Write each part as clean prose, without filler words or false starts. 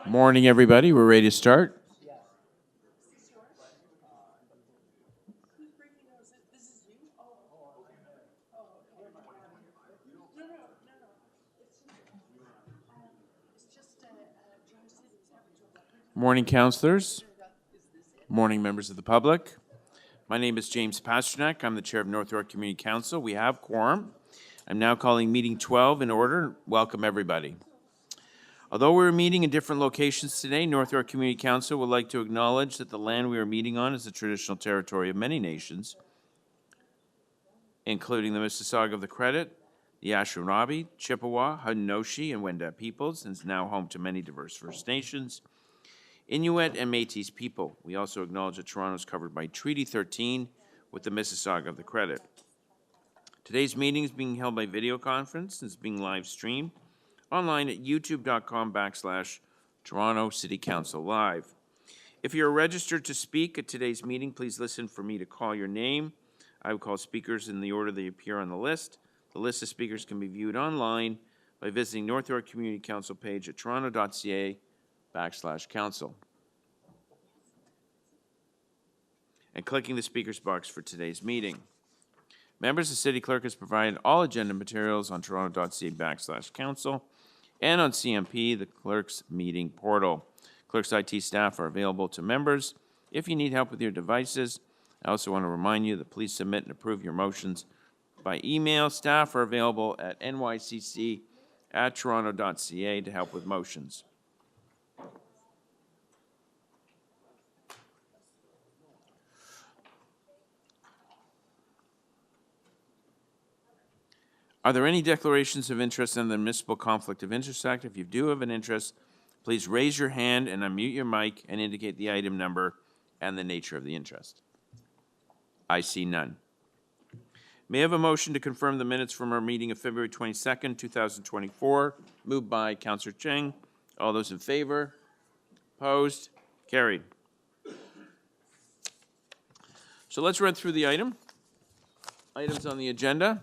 Morning, everybody. We're ready to start. Morning, councillors. Morning, members of the public. My name is James Pasternak. I'm the chair of North York Community Council. We have quorum. I'm now calling meeting 12 in order. Welcome, everybody. Although we're meeting in different locations today, North York Community Council would like to acknowledge that the land we are meeting on is the traditional territory of many nations, including the Mississauga of the Credit, the Anishinaabe, Chippewa, Haudenosaunee, and Wendat peoples, and is now home to many diverse First Nations, Inuit, and Métis people. We also acknowledge that Toronto is covered by Treaty 13 with the Mississauga of the Credit. Today's meeting is being held by video conference and is being live streamed online at youtube.com/Toronto City Council Live. If you're registered to speak at today's meeting, please listen for me to call your name. I will call speakers in the order they appear on the list. The list of speakers can be viewed online by visiting North York Community Council page at toronto.ca/council and clicking the speakers box for today's meeting. Members, the city clerk has provided all agenda materials on toronto.ca/council and on CMP, the clerk's meeting portal. Clerk's IT staff are available to members if you need help with your devices. I also want to remind you that please submit and approve your motions by email. Staff are available at nycc@toronto.ca to help with motions. Are there any declarations of interest in the Municipal Conflict of Interest Act? If you do have an interest, please raise your hand and unmute your mic and indicate the item number and the nature of the interest. I see none. May I have a motion to confirm the minutes from our meeting of February 22nd, 2024? Moved by Councillor Cheng. All those in favor? Opposed? Carried. So let's run through the items on the agenda.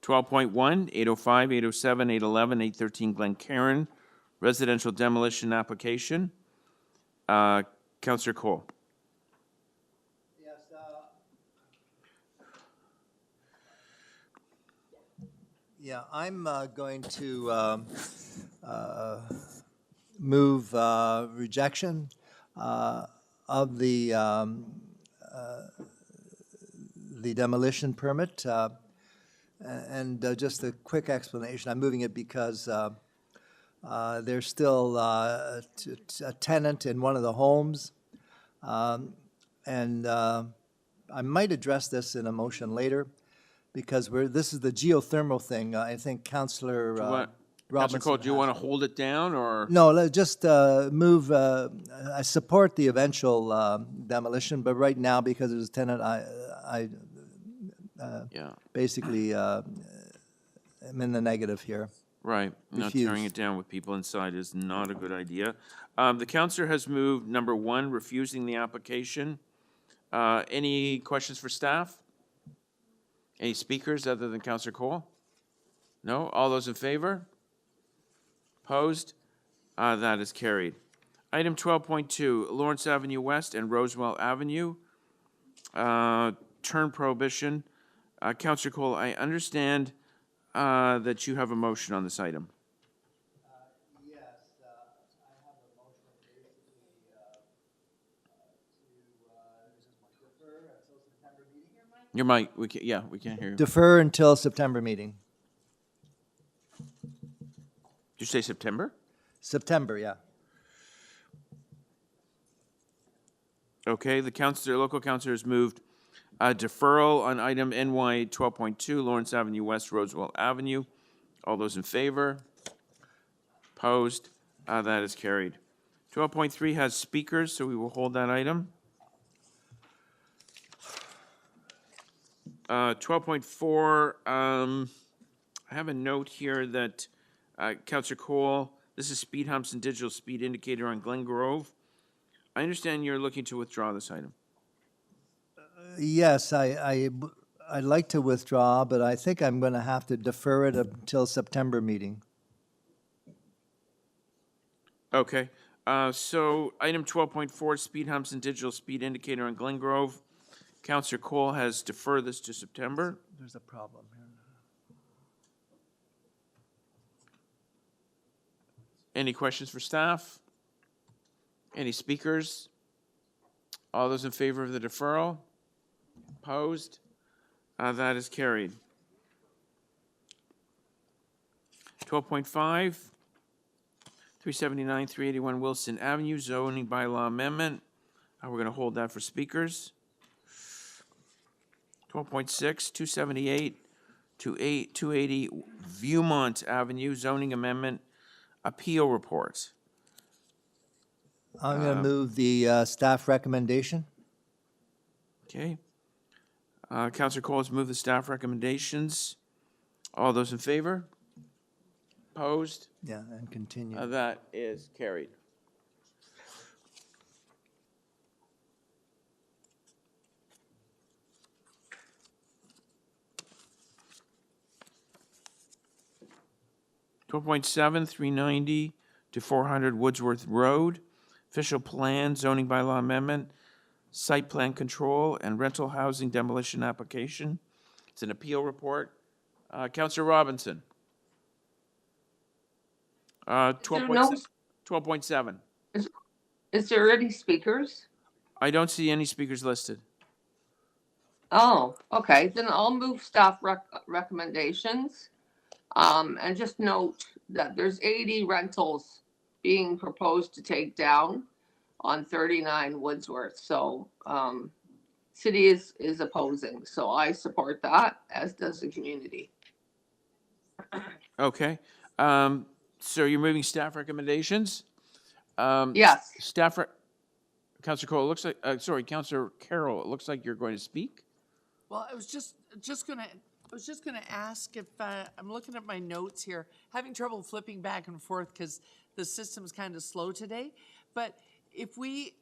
12.1, 805, 807, 811, 813 Glencairn, residential demolition application. Councillor Cole. Yes. Yeah, I'm going to move rejection of the demolition permit. And just a quick explanation, I'm moving it because there's still a tenant in one of the homes. And I might address this in a motion later because this is the geothermal thing. I think Councillor Robinson. Councillor Cole, do you want to hold it down or? No, just move. I support the eventual demolition, but right now because there's a tenant, I basically I'm in the negative here. Right. Not tearing it down with people inside is not a good idea. The councillor has moved number 1, refusing the application. Any questions for staff? Any speakers other than Councillor Cole? No? All those in favor? Opposed? That is carried. Item 12.2, Lawrence Avenue West and Rosewell Avenue. Turn prohibition. Councillor Cole, I understand that you have a motion on this item. Yes, I have a motion basically to defer until September meeting. Your mic, we can't hear you. Defer until September meeting. Did you say September? September, yeah. Okay, the local councillor has moved deferral on item NY 12.2, Lawrence Avenue West, Rosewell Avenue. All those in favor? Opposed? That is carried. 12.3 has speakers, so we will hold that item. 12.4, I have a note here that Councillor Cole, this is speed humps and digital speed indicator on Glengrove. I understand you're looking to withdraw this item. Yes, I'd like to withdraw, but I think I'm going to have to defer it until September meeting. Okay, so item 12.4, speed humps and digital speed indicator on Glengrove. Counselor Cole has deferred this to September. There's a problem here. Any questions for staff? Any speakers? All those in favor of the deferral? Opposed? That is carried. 12.5, 379, 381 Wilson Avenue, zoning bylaw amendment. We're going to hold that for speakers. 12.6, 278, 280 Viewmount Avenue, zoning amendment, appeal report. I'm going to move the staff recommendation. Okay. Counselor Cole has moved the staff recommendations. All those in favor? Opposed? Yeah, and continue. That is carried. .7, 390 to 400 Woodsworth Road, official plan, zoning bylaw amendment, site plan control, and rental housing demolition application. It's an appeal report. Counselor Robinson. 12.7. Is there any speakers? I don't see any speakers listed. Oh, okay, then I'll move staff recommendations. And just note that there's 80 rentals being proposed to take down on 39 Woodsworth. So city is opposing. So I support that, as does the community. Okay. So you're moving staff recommendations? Yes. Counselor Cole, it looks like, Counselor Carroll, it looks like you're going to speak. Well, I was just gonna ask if, I'm looking at my notes here, having trouble flipping back and forth because the system's kind of slow today. But if we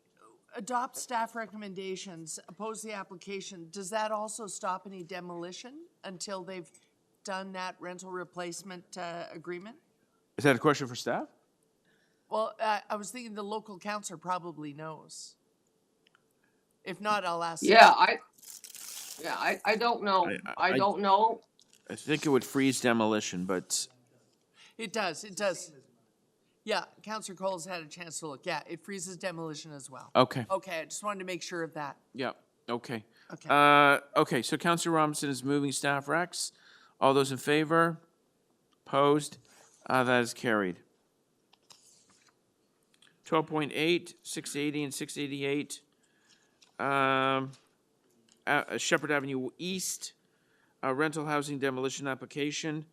adopt staff recommendations, oppose the application, does that also stop any demolition until they've done that rental replacement agreement? Is that a question for staff? Well, I was thinking the local council probably knows. If not, I'll ask. Yeah, I don't know. I don't know. I think it would freeze demolition, but It does. Yeah, Councillor Cole's had a chance to look. Yeah, it freezes demolition as well. okay. Okay, I just wanted to make sure of that. Yeah, okay. Okay. Okay, so Counselor Robinson is moving staff recs. All those in favor? Opposed? That is carried. 12.8, 680 and 688. Sheppard Avenue East, rental housing demolition application.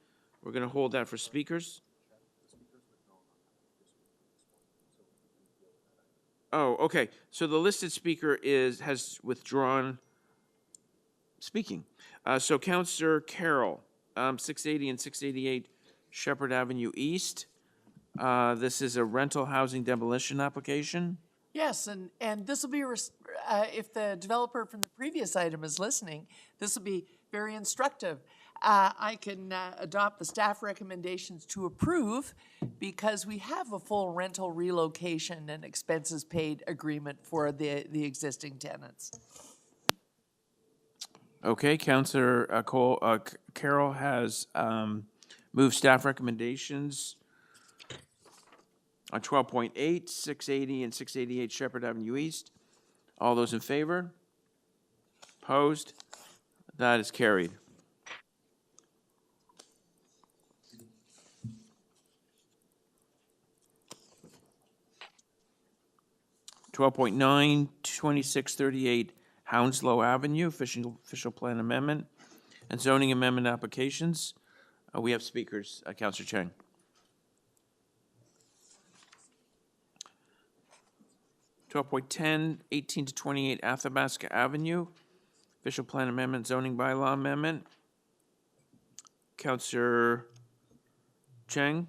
We're going to hold that for speakers. Oh, okay. So the listed speaker has withdrawn speaking. So Counselor Carroll, 680 and 688 Sheppard Avenue East. This is a rental housing demolition application. Yes, and this will be, if the developer from the previous item is listening, this will be very instructive. I can adopt the staff recommendations to approve because we have a full rental relocation and expenses paid agreement for the existing tenants. Okay, Counselor Carroll has moved staff recommendations on 12.8, 680 and 688 Sheppard Avenue East. All those in favor? Opposed? That is carried. .9, 2638 Hounslow Avenue, official plan amendment and zoning amendment applications. We have speakers. Councillor Cheng. .10, 18 to 28 Athabaska Avenue, official plan amendment, zoning bylaw amendment. Councillor Cheng.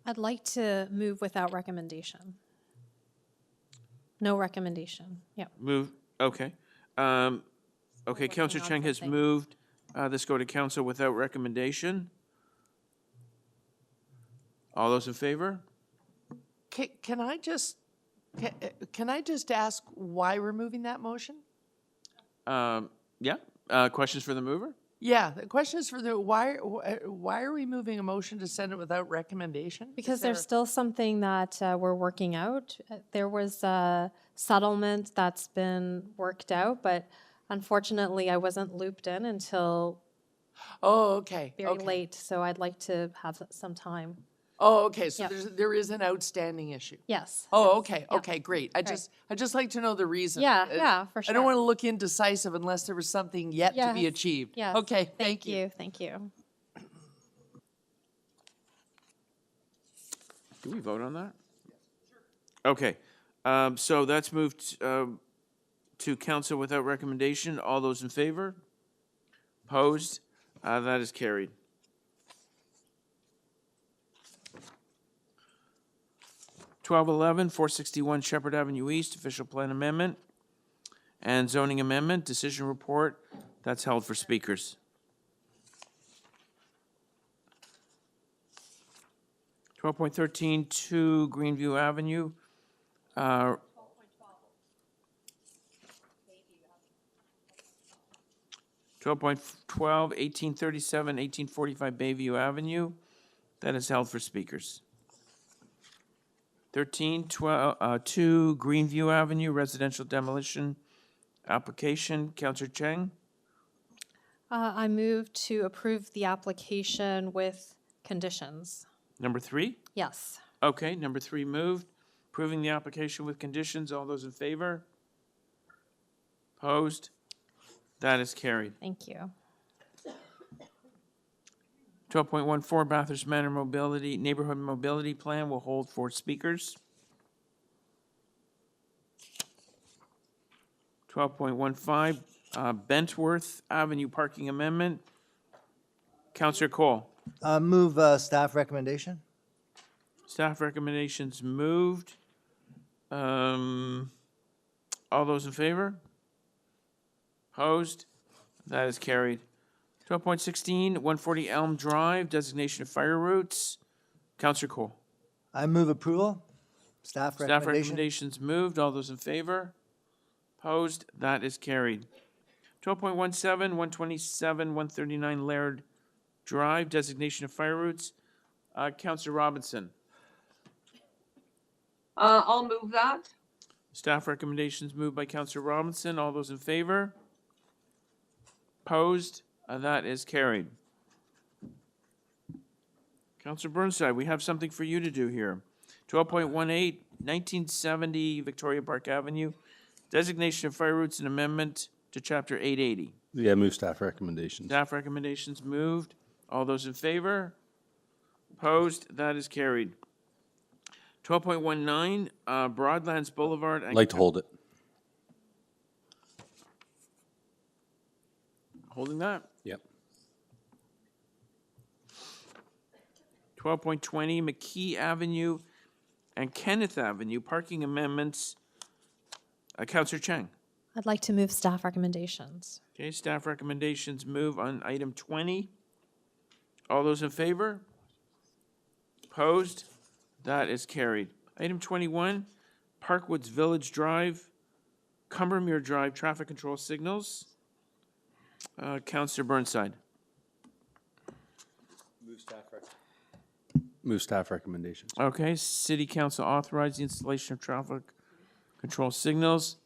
I'd like to move without recommendation. No recommendation, yep. Move, okay. Okay, working Counselor on Cheng has something. moved. This go to council without recommendation. All those in favor? Can I just, can I just ask why we're moving that motion? Yeah, questions for the mover? Yeah, the question is for the, why are we moving a motion to send it without recommendation? Because Is there- there's still something that we're working out. There was a settlement that's been worked out, but unfortunately, I wasn't looped in until Oh, okay, very okay. late, so I'd like to have some time. Oh, okay, so Yep. there is an outstanding issue. Yes. Oh, yes, okay, yeah. okay, great. I just like to know the reason. Yeah, Uh, yeah, for I don't sure. want to look indecisive unless there was something yet to be Yes, achieved. Yes. Okay, thank you. Thank you. Do we vote on that? Okay, so that's moved to council without recommendation. All those in favor? Opposed? That is carried. Twelve 461 Sheppard Avenue East, official plan amendment and zoning amendment, decision report. That's held for speakers. 12.13, 2 Greenview Avenue. 12.12, 1837, 1845 Bayview Avenue. That is held for speakers. 2 Greenview Avenue, residential demolition application. Counselor Cheng, I move to approve the application with conditions. number 3. Yes. Okay, number 3 moved. Approving the application with conditions. All those in favor? Opposed? That is carried. Thank you. 12.14 Bathurst Manor Mobility, Neighborhood Mobility Plan will hold 4 speakers. 12.15 Bentworth Avenue Parking Amendment. Counselor Cole. Move staff recommendation. Staff recommendations moved. All those in favor? Opposed? That is carried. 12.16, 140 Elm Drive, designation of fire routes. Counselor Cole. I move approval. Staff Staff recommendation. recommendations moved. All those in favor? Opposed? That is carried. 12.17, 127, 139 Laird Drive, designation of fire routes. Counselor Robinson. I'll move that. Staff recommendations moved by Counselor Robinson. All those in favor? Opposed? That is carried. Counselor Burnside, we have something for you to do here. 12.18, 1970 Victoria Park Avenue, designation of fire routes and amendment to Chapter 880. Yeah, move staff recommendations. Staff recommendations moved. All those in favor? Opposed? That is carried. 12.19, Broadlands Boulevard. I'd like to hold it. Holding that. Yep. 12.20, McKee Avenue and Kenneth Avenue, parking amendments. Counselor Cheng. I'd like to move staff recommendations. Okay, staff recommendations move on item 20. All those in favor? Opposed? That is carried. Item 21, Parkwoods Village Drive, Combermere Drive, traffic control signals. Counselor Burnside. Move staff recommendations. Okay, City Council authorized the installation of traffic control signals.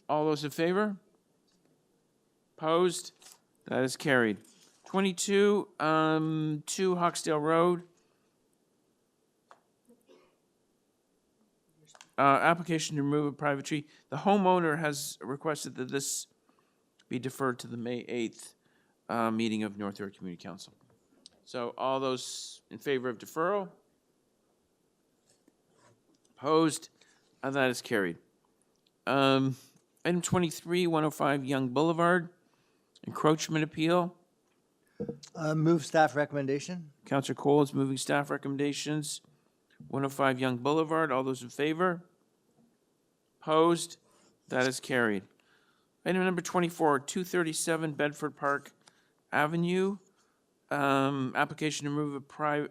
All those in favor? Opposed? That is carried. 22, 2 Hawksdale Road. Application to remove a private tree. The homeowner has requested that this be deferred to the May 8th meeting of North York Community Council. So all those in favor of deferral? Opposed? That is carried. Item 23, 105 Yonge Boulevard, encroachment appeal. Move staff recommendation. Counselor Cole is moving staff recommendations. 105 Yonge Boulevard, all those in favor? Opposed? That is carried. Item number 24, 237 Bedford Park Avenue. Application to remove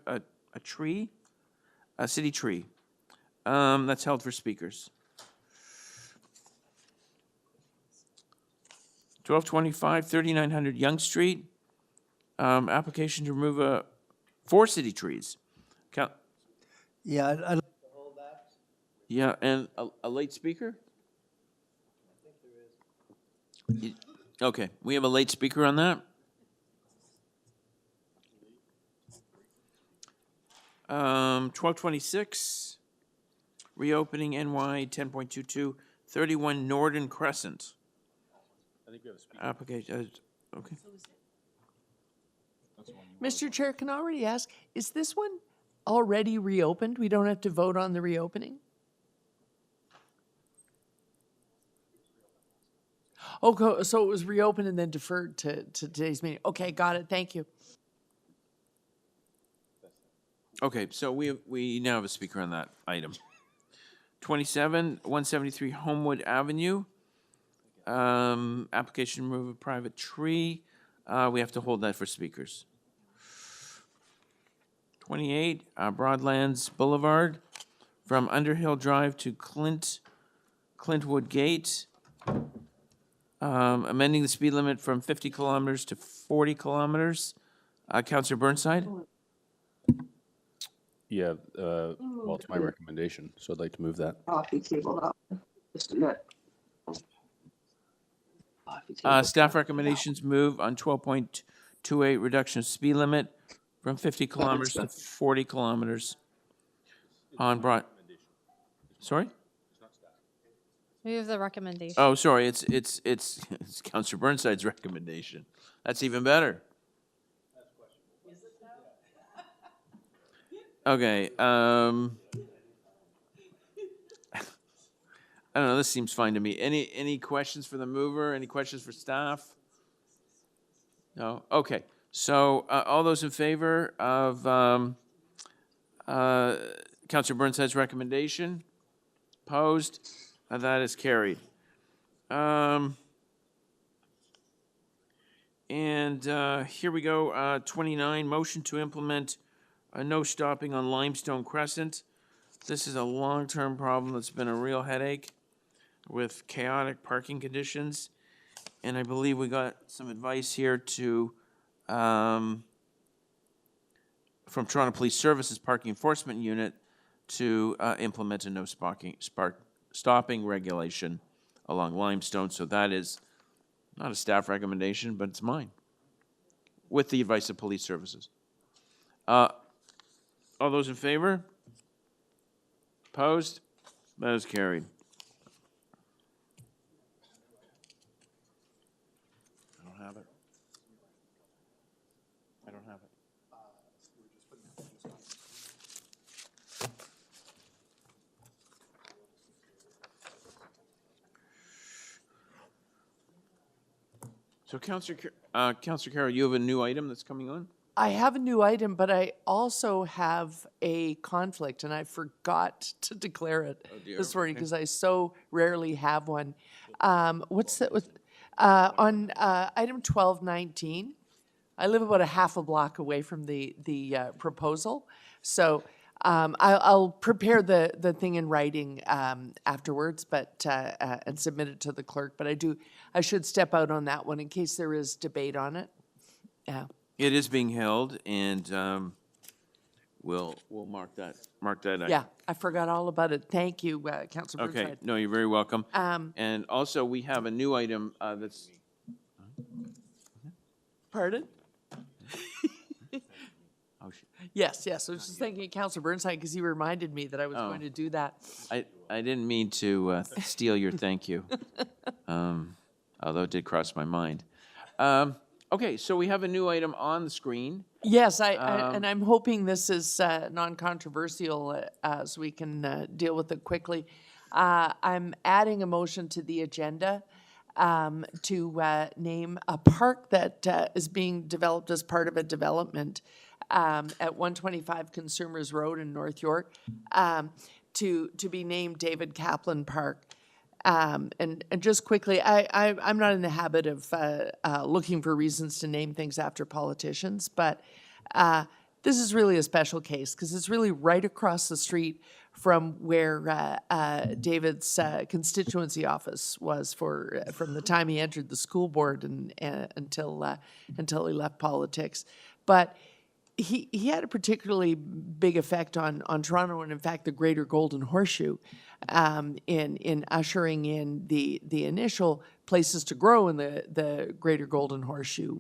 a tree, a city tree. That's held for speakers. 1225, 3900 Yonge Street. Application to remove 4 city trees. Yeah, I'd Yeah, and a late speaker? Okay, we have a late speaker on that. 1226, reopening NY 10.22, 31 Norden Crescent. I think we have a speaker. Application, okay. Mr. Chair, can I already ask, is this one already reopened? We don't have to vote on the reopening? Okay, so it was reopened and then deferred to today's meeting. Okay, got it. Thank you. Okay, so we now have a speaker on that item. 27, 173 Homewood Avenue. Application to remove a private tree. We have to hold that for speakers. 28, Broadlands Boulevard, from Underhill Drive to Clintwood Gate. Amending the speed limit from 50 kilometers to 40 kilometers. Counselor Burnside? Yeah, well, it's my recommendation, so I'd like to move that. Coffee table up. Just a minute. Staff recommendations move on 12.28, reduction of speed limit from 50 kilometers to 40 kilometers on sorry? Move the recommendation. Oh, sorry, it's Counselor Burnside's recommendation. That's even better. Okay, I don't know, this seems fine to me. Any questions for the mover? Any questions for staff? No? Okay, so all those in favor of Counselor Burnside's recommendation? Opposed? That is carried. Here we go, 29, motion to implement no stopping on Limestone Crescent. This is a long-term problem that's been a real headache with chaotic parking conditions. And I believe we got some advice here from Toronto Police Services Parking Enforcement Unit to implement a no stopping regulation along Limestone. So that is not a staff recommendation, but it's mine, with the advice of Police Services. All those in favor? Opposed? That is carried. I don't have it. I don't have it. So Councillor Carroll, you have a new item that's coming on? I have a new item, but I also have a conflict, and I forgot to declare it this morning because I so rarely have one. What's that? On item 1219, I live about a half a block away from the proposal, so I'll prepare the thing in writing afterwards, but and submit it to the clerk. But I should step out on that one in case there is debate on it. Yeah. It is being held, and we'll mark that item. Yeah, I forgot all about it. Thank you, Councilor Okay, Burnside. no, you're very welcome. And also, we have a new item that's, Pardon? oh, Yes, I was just thanking Councilor Burnside because he reminded me that I was going to do that. I didn't mean to steal your thank you, although it did cross my mind. Okay, so we have a new item on the screen. Yes, and I'm hoping this is non-controversial so we can deal with it quickly. I'm adding a motion to the agenda to name a park that is being developed as part of a development at 125 Consumers Road in North York to be named David Kaplan Park. And just quickly, I'm not in the habit of looking for reasons to name things after politicians, but this is really a special case because it's really right across the street from where David's constituency office was from the time he entered the school board and until he left politics. But he had a particularly big effect on Toronto and, in fact, the Greater Golden Horseshoe in ushering in the initial places to grow in the Greater Golden Horseshoe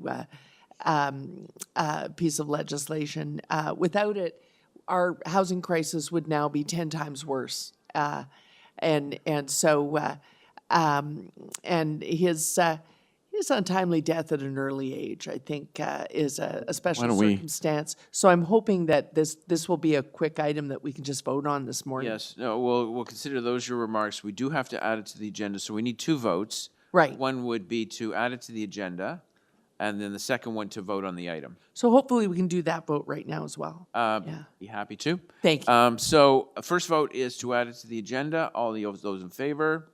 piece of legislation. Without it, our housing crisis would now be 10 times worse. And his untimely death at an early age, I think, is a special circumstance. So I'm hoping that this will be a quick item that we can just vote on this morning. Yes, no, we'll consider those your remarks. We do have to add it to the agenda, so we need 2 votes. Right. One would be to add it to the agenda, and then the second one to vote on the item. So hopefully we can do that vote right now as well. Be happy to. Thank you. So first vote is to add it to the agenda. All those in favor?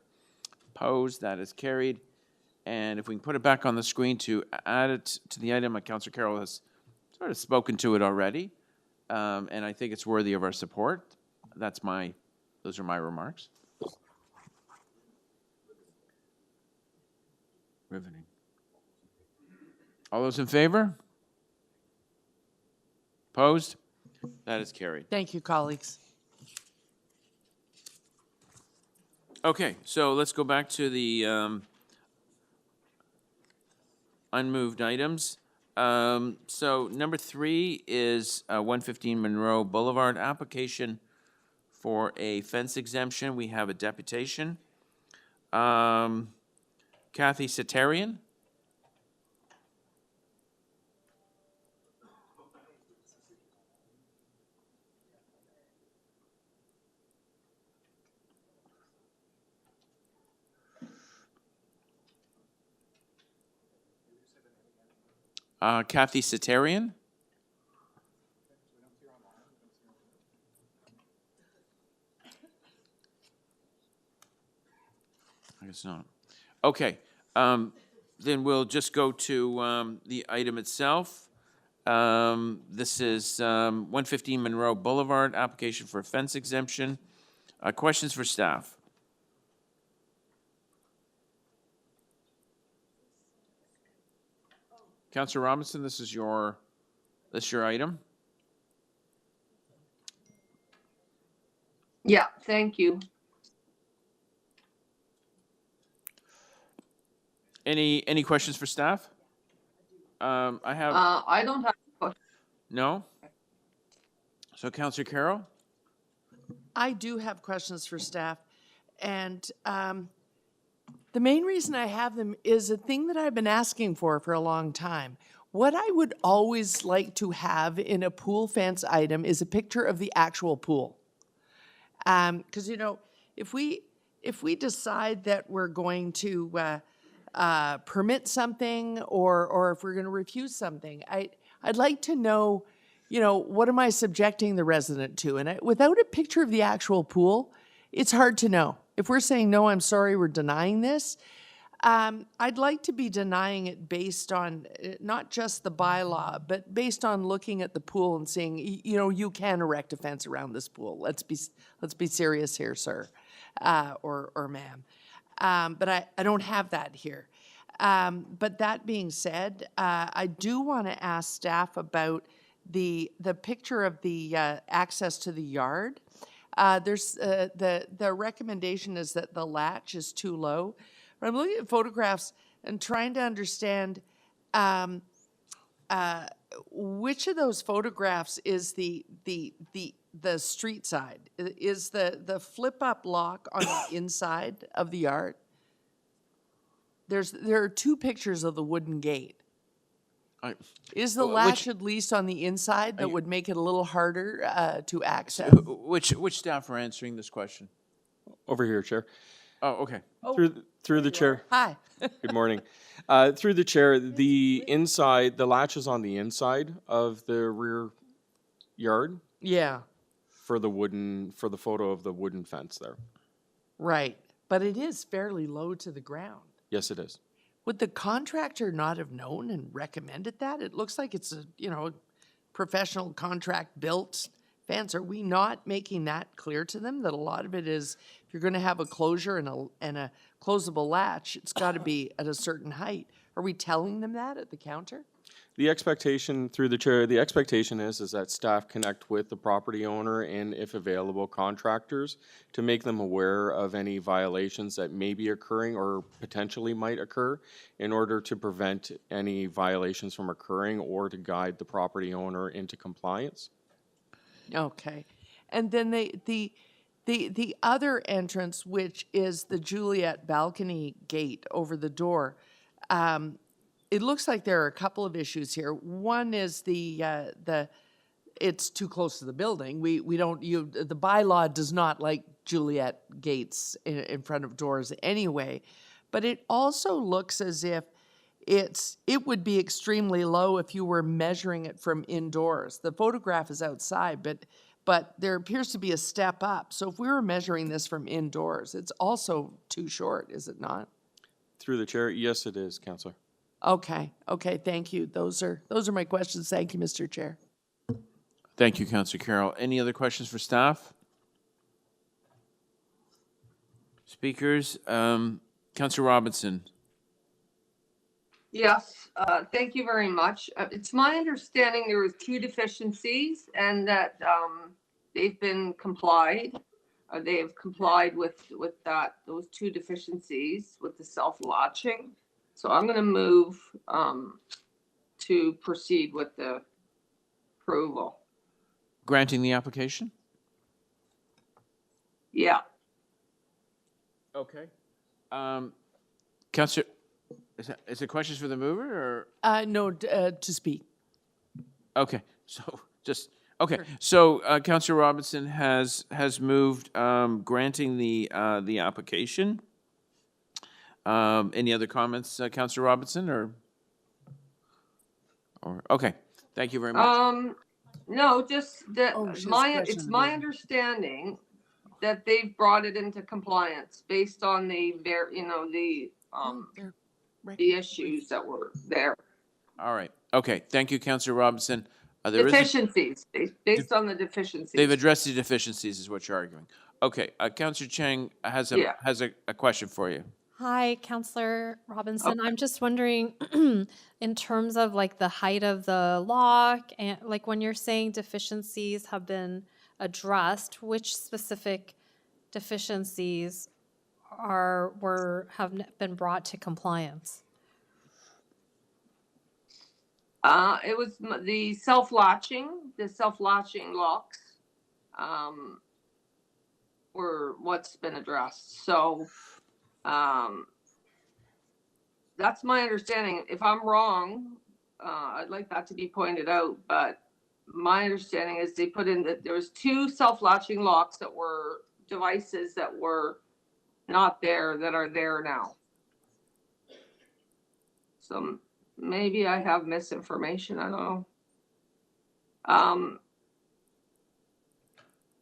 Opposed? That is carried. And if we can put it back on the screen to add it to the item, Councillor Carroll has sort of spoken to it already, and I think it's worthy of our support. Those are my remarks. Riveting. All those in favor? Opposed? That is carried. Thank you, colleagues. Okay, so let's go back to the unmoved items. So number 3 is 115 Munro Boulevard, application for a fence exemption. We have a deputation. Kathy Satarian. Kathy Satarian. I guess not. Okay, then we'll just go to the item itself. This is 115 Munro Boulevard, application for a fence exemption. Questions for staff? Councillor Robinson, this is your item. Yeah, thank you. Any questions for staff? I have I don't have a question. no. So, Councillor Carroll. I do have questions for staff, and the main reason I have them is a thing that I've been asking for a long time. What I would always like to have in a pool fence item is a picture of the actual pool. Because, you know, if we decide that we're going to permit something or if we're going to refuse something, I'd like to know, you know, what am I subjecting the resident to? And without a picture of the actual pool, it's hard to know. If we're saying, no, I'm sorry, we're denying this, I'd like to be denying it based on not just the bylaw, but based on looking at the pool and saying, you know, you can erect a fence around this pool. Let's be serious here, sir, or ma'am. But I don't have that here. But that being said, I do want to ask staff about the picture of the access to the yard. There's the recommendation is that the latch is too low. But I'm looking at photographs and trying to understand which of those photographs is the street side. Is the flip up lock on the inside of the yard? There are 2 pictures of the wooden gate. Is the latch at least on the inside that would make it a little harder to access? Which staff are answering this question? Over here, Chair. Oh, okay. Through the chair. Hi. Good morning. Through the chair, the latch is on the inside of the rear yard Yeah, for the photo of the wooden fence there. right. but it is fairly low to the ground. Yes, it is. Would the contractor not have known and recommended that? It looks like it's a, professional contract built fence. Are we not making that clear to them, that a lot of it is, if you're gonna have a closure and a closable latch, it's gotta be at a certain height? Are we telling them that at the counter? The expectation, through the chair, the expectation is that staff connect with the property owner and, if available, contractors to make them aware of any violations that may be occurring or potentially might occur in order to prevent any violations from occurring or to guide the property owner into compliance. Okay. And then the other entrance, which is the Juliet balcony gate over the door, it looks like there are a couple of issues here. One is it's too close to the building. The bylaw does not like Juliet gates in front of doors anyway. But it also looks as if it would be extremely low if you were measuring it from indoors. The photograph is outside, but there appears to be a step up. So if we were measuring this from indoors, it's also too short, is it not? Through the chair, yes, it is, Councillor. Okay, thank you. Those are my questions. Thank you, Mr. Chair. Thank you, Councillor Carroll. Any other questions for staff? Speakers, Councillor Robinson. Yes, thank you very much. It's my understanding there was 2 deficiencies and that they've been complied. They have complied with those 2 deficiencies with the self-latching. So I'm going to move to proceed with the approval. Granting the application? Yeah. Okay. Councillor, is it questions for the mover or? No, to speak. Okay, so Councillor Robinson has moved granting the application. Any other comments, Councillor Robinson, or okay, thank you very much. No, just that she has a question it's in my there. understanding that they've brought it into compliance based on the the issues that were there. All right, okay, thank you, Councillor Robinson. There is Deficiencies, based on the deficiencies. they've addressed the deficiencies, is what you're arguing. Okay, Councillor Chang has a question for you. Hi, Councillor Robinson. I'm just wondering, in terms of like the height of the lock, and like when you're saying deficiencies have been addressed, which specific deficiencies have been brought to compliance? It was the self-latching locks were what's been addressed. So that's my understanding. If I'm wrong, I'd like that to be pointed out, but my understanding is they put in that there was 2 self-latching locks that were devices that were not there that are there now. So maybe I have misinformation, I don't know.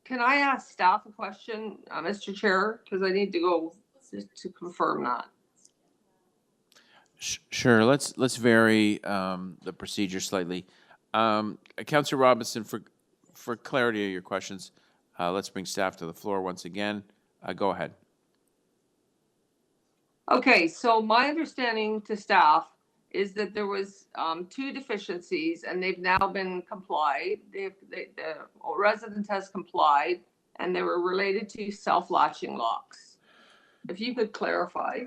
Can I ask staff a question, Mr. Chair? Because I need to go just to confirm that. Sure. Let's vary the procedure slightly. Councillor Robinson, for clarity of your questions, let's bring staff to the floor once again. Go ahead. Okay, so my understanding to staff is that there was 2 deficiencies and they've now been complied. The resident has complied and they were related to self-latching locks. If you could clarify.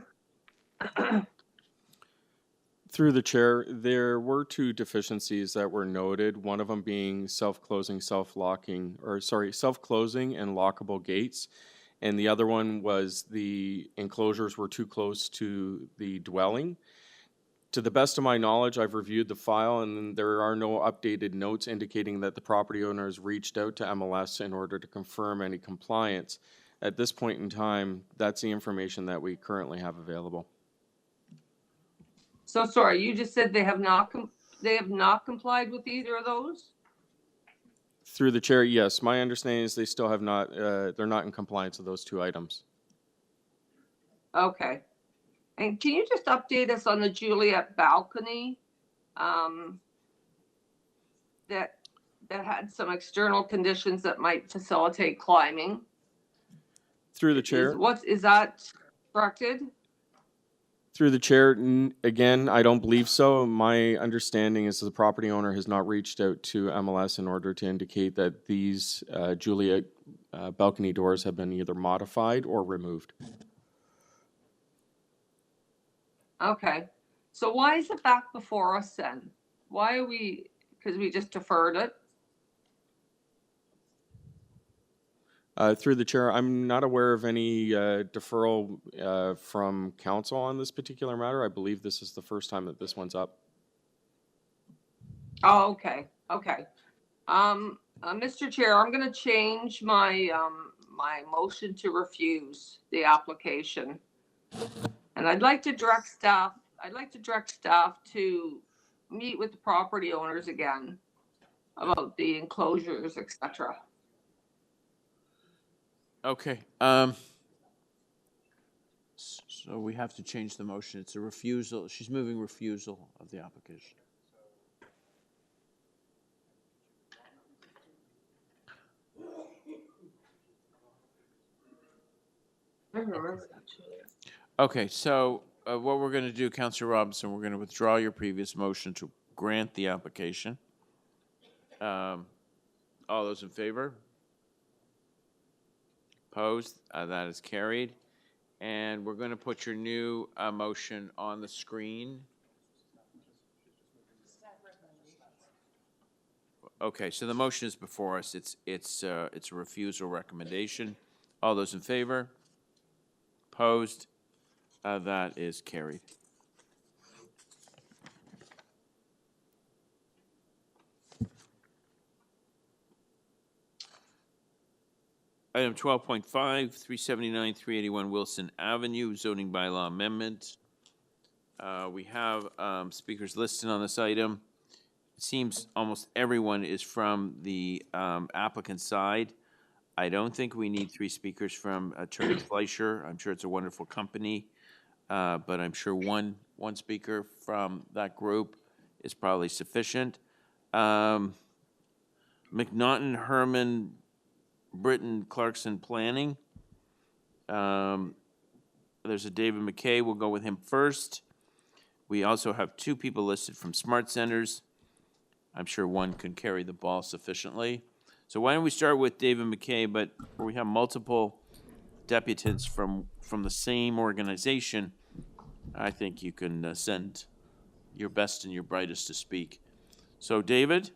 Through the chair, there were 2 deficiencies that were noted, one of them being self-closing and lockable gates. And the other one was the enclosures were too close to the dwelling. To the best of my knowledge, I've reviewed the file and there are no updated notes indicating that the property owner has reached out to MLS in order to confirm any compliance. At this point in time, that's the information that we currently have available. So sorry, you just said they have not complied with either of those? Through the chair, yes. My understanding is they still have not, they're not in compliance with those 2 items. Okay. And can you just update us on the Juliet balcony? That had some external conditions that might facilitate climbing. Through the chair. Is that constructed? Through the chair, again, I don't believe so. My understanding is the property owner has not reached out to MLS in order to indicate that these Juliet balcony doors have been either modified or removed. Okay. So why is it back before us then? Why are we, because we just deferred it? Through the chair, I'm not aware of any deferral from council on this particular matter. I believe this is the first time that this one's up. Oh, okay, okay. Mr. Chair, I'm gonna change my, my motion to refuse the application. And I'd like to direct staff to meet with the property owners again about the enclosures, et cetera. Okay, so we have to change the motion. It's a refusal. She's moving refusal of the application. Okay, so what we're going to do, Councillor Robinson, we're going to withdraw your previous motion to grant the application. All those in favor? Opposed? That is carried. And we're going to put your new motion on the screen. Okay, so the motion is before us. It's a refusal recommendation. All those in favor? Opposed? That is carried. Item 12.5, 379, 381 Wilson Avenue, zoning bylaw amendment. We have speakers listed on this item. It seems almost everyone is from the applicant side. I don't think we need 3 speakers from Attorney Fleischer. I'm sure it's a wonderful company, but I'm sure one speaker from that group is probably sufficient. McNaughton, Herman, Britton, Clarkson Planning. There's a David McKee. We'll go with him first. We also have 2 people listed from Smart Centers. I'm sure one can carry the ball sufficiently. So why don't we start with David McKee, but we have multiple deputants from the same organization. I think you can send your best and your brightest to speak. So David?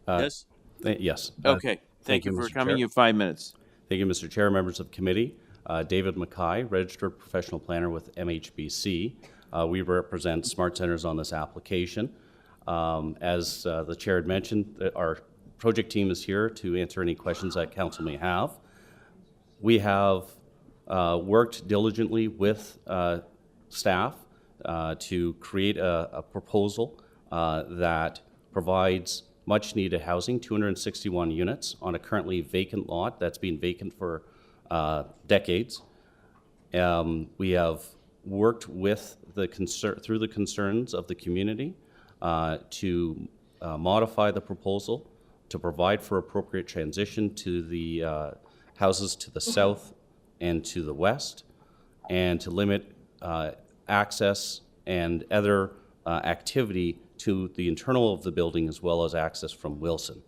Yes? Yes. Okay. Thank you for Mr. coming. Chair. You have 5 minutes. Thank you, Mr. Chair, members of committee. David McKee, registered professional planner with MHBC. We represent Smart Centers on this application. As the chair had mentioned, our project team is here to answer any questions that council may have. We have worked diligently with staff to create a proposal that provides much-needed housing, 261 units on a currently vacant lot that's been vacant for decades. We have worked with through the concerns of the community to modify the proposal to provide for appropriate transition to the houses to the south and to the west, and to limit access and other activity to the internal of the building as well as access from Wilson.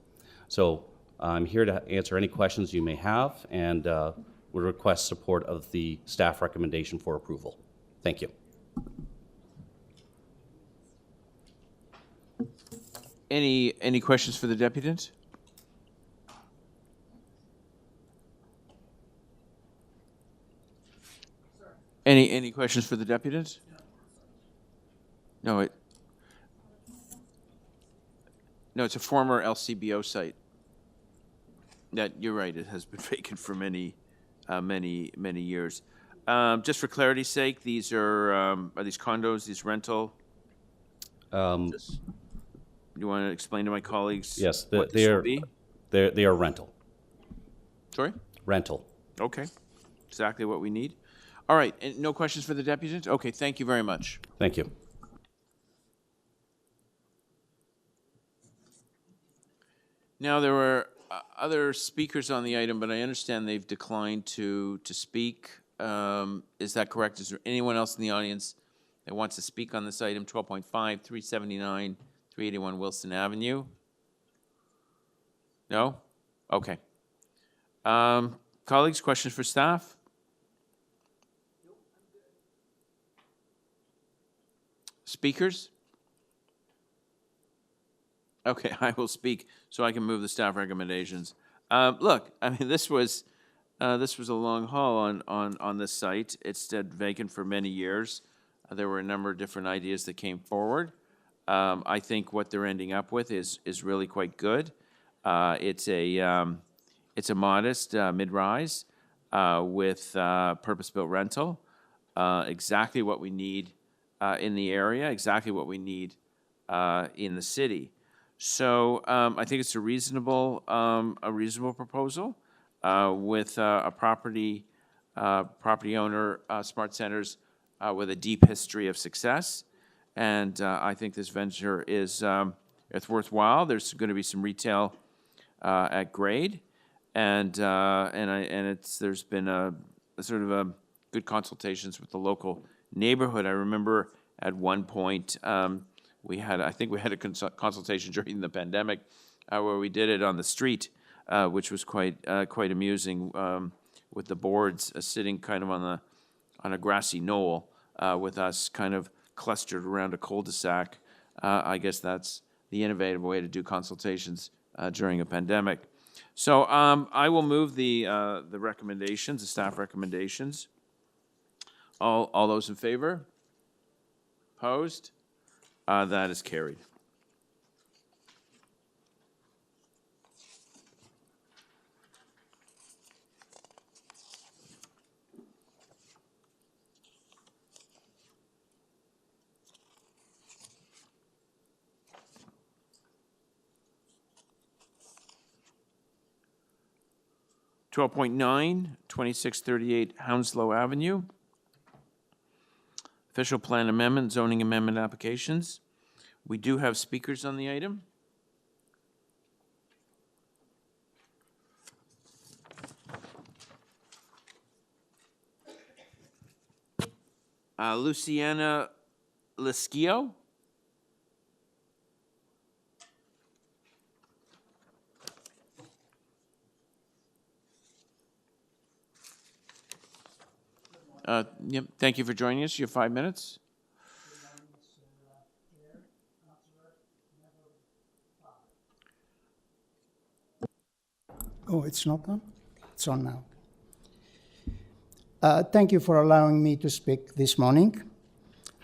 So I'm here to answer any questions you may have, and would request support of the staff recommendation for approval. Thank you. Any questions for the deputant? Any questions for the deputant? No, it's a former LCBO site. That, you're right, it has been vacant for many years. Just for clarity's sake, these are these condos, these rental? You want to explain to my colleagues? Yes, what they this are. will be? They are rental. Sorry? Rental. Okay, exactly what we need. All right, and no questions for the deputant? Okay, thank you very much. Thank you. Now, there were other speakers on the item, but I understand they've declined to speak. Is that correct? Is there anyone else in the audience that wants to speak on this item? 12.5, 379, 381 Wilson Avenue? No? Okay. Colleagues, questions for staff? Speakers? Okay, I will speak so I can move the staff recommendations. Look, I mean, this was a long haul on this site. It's stood vacant for many years. There were a number of different ideas that came forward. I think what they're ending up with is really quite good. It's a modest mid-rise with purpose-built rental. Exactly what we need in the area. Exactly what we need in the city. So I think it's a reasonable proposal with a property owner, Smart Centers, with a deep history of success, and I think this venture is it's worthwhile. There's going to be some retail at grade, and there's been a sort of a good consultations with the local neighborhood. I remember at one point. I think we had a consultation during the pandemic where we did it on the street, which was quite amusing with the boards sitting kind of on a grassy knoll with us kind of clustered around a cul-de-sac. I guess that's the innovative way to do consultations during a pandemic. So I will move the recommendations, the staff recommendations. All those in favor? Opposed? That is carried. .9, 2638 Hounslow Avenue. Official plan amendment, zoning amendment applications. We do have speakers on the item. Luciana Lischio. Yep, thank you for joining us. You have 5 minutes. Oh, it's not on? It's on now. Thank you for allowing me to speak this morning.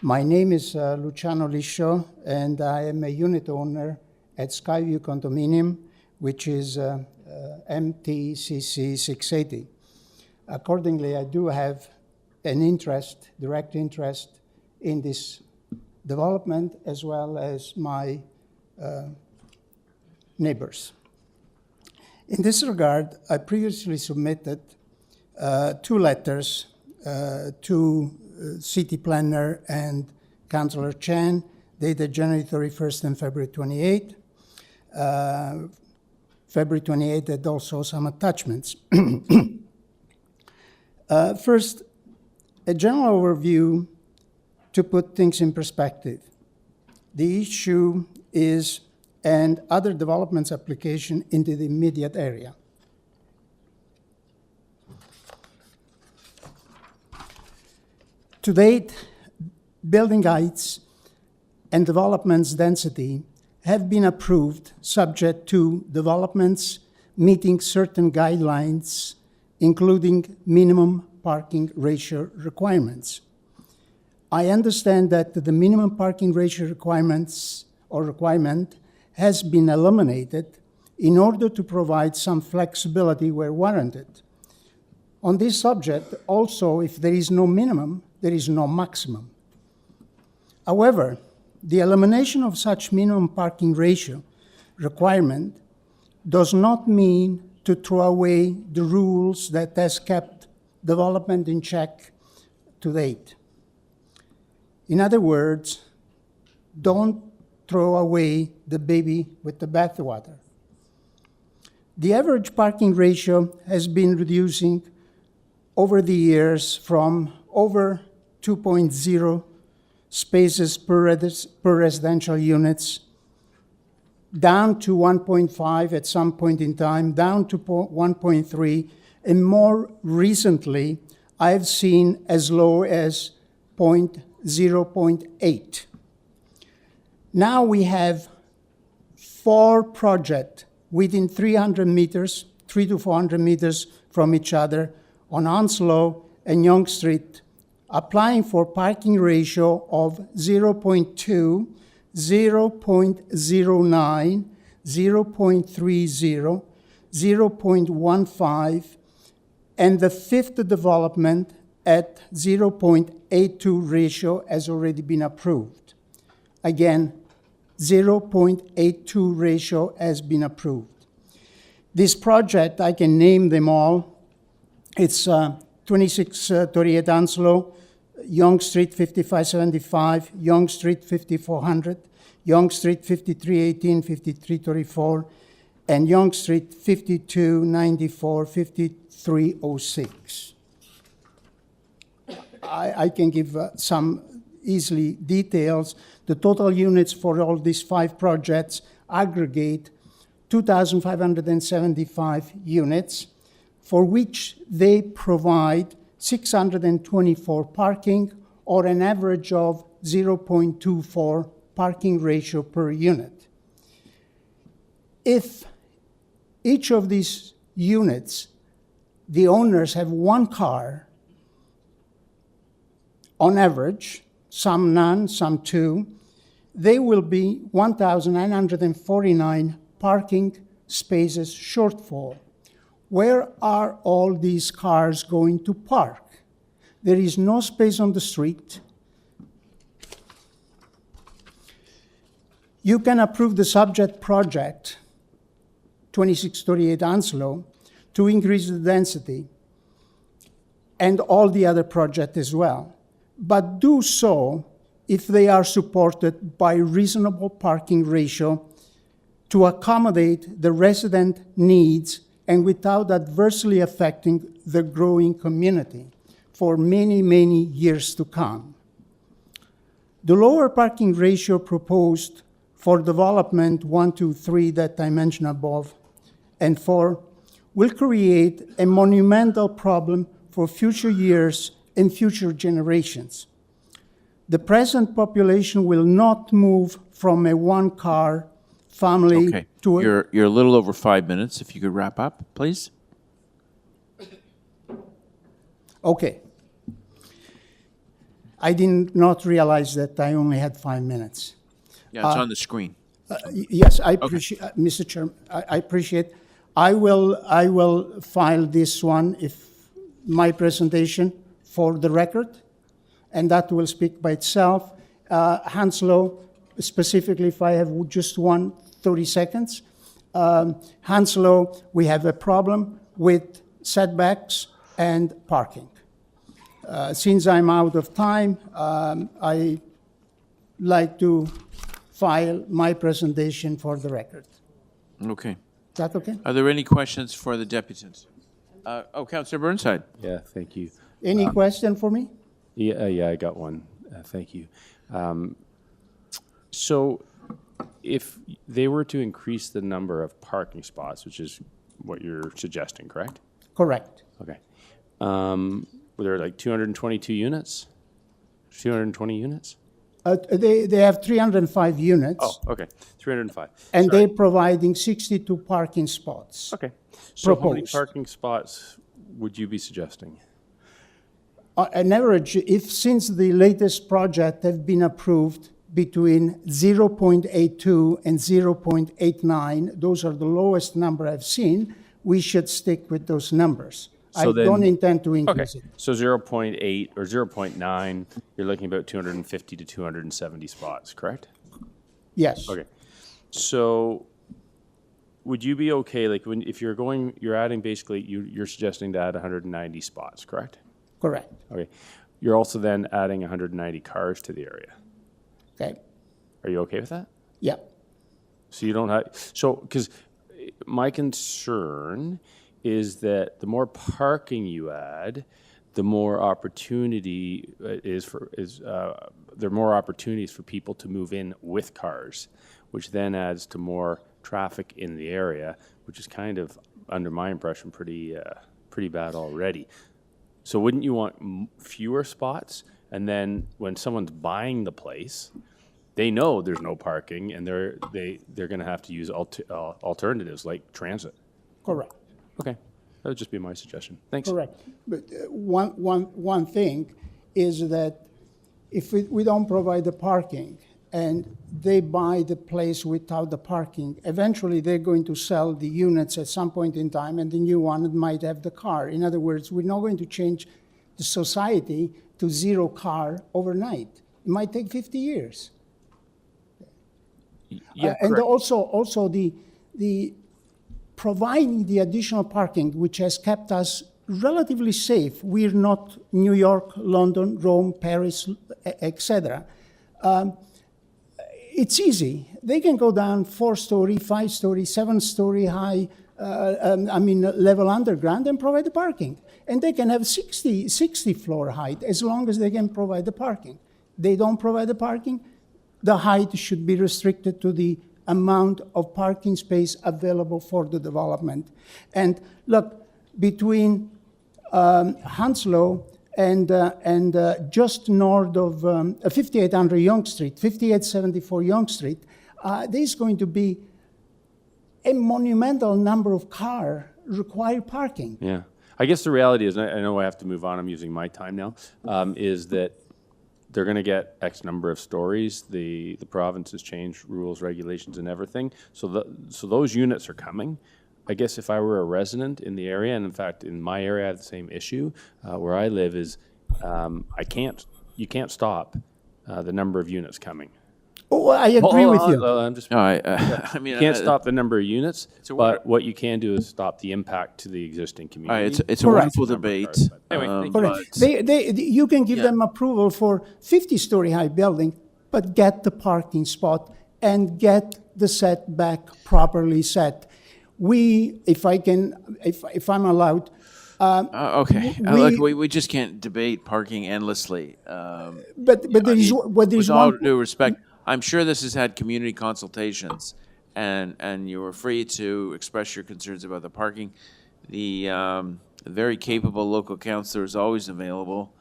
My name is Luciano Liscio, and I am a unit owner at Skyview Condominium, which is MTCC 680. Accordingly, I do have an interest, direct interest, in this development as well as my neighbors. In this regard, I previously submitted 2 letters to city planner and Councillor Chan, dated January 31st and February 28th. February 28th had also some attachments. First, a general overview to put things in perspective. The issue is and other developments application into the immediate area. To date, building heights and developments density have been approved subject to developments meeting certain guidelines, including minimum parking ratio requirements. I understand that the minimum parking ratio requirement has been eliminated in order to provide some flexibility where warranted. On this subject, also, if there is no minimum, there is no maximum. However, the elimination of such minimum parking ratio requirement does not mean to throw away the rules that has kept development in check to date. In other words, don't throw away the baby with the bathwater. The average parking ratio has been reducing over the years from over 2.0 spaces per residential units, down to 1.5 at some point in time, down to 1.3, and more recently, I've seen as low as 0.8. Now we have 4 projects within 300 meters, 300 to 400 meters from each other on Onslow and Yonge Street, applying for parking ratio of 0.2, 0.09, 0.30, 0.15, and the 5th development at 0.82 ratio has already been approved. Again, 0.82 ratio has been approved. This project, I can name them all. It's 2638 Onslow, Yonge Street 5575, Yonge Street 5400, Yonge Street 5318, 5334, and Yonge Street 5294, 5306. I can give some easily details. The total units for all these 5 projects aggregate 2,575 units, for which they provide 624 parking, or an average of 0.24 parking ratio per unit. If each of these units, the owners have 1 car, on average, some none, some 2, they will be 1,949 parking spaces shortfall. Where are all these cars going to park? There is no space on the street. You can approve the subject project, 2638 Onslow, to increase the density, and all the other projects as well. But do so if they are supported by reasonable parking ratio to accommodate the resident needs and without adversely affecting the growing community for many, many years to come. The lower parking ratio proposed for development 1, 2, 3 that I mentioned above, and 4, will create a monumental problem for future years and future generations. The present population will not move from a 1-car family Okay, to a... you're a little over 5 minutes. If you could wrap up, please. Okay. I did not realize that I only had 5 minutes. Yeah, it's on the screen. Yes, I appreciate, Mr. Chairman, I appreciate. I will file this one, if my presentation, for the record, and that will speak by itself. Hanslow, specifically, if I have just 30 seconds. Hanslow, we have a problem with setbacks and parking. Since I'm out of time, I like to file my presentation for the record. Okay. Is that okay? Are there any questions for the deputants? Councillor Burnside. Yeah, thank you. Any question for me? Yeah, I got one. Thank you. So if they were to increase the number of parking spots, which is what you're suggesting, correct? Correct. Okay. Were there like 222 units? 220 units? They have 305 units. Oh, okay. 305. And Sorry. they're providing 62 parking spots. Okay. So how many Proposed. parking spots would you be suggesting? An average, if since the latest project have been approved between 0.82 and 0.89, those are the lowest number I've seen, we should stick with those numbers. So I then- don't intend to Okay, increase it. so 0.8 or 0.9, you're looking about 250 to 270 spots, correct? Yes. Okay, so would you be okay, like, if you're adding basically, you're suggesting to add 190 spots, correct? Correct. Okay, you're also then adding 190 cars to the area. Okay, Are you okay with that? yeah. So you don't have, so, because my concern is that the more parking you add, the more opportunity there are more opportunities for people to move in with cars, which then adds to more traffic in the area, which is kind of, under my impression, pretty bad already. So wouldn't you want fewer spots? And then when someone's buying the place, they know there's no parking, and they're going to have to use alternatives like transit. Correct. Okay, that would just be my suggestion. Thanks. Correct. But one thing is that if we don't provide the parking and they buy the place without the parking, eventually they're going to sell the units at some point in time, and the new one might have the car. In other words, we're not going to change the society to zero car overnight. It might take 50 years. Yeah, And correct. also the providing the additional parking, which has kept us relatively safe. We're not New York, London, Rome, Paris, etc. It's easy. They can go down 4-story, 5-story, 7-story high, level underground and provide the parking. And they can have 60 floor height as long as they can provide the parking. They don't provide the parking, the height should be restricted to the amount of parking space available for the development. And look, between Hounslow and just north of 5800 Yonge Street, 5874 Yonge Street, there's going to be a monumental number of cars require parking. Yeah. I guess the reality is, and I know I have to move on, I'm using my time now, is that they're going to get X number of stories. The province has changed rules, regulations, and everything. So those units are coming. I guess if I were a resident in the area, and in fact in my area I have the same issue, where I live is you can't stop the number of units coming. Oh, I agree with you. I'm just, No, I mean, you can't stop the number of units, a but what you can do is stop the impact to the existing all right, community. it's a Correct. wonderful debate. Anyway, thank you. Correct. but- You can give Yeah. them approval for 50-story high building, but get the parking spot and get the setback properly set. If I'm allowed, Okay, look, we just can't debate parking endlessly. but there is With all one. due respect, I'm sure this has had community consultations, and you were free to express your concerns about the parking. The very capable local councillor is always available.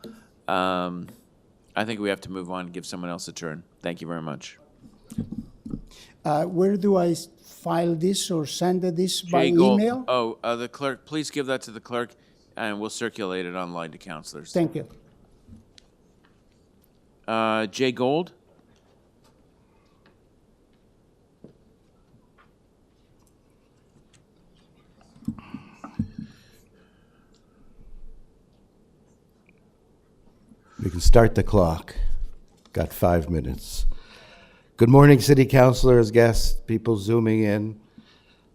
I think we have to move on and give someone else a turn. Thank you very much. Where do I file this or send this by Jay Gold- email? Oh, the clerk, please give that to the clerk, and we'll circulate it online to councillors. Thank you. Jay Gold? We can start the clock. Got 5 minutes. Good morning, city councilors, guests, people zooming in.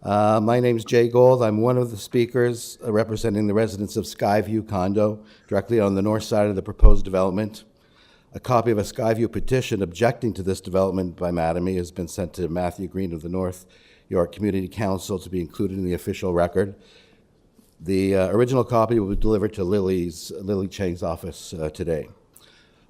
My name's Jay Gold. I'm one of the speakers representing the residents of Skyview condo, directly on the north side of the proposed development. A copy of a Skyview petition objecting to this development by Mattamy has been sent to Matthew Green of the North York Community Council to be included in the official record. The original copy will be delivered to Lily Chang's office today.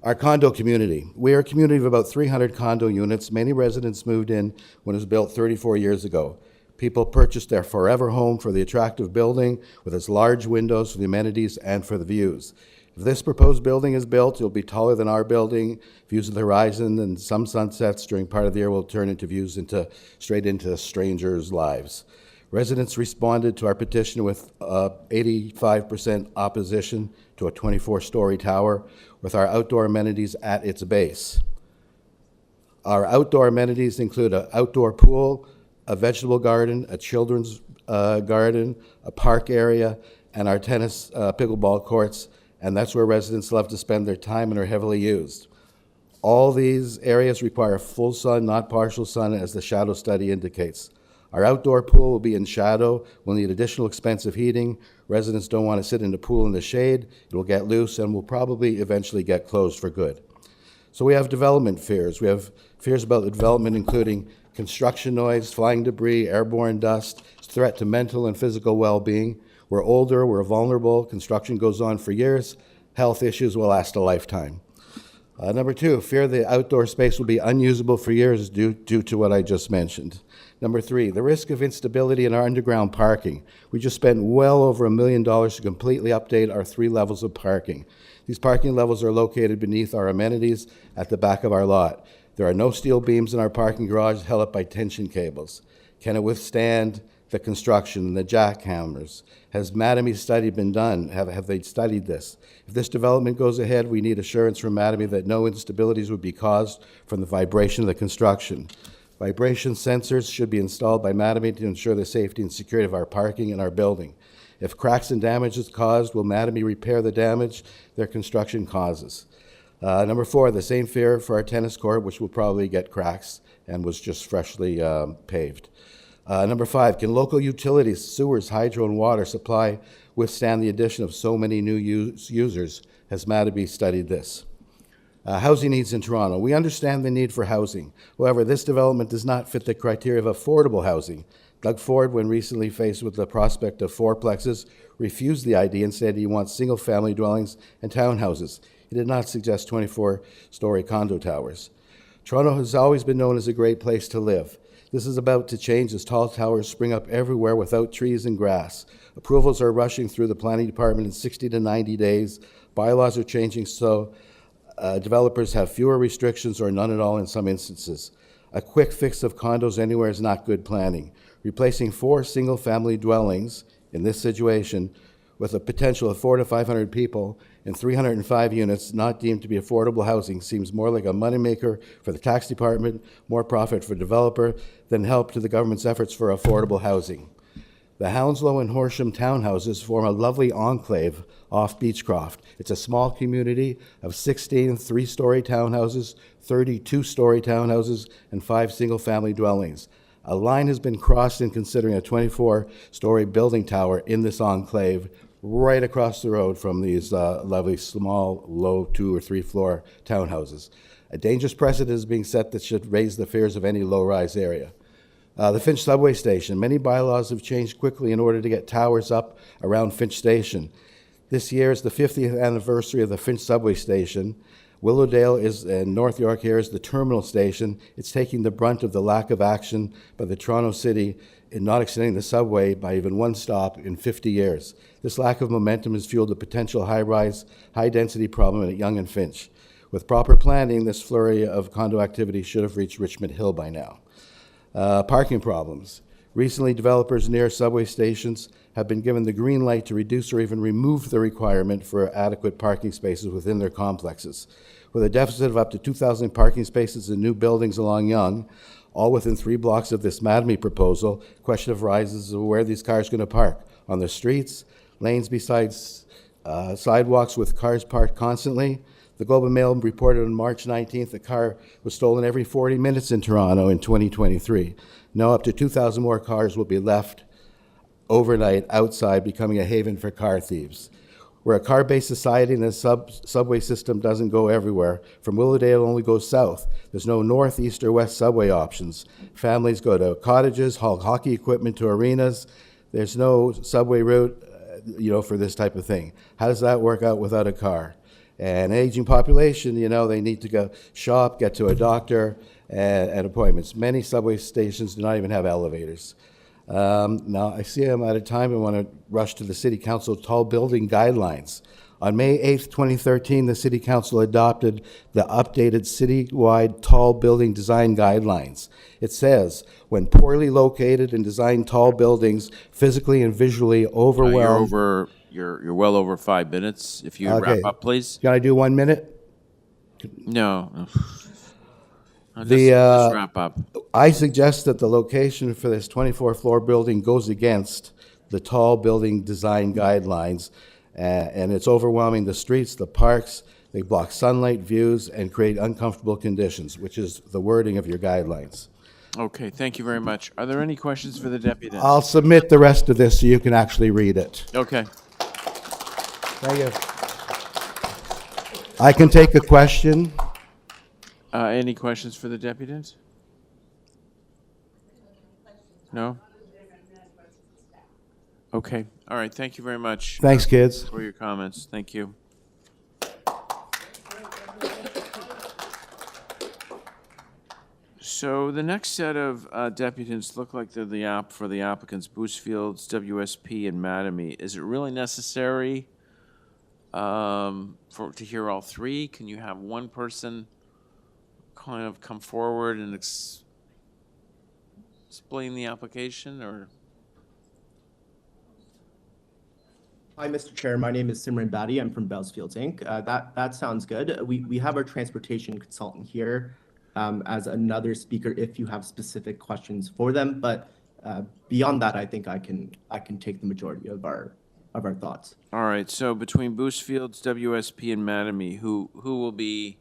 Our condo community. We are a community of about 300 condo units. Many residents moved in when it was built 34 years ago. People purchased their forever home for the attractive building with its large windows for the amenities and for the views. If this proposed building is built, it'll be taller than our building, views of the horizon, and some sunsets during part of the year will turn into views straight into strangers' lives. Residents responded to our petition with 85% opposition to a 24-story tower with our outdoor amenities at its base. Our outdoor amenities include an outdoor pool, a vegetable garden, a children's garden, a park area, and our tennis pickleball courts, and that's where residents love to spend their time and are heavily used. All these areas require full sun, not partial sun, as the shadow study indicates. Our outdoor pool will be in shadow. We'll need additional expensive heating. Residents don't want to sit in the pool in the shade. It will get loose and will probably eventually get closed for good. So we have development fears. We have fears about the development, including construction noise, flying debris, airborne dust, threat to mental and physical well-being. We're older, we're vulnerable, construction goes on for years, health issues will last a lifetime. Number two, fear the outdoor space will be unusable for years due to what I just mentioned. Number three, the risk of instability in our underground parking. We just spent well over $1 million to completely update our 3 levels of parking. These parking levels are located beneath our amenities at the back of our lot. There are no steel beams in our parking garage held up by tension cables. Can it withstand the construction and the jackhammers? Has Mattamy study been done? Have they studied this? If this development goes ahead, we need assurance from Mattamy that no instabilities would be caused from the vibration of the construction. Vibration sensors should be installed by Mattamy to ensure the safety and security of our parking and our building. If cracks and damage is caused, will Mattamy repair the damage their construction causes? Number four, the same fear for our tennis court, which will probably get cracks and was just freshly paved. Number five, can local utilities, sewers, hydro, and water supply withstand the addition of so many new users? Has Mattamy studied this? Housing needs in Toronto. We understand the need for housing. However, this development does not fit the criteria of affordable housing. Doug Ford, when recently faced with the prospect of fourplexes, refused the idea and said he wants single-family dwellings and townhouses. He did not suggest 24-story condo towers. Toronto has always been known as a great place to live. This is about to change as tall towers spring up everywhere without trees and grass. Approvals are rushing through the planning department in 60 to 90 days. Bylaws are changing so developers have fewer restrictions or none at all in some instances. A quick fix of condos anywhere is not good planning. Replacing 4 single-family dwellings in this situation with a potential of 400 to 500 people in 305 units not deemed to be affordable housing seems more like a moneymaker for the tax department, more profit for developer than help to the government's efforts for affordable housing. The Hounslow and Horsham townhouses form a lovely enclave off Beechcroft. It's a small community of 16 3-story townhouses, 32 story townhouses, and 5 single-family dwellings. A line has been crossed in considering a 24-story building tower in this enclave right across the road from these lovely small, low 2 or 3 floor townhouses. A dangerous precedent is being set that should raise the fears of any low-rise area. The Finch subway station. Many bylaws have changed quickly in order to get towers up around Finch station. This year is the 50th anniversary of the Finch subway station. Willowdale and North York here is the terminal station. It's taking the brunt of the lack of action by the Toronto City in not extending the subway by even 1 stop in 50 years. This lack of momentum has fueled a potential high-rise, high-density problem at Yonge and Finch. With proper planning, this flurry of condo activity should have reached Richmond Hill by now. Parking problems. Recently, developers near subway stations have been given the green light to reduce or even remove the requirement for adequate parking spaces within their complexes. With a deficit of up to 2,000 parking spaces in new buildings along Yonge, all within 3 blocks of this Mattamy proposal, question of arises of where these cars are going to park. On the streets, lanes besides sidewalks with cars parked constantly. The Globe and Mail reported on March 19th a car was stolen every 40 minutes in Toronto in 2023. Now up to 2,000 more cars will be left overnight outside, becoming a haven for car thieves. We're a car-based society, and the subway system doesn't go everywhere. From Willowdale, it only goes south. There's no north, east, or west subway options. Families go to cottages, haul hockey equipment to arenas. There's no subway route, for this type of thing. How does that work out without a car? And aging population, they need to go shop, get to a doctor, and appointments. Many subway stations do not even have elevators. Now, I see I'm out of time. I want to rush to the City Council tall building guidelines. On May 8th, 2013, the City Council adopted the updated citywide tall building design guidelines. It says, when poorly located and designed tall buildings physically and visually overwhelm... You're well over 5 minutes. If you Okay. wrap up, please. Can I do 1 minute? No. Just wrap up. I suggest that the location for this 24-floor building goes against the tall building design guidelines, and it's overwhelming the streets, the parks. They block sunlight, views, and create uncomfortable conditions, which is the wording of your guidelines. Okay, thank you very much. Are there any questions for the deputy? I'll submit the rest of this so you can actually read it. Okay. Thank you. I can take a question. Any questions for the deputant? No? Okay, all right, thank you very much. Thanks, kids. For your comments, thank you. So the next set of deputants look like they're for the applicants, Boostfields, WSP, and Mattamy. Is it really necessary to hear all three? Can you have one person kind of come forward and explain the application, or? Hi, Mr. Chair. My name is Simran Badi. I'm from Bellsfields Inc. That sounds good. We have our transportation consultant here as another speaker if you have specific questions for them. But beyond that, I think I can take the majority of our thoughts. All right. So between Boostfields, WSP, and Mattamy, who will be?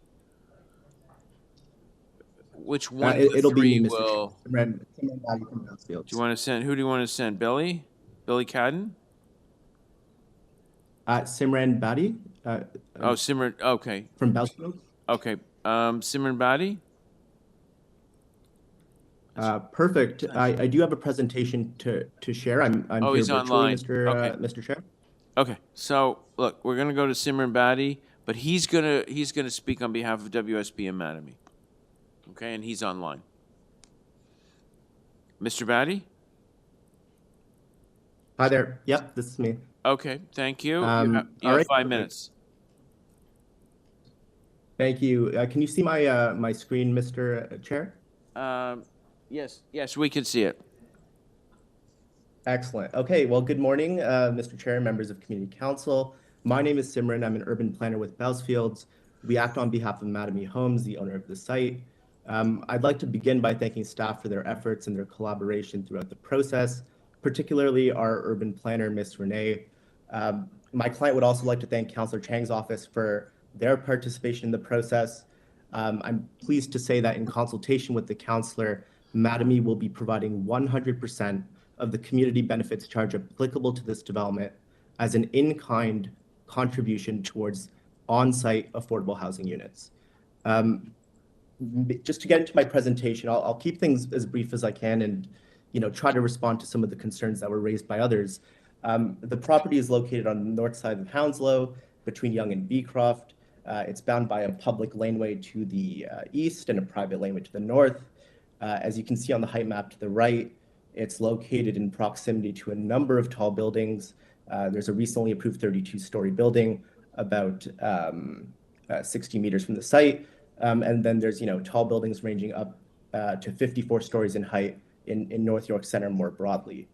Which one? Of the It'll three be me, Mr. will? Chair. Simran Badi from Bellsfields. Do you want to send? Who do you want to send? Billy? Billy Cadden? Simran Badi. Oh, Simran. Okay. From Bellsfields. Okay. Simran Badi? Perfect. I do have a presentation to share. I'm Oh, here he's virtually, online. Mr. Okay. Mr. Chair. Okay. So look, we're gonna go to Simran Badi, but he's gonna speak on behalf of WSP and Mattamy. Okay, and he's online. Mr. Badi? Hi there. Yep, this is me. Okay, thank you. You all have right, 5 perfect. minutes. Thank you. Can you see my my screen, Mr. Chair? Yes, we can see it. Excellent. Okay, well, good morning, Mr. Chair, members of Community Council. My name is Simran. I'm an urban planner with Bellsfields. We act on behalf of Mattamy Homes, the owner of the site. I'd like to begin by thanking staff for their efforts and their collaboration throughout the process, particularly our urban planner, Ms. Renee. My client would also like to thank Councillor Chang's office for their participation in the process. I'm pleased to say that in consultation with the councillor, Mattamy will be providing 100% of the community benefits charge applicable to this development as an in-kind contribution towards on-site affordable housing units. Just to get into my presentation, I'll keep things as brief as I can and try to respond to some of the concerns that were raised by others. The property is located on the north side of Hounslow between Yonge and Beecroft. It's bound by a public laneway to the east and a private laneway to the north. As you can see on the height map to the right, it's located in proximity to a number of tall buildings. There's a recently approved 32-story building about 60 meters from the site. And then there's, tall buildings ranging up to 54 stories in height in North York Centre more broadly.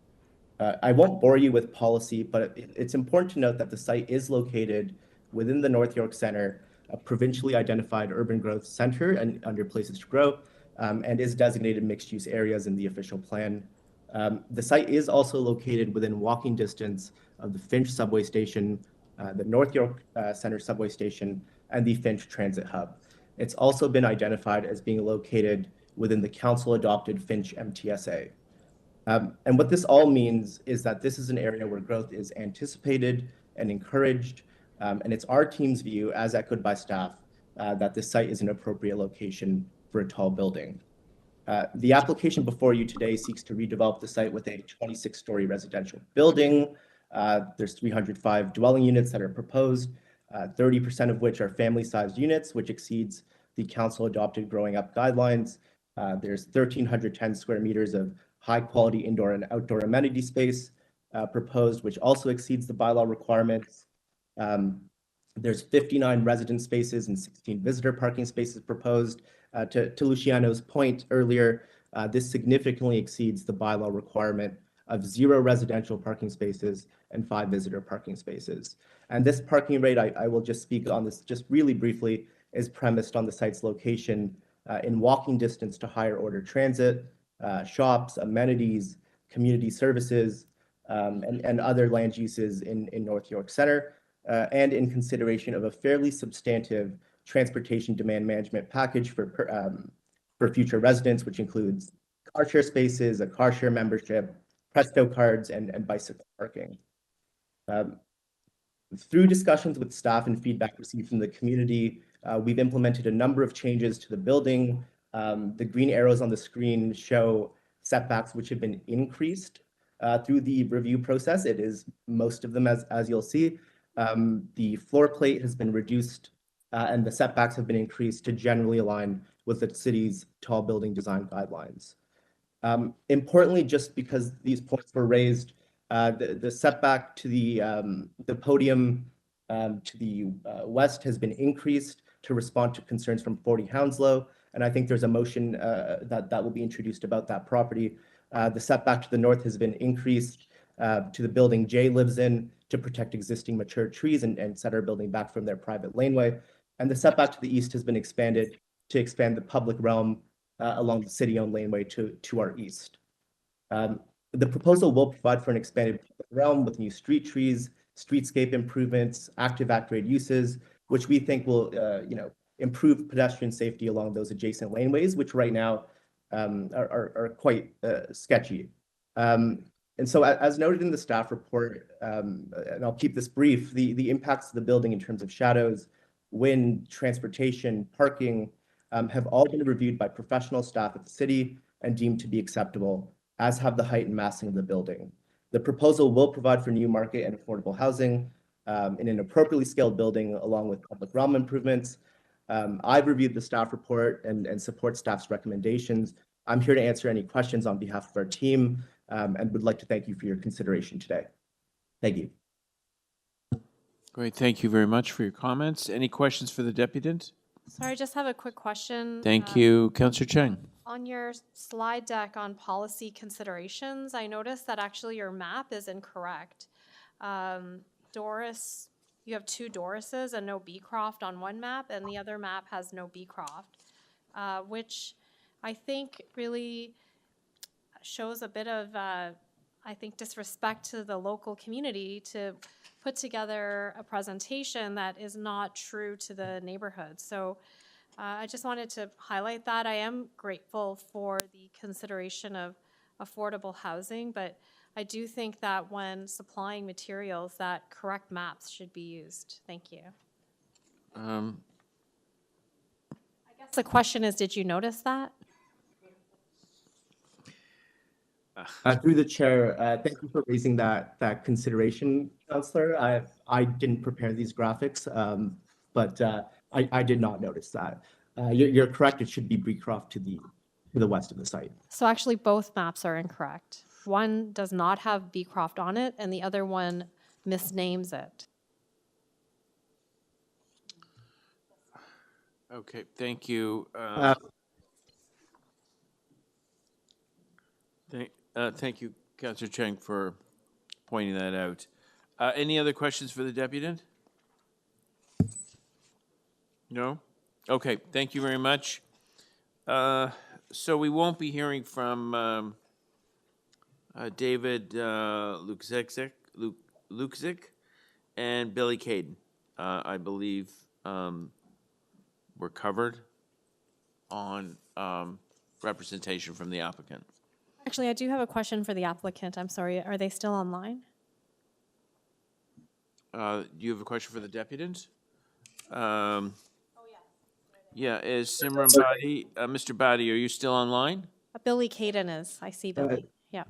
I won't bore you with policy, but it's important to note that the site is located within the North York Centre, a provincially identified urban growth centre and under places to grow, and is designated mixed-use areas in the official plan. The site is also located within walking distance of the Finch subway station, the North York Centre subway station, and the Finch Transit Hub. It's also been identified as being located within the council-adopted Finch MTSA. And what this all means is that this is an area where growth is anticipated and encouraged, and it's our team's view, as echoed by staff, that this site is an appropriate location for a tall building. The application before you today seeks to redevelop the site with a 26-story residential building. There's 305 dwelling units that are proposed, 30% of which are family-sized units, which exceeds the council-adopted growing up guidelines. There's 1,310 square meters of high-quality indoor and outdoor amenity space proposed, which also exceeds the bylaw requirements. There's 59 resident spaces and 16 visitor parking spaces proposed. To Luciano's point earlier, this significantly exceeds the bylaw requirement of 0 residential parking spaces and 5 visitor parking spaces. And this parking rate, I will just speak on this just really briefly, is premised on the site's location in walking distance to higher order transit, shops, amenities, community services, and other land uses in North York Centre, and in consideration of a fairly substantive transportation demand management package for future residents, which includes car share spaces, a car share membership, Presto cards, and bicycle parking. Through discussions with staff and feedback received from the community, we've implemented a number of changes to the building. The green arrows on the screen show setbacks which have been increased through the review process. It is most of them, as you'll see. The floor plate has been reduced and the setbacks have been increased to generally align with the city's tall building design guidelines. Importantly, just because these points were raised, the setback to the podium to the west has been increased to respond to concerns from 40 Hounslow. And I think there's a motion that will be introduced about that property. The setback to the north has been increased to the building Jay lives in to protect existing mature trees and set our building back from their private laneway. And the setback to the east has been expanded to expand the public realm along the city-owned laneway to our east. The proposal will provide for an expanded public realm with new street trees, streetscape improvements, active at-grade uses, which we think will improve pedestrian safety along those adjacent laneways, which right now are quite sketchy. And so as noted in the staff report, and I'll keep this brief, the impacts of the building in terms of shadows, wind, transportation, parking, have all been reviewed by professional staff at the city and deemed to be acceptable, as have the height and massing of the building. The proposal will provide for new market and affordable housing in an appropriately scaled building along with public realm improvements. I've reviewed the staff report and support staff's recommendations. I'm here to answer any questions on behalf of our team and would like to thank you for your consideration today. Thank you. Great, thank you very much for your comments. Any questions for the deputant? Sorry, I just have a quick question. Thank you, Councillor Cheng. On your slide deck on policy considerations, I noticed that actually your map is incorrect. Doris, you have 2 Dorises and no Beecroft on one map, and the other map has no Beecroft, which I think really shows a bit of, I think, disrespect to the local community to put together a presentation that is not true to the neighborhood. So I just wanted to highlight that. I am grateful for the consideration of affordable housing, but I do think that when supplying materials, that correct maps should be used. Thank you. I guess the question is, did you notice that? Through the chair, thank you for raising that consideration, Councillor. I didn't prepare these graphics, but I did not notice that. You're correct. It should be Beecroft to the west of the site. So actually, both maps are incorrect. One does not have Beecroft on it, and the other one misnames it. Okay, thank you. Thank you, Councillor Cheng, for pointing that out. Any other questions for the deputant? No? Okay, thank you very much. So we won't be hearing from David Lukzik and Billy Caden. I believe we're covered on representation from the applicant. Actually, I do have a question for the applicant. I'm sorry. Are they still online? Do you have a question for the deputant? Yeah, is Simran Badi, Mr. Badi, are you still online? Billy Caden is. I see Billy. Yeah.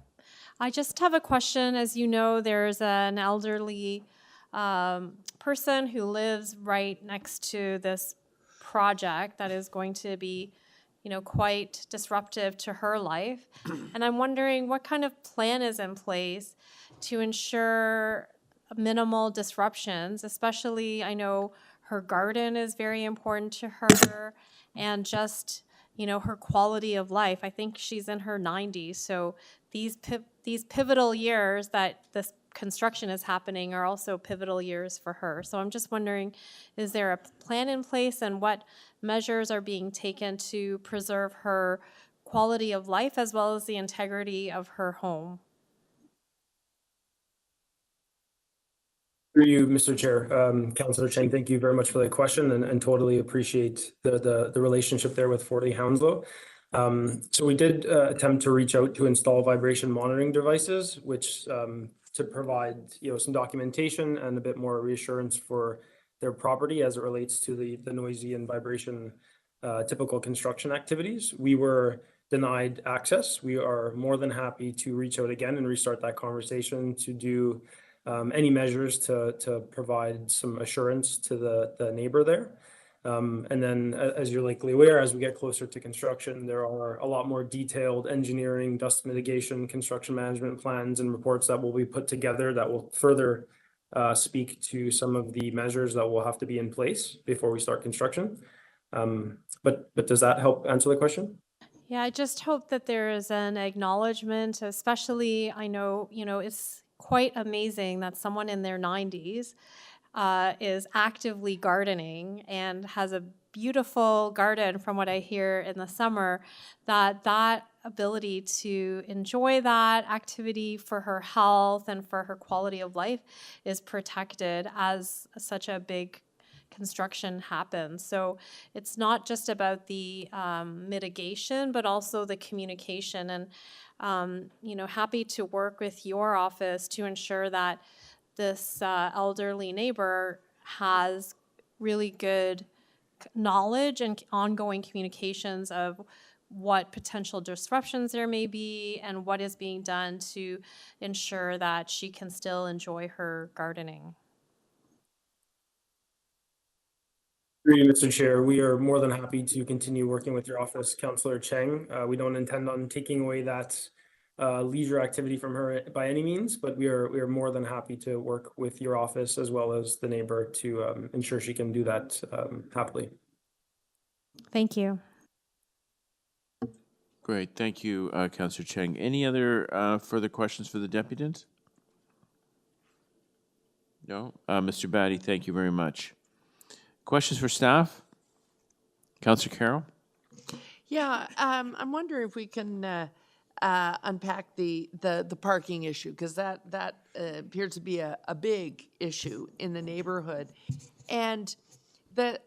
I just have a question. As you know, there's an elderly person who lives right next to this project that is going to be, quite disruptive to her life. And I'm wondering what kind of plan is in place to ensure minimal disruptions, especially I know her garden is very important to her and just, her quality of life. I think she's in her 90s. So these pivotal years that this construction is happening are also pivotal years for her. So I'm just wondering, is there a plan in place and what measures are being taken to preserve her quality of life as well as the integrity of her home? Through you, Mr. Chair. Councillor Cheng, thank you very much for the question and totally appreciate the relationship there with 40 Hounslow. So we did attempt to reach out to install vibration monitoring devices, which to provide some documentation and a bit more reassurance for their property as it relates to the noisy and vibration typical construction activities. We were denied access. We are more than happy to reach out again and restart that conversation to do any measures to provide some assurance to the neighbor there. And then, as you're likely aware, as we get closer to construction, there are a lot more detailed engineering, dust mitigation, construction management plans and reports that will be put together that will further speak to some of the measures that will have to be in place before we start construction. But does that help answer the question? Yeah, I just hope that there is an acknowledgement, especially I know, it's quite amazing that someone in their 90s is actively gardening and has a beautiful garden from what I hear in the summer, that ability to enjoy that activity for her health and for her quality of life is protected as such a big construction happens. So it's not just about the mitigation, but also the communication. And, happy to work with your office to ensure that this elderly neighbor has really good knowledge and ongoing communications of what potential disruptions there may be and what is being done to ensure that she can still enjoy her gardening. Through you, Mr. Chair, we are more than happy to continue working with your office, Councillor Cheng. We don't intend on taking away that leisure activity from her by any means, but we are more than happy to work with your office as well as the neighbor to ensure she can do that happily. Thank you. Great, thank you, Councillor Cheng. Any other further questions for the deputant? No? Mr. Batty, thank you very much. Questions for staff? Councillor Carroll? Yeah, I'm wondering if we can unpack the parking issue, because that appears to be a big issue in the neighborhood. And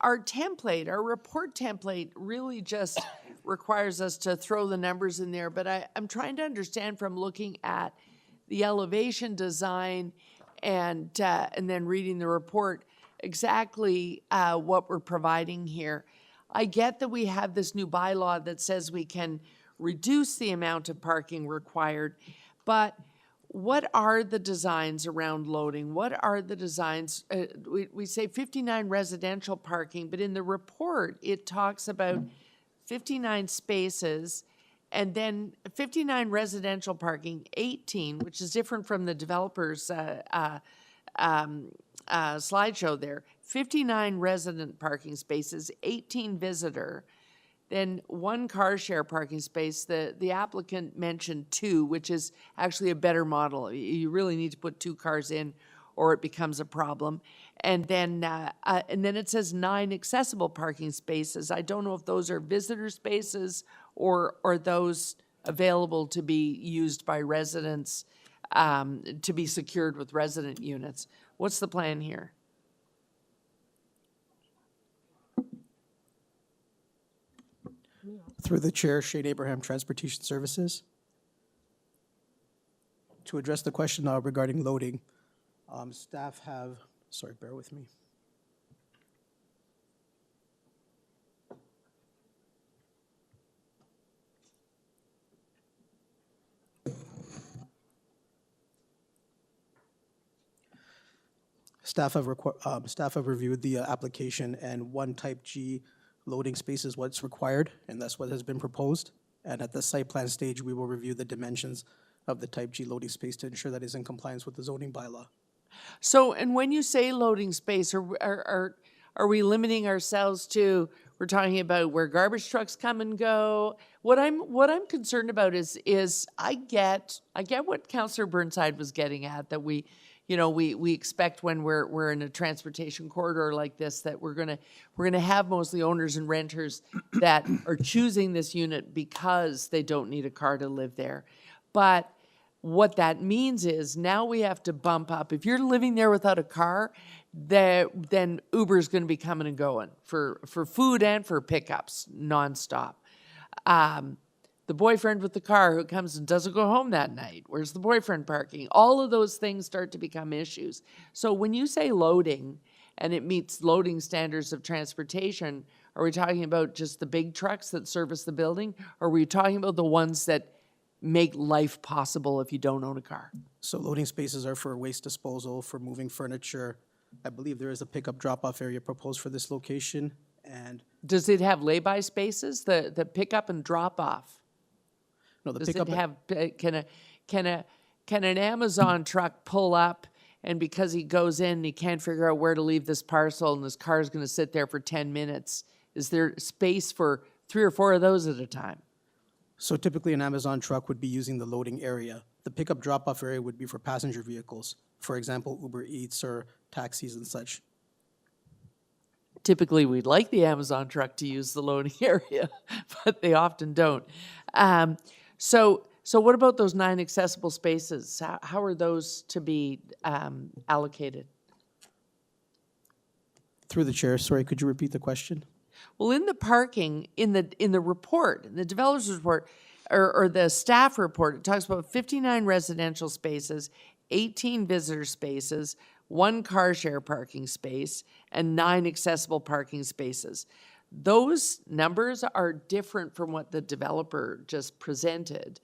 our report template really just requires us to throw the numbers in there. But I'm trying to understand from looking at the elevation design and then reading the report exactly what we're providing here. I get that we have this new bylaw that says we can reduce the amount of parking required, but what are the designs around loading? What are the designs? We say 59 residential parking, but in the report, it talks about 59 spaces and then 59 residential parking, 18, which is different from the developer's slideshow there, 59 resident parking spaces, 18 visitor, then 1 car share parking space. The applicant mentioned 2, which is actually a better model. You really need to put 2 cars in or it becomes a problem. And then it says 9 accessible parking spaces. I don't know if those are visitor spaces or those available to be used by residents, to be secured with resident units. What's the plan here? Through the chair, Shane Abraham, Transportation Services. To address the question regarding loading, staff have, sorry, bear with me. Staff have reviewed the application, and 1 type G loading space is what's required, and that's what has been proposed. And at the site plan stage, we will review the dimensions of the type G loading space to ensure that it's in compliance with the zoning bylaw. So, and when you say loading space, are we limiting ourselves to, we're talking about where garbage trucks come and go? What I'm concerned about is I get what Councillor Burnside was getting at, that we expect when we're in a transportation corridor like this that we're gonna have mostly owners and renters that are choosing this unit because they don't need a car to live there. But what that means is now we have to bump up. If you're living there without a car, then Uber's going to be coming and going for food and for pickups nonstop. the boyfriend with the car who comes and doesn't go home that night. Where's the boyfriend parking? All of those things start to become issues. So when you say loading and it meets loading standards of transportation, are we talking about just the big trucks that service the building? Or are we talking about the ones that make life possible if you don't own a car? So loading spaces are for waste disposal, for moving furniture. I believe there is a pickup drop-off area proposed for this location, and Does it have lay-by spaces, the pick up and drop off? no, the Does it pickup. have, can an Amazon truck pull up and because he goes in, he can't figure out where to leave this parcel and his car's gonna sit there for 10 minutes? Is there space for 3 or 4 of those at a time? So typically, an Amazon truck would be using the loading area. The pickup drop-off area would be for passenger vehicles, for example, Uber Eats or taxis and such. Typically, we'd like the Amazon truck to use the loading area, but they often don't. So what about those 9 accessible spaces? How are those to be allocated? Through the chair, sorry, could you repeat the question? Well, in the parking, in the report, in the developer's report, or the staff report, it talks about 59 residential spaces, 18 visitor spaces, 1 car share parking space, and 9 accessible parking spaces. Those numbers are different from what the developer just presented.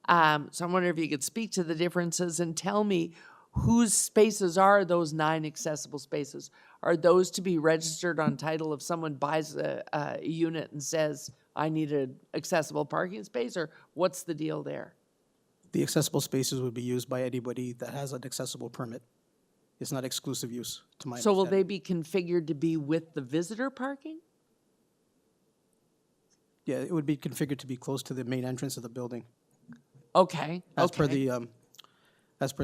So I'm wondering if you could speak to the differences and tell me whose spaces are those 9 accessible spaces? Are those to be registered on title if someone buys a unit and says, I need an accessible parking space, or what's the deal there? The accessible spaces would be used by anybody that has an accessible permit. It's not exclusive use, to my So will understanding. they be configured to be with the visitor parking? Yeah, it would be configured to be close to the main entrance of the building, Okay, as per okay,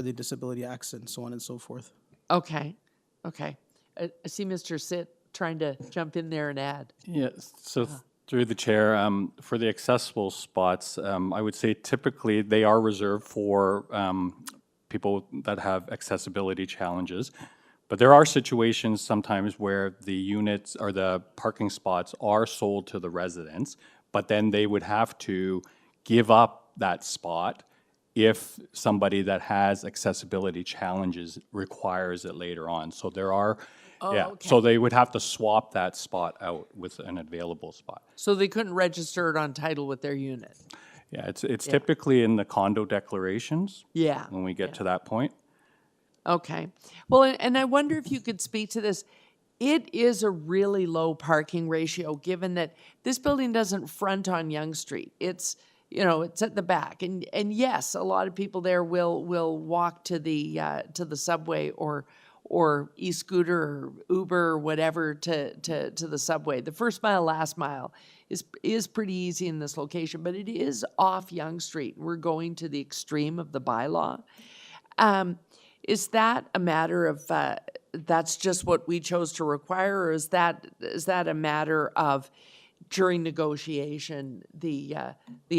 the Disability Acts and so on and so forth. okay. I see Mr. Sitt trying to jump in there and add. Yeah, so through the chair, for the accessible spots, I would say typically they are reserved for people that have accessibility challenges. But there are situations sometimes where the units or the parking spots are sold to the residents, but then they would have to give up that spot if somebody that has accessibility challenges requires it later on. So there are, so they would have to swap that spot out with an available spot. So they couldn't register it on title with their unit? Yeah, it's typically in the condo declarations. Yeah. When we get to that point. Okay. Well, and I wonder if you could speak to this. It is a really low parking ratio, given that this building doesn't front on Yonge Street. It's, it's at the back. And yes, a lot of people there will walk to the subway or e-scooter or Uber or whatever to the subway. The first mile, last mile is pretty easy in this location, but it is off Yonge Street. We're going to the extreme of the bylaw. Is that a matter of that's just what we chose to require, or is that a matter of during negotiation the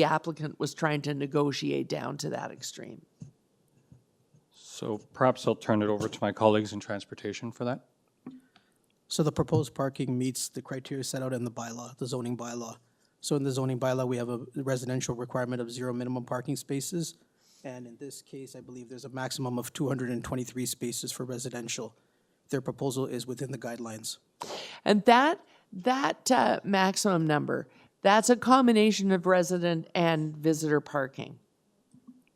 applicant was trying to negotiate down to that extreme? So perhaps I'll turn it over to my colleagues in transportation for that. So the proposed parking meets the criteria set out in the bylaw, the zoning bylaw. So in the zoning bylaw, we have a residential requirement of 0 minimum parking spaces. And in this case, I believe there's a maximum of 223 spaces for residential. Their proposal is within the guidelines. And that maximum number, that's a combination of resident and visitor parking.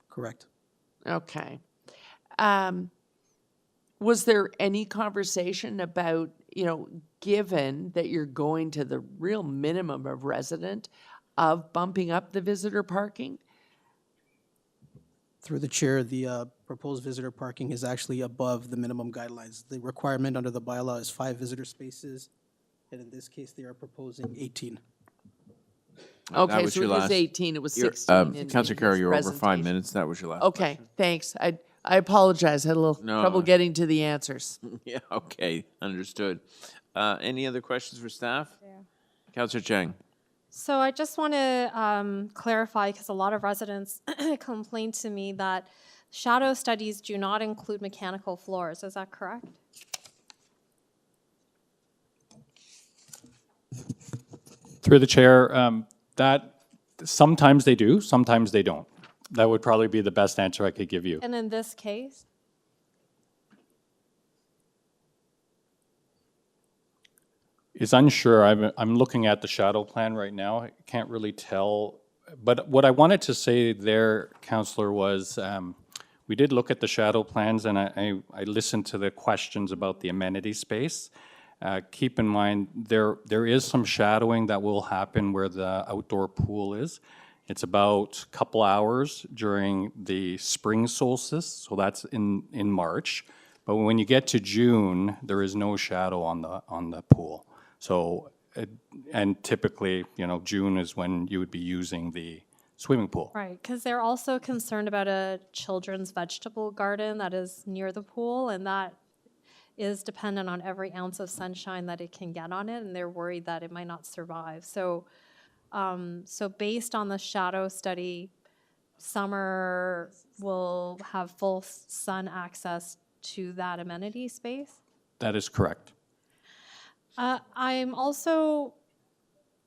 Correct. Okay. Was there any conversation about, given that you're going to the real minimum of resident, of bumping up the visitor parking? Through the chair, the proposed visitor parking is actually above the minimum guidelines. The requirement under the bylaw is 5 visitor spaces, and in this case, they are proposing 18. Okay, was so your it was last- 18, it was 16 in Councilor his Carroll, you're over 5 presentation. minutes. That was your last Okay, thanks. I apologize, I had a little No. trouble getting to the answers. Yeah, okay, understood. Any other questions for staff? Councilor Chang. So I just want to clarify, because a lot of residents complain to me that shadow studies do not include mechanical floors. Is that correct? Through the chair, that Sometimes they do, sometimes they don't. That would probably be the best answer I could give you. And in this case? It's unsure. I'm looking at the shadow plan right now. I can't really tell. But what I wanted to say there, Councillor, was we did look at the shadow plans, and I listened to the questions about the amenity space. Keep in mind, there is some shadowing that will happen where the outdoor pool is. It's about a couple hours during the spring solstice, so that's in March. But when you get to June, there is no shadow on the pool. So, and typically, June is when you would be using the swimming pool. Right, because they're also concerned about a children's vegetable garden that is near the pool, and that is dependent on every ounce of sunshine that it can get on it, and they're worried that it might not survive. So, so based on the shadow study, summer will have full sun access to that amenity space? That is correct. I'm also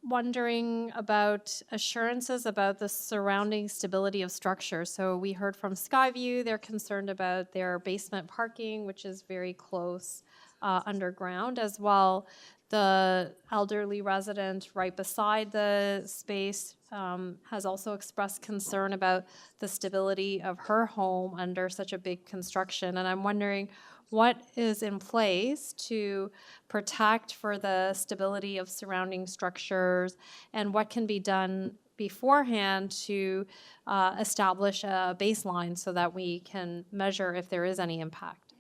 wondering about assurances about the surrounding stability of structure. So we heard from Skyview, they're concerned about their basement parking, which is very close underground as well. The elderly resident right beside the space has also expressed concern about the stability of her home under such a big construction. And I'm wondering what is in place to protect for the stability of surrounding structures, and what can be done beforehand to establish a baseline so that we can measure if there is any impact.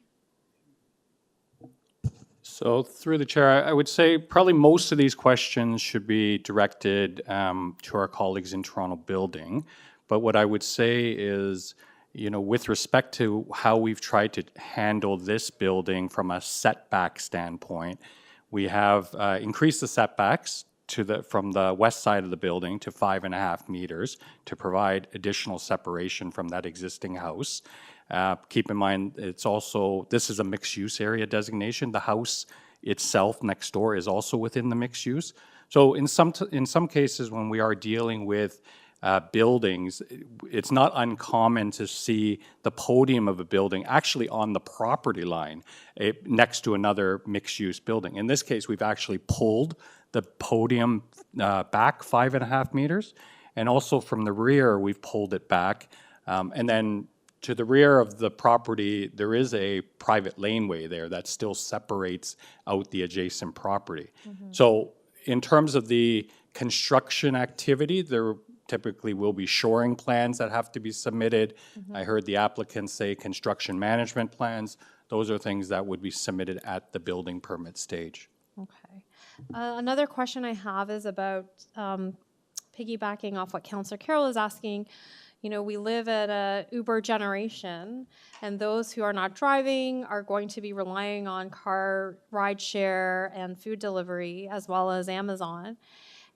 So through the chair, I would say probably most of these questions should be directed to our colleagues in Toronto Building. But what I would say is, with respect to how we've tried to handle this building from a setback standpoint, we have increased the setbacks from the west side of the building to 5.5 meters to provide additional separation from that existing house. Keep in mind, this is a mixed-use area designation. The house itself next door is also within the mixed use. So in some cases, when we are dealing with buildings, it's not uncommon to see the podium of a building actually on the property line next to another mixed-use building. In this case, we've actually pulled the podium back 5.5 meters, and also from the rear, we've pulled it back. And then to the rear of the property, there is a private laneway there that still separates out the adjacent property. Mm-hmm. So in terms of the construction activity, there typically will be shoring plans that have to be submitted. Mm-hmm. I heard the applicants say construction management plans. Those are things that would be submitted at the building permit stage. Okay. Another question I have is about piggybacking off what Councillor Carroll is asking. We live at a Uber generation, and those who are not driving are going to be relying on car rideshare and food delivery, as well as Amazon.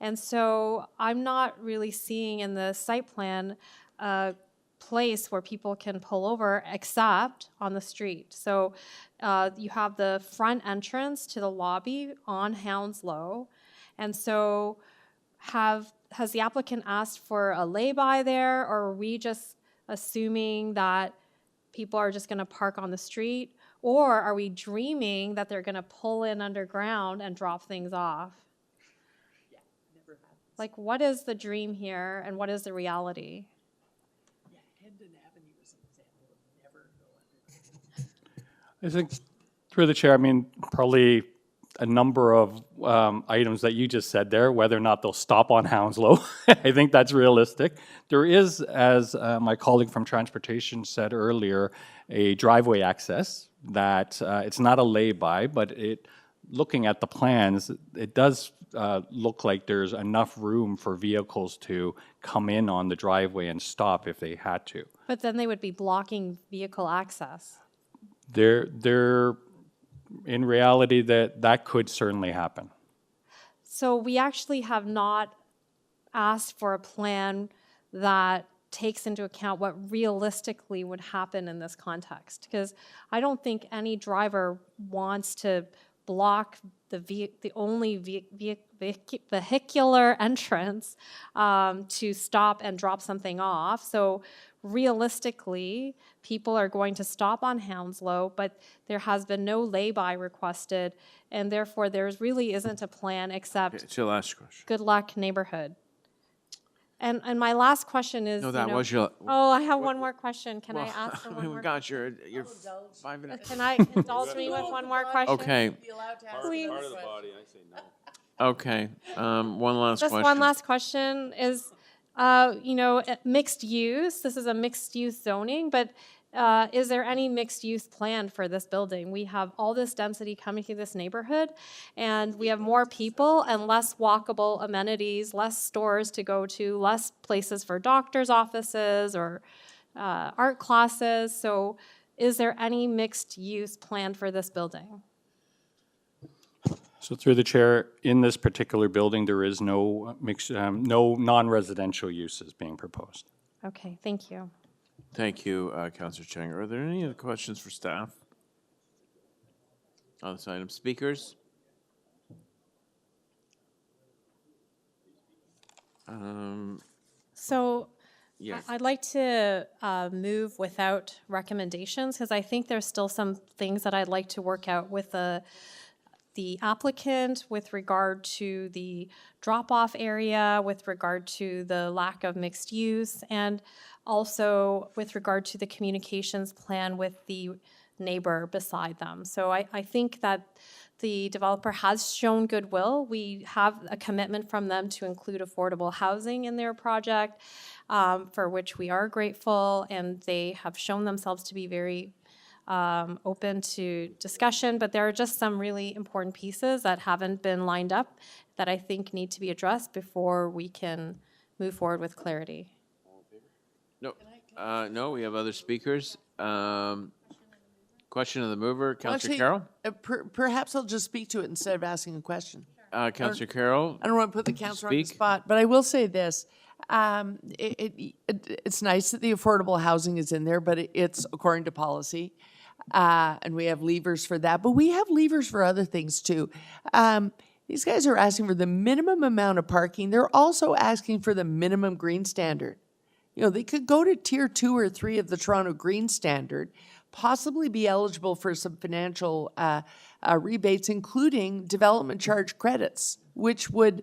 And so I'm not really seeing in the site plan a place where people can pull over except on the street. So you have the front entrance to the lobby on Hounslow. And so has the applicant asked for a lay-by there, or are we just assuming that people are just going to park on the street? Or are we dreaming that they're going to pull in underground and drop things off? Yeah, never happens. Like, what is the dream here, and what is the reality? Yeah, Hendon Avenue is an example of never go underground. I think, through the chair, probably a number of items that you just said there, whether or not they'll stop on Hounslow. I think that's realistic. There is, as my colleague from Transportation said earlier, a driveway access that it's not a lay-by, but looking at the plans, it does look like there's enough room for vehicles to come in on the driveway and stop if they had to. But then they would be blocking vehicle access. In reality, that could certainly happen. So we actually have not asked for a plan that takes into account what realistically would happen in this context, because I don't think any driver wants to block the only vehicular entrance to stop and drop something off. So realistically, people are going to stop on Hounslow, but there has been no lay-by requested, and therefore there really isn't a plan except It's your last question. good luck neighborhood. And my last question is, No, that was your. Oh, I have one more question. Can I ask for one more? We got your 5 minutes. Can I indulge me with one more question? Okay, Please. okay. One last Just question. one last question is, mixed use. This is a mixed use zoning, but is there any mixed use plan for this building? We have all this density coming through this neighborhood, and we have more people and less walkable amenities, less stores to go to, less places for doctors' offices or art classes. So is there any mixed use plan for this building? So through the chair, in this particular building, there is no no non-residential uses being proposed. Okay, thank you. Thank you, Councillor Chang. Are there any other questions for staff on this item? Speakers? So Yes. I'd like to move without recommendations because I think there's still some things that I'd like to work out with the applicant with regard to the drop-off area, with regard to the lack of mixed use, and also with regard to the communications plan with the neighbor beside them. So I think that the developer has shown goodwill. We have a commitment from them to include affordable housing in their project, for which we are grateful, and they have shown themselves to be very open to discussion, but there are just some really important pieces that haven't been lined up that I think need to be addressed before we can move forward with clarity. No, no, we have other speakers. Question of the mover, Councillor Carroll? Perhaps I'll just speak to it instead of asking a question. Councillor Carroll? I don't want to put the councillor on the Speak. spot, but I will say this. It's nice that the affordable housing is in there, but it's according to policy. And we have levers for that, but we have levers for other things too. These guys are asking for the minimum amount of parking. They're also asking for the minimum green standard. You know, they could go to tier 2 or 3 of the Toronto Green Standard, possibly be eligible for some financial rebates, including development charge credits, which would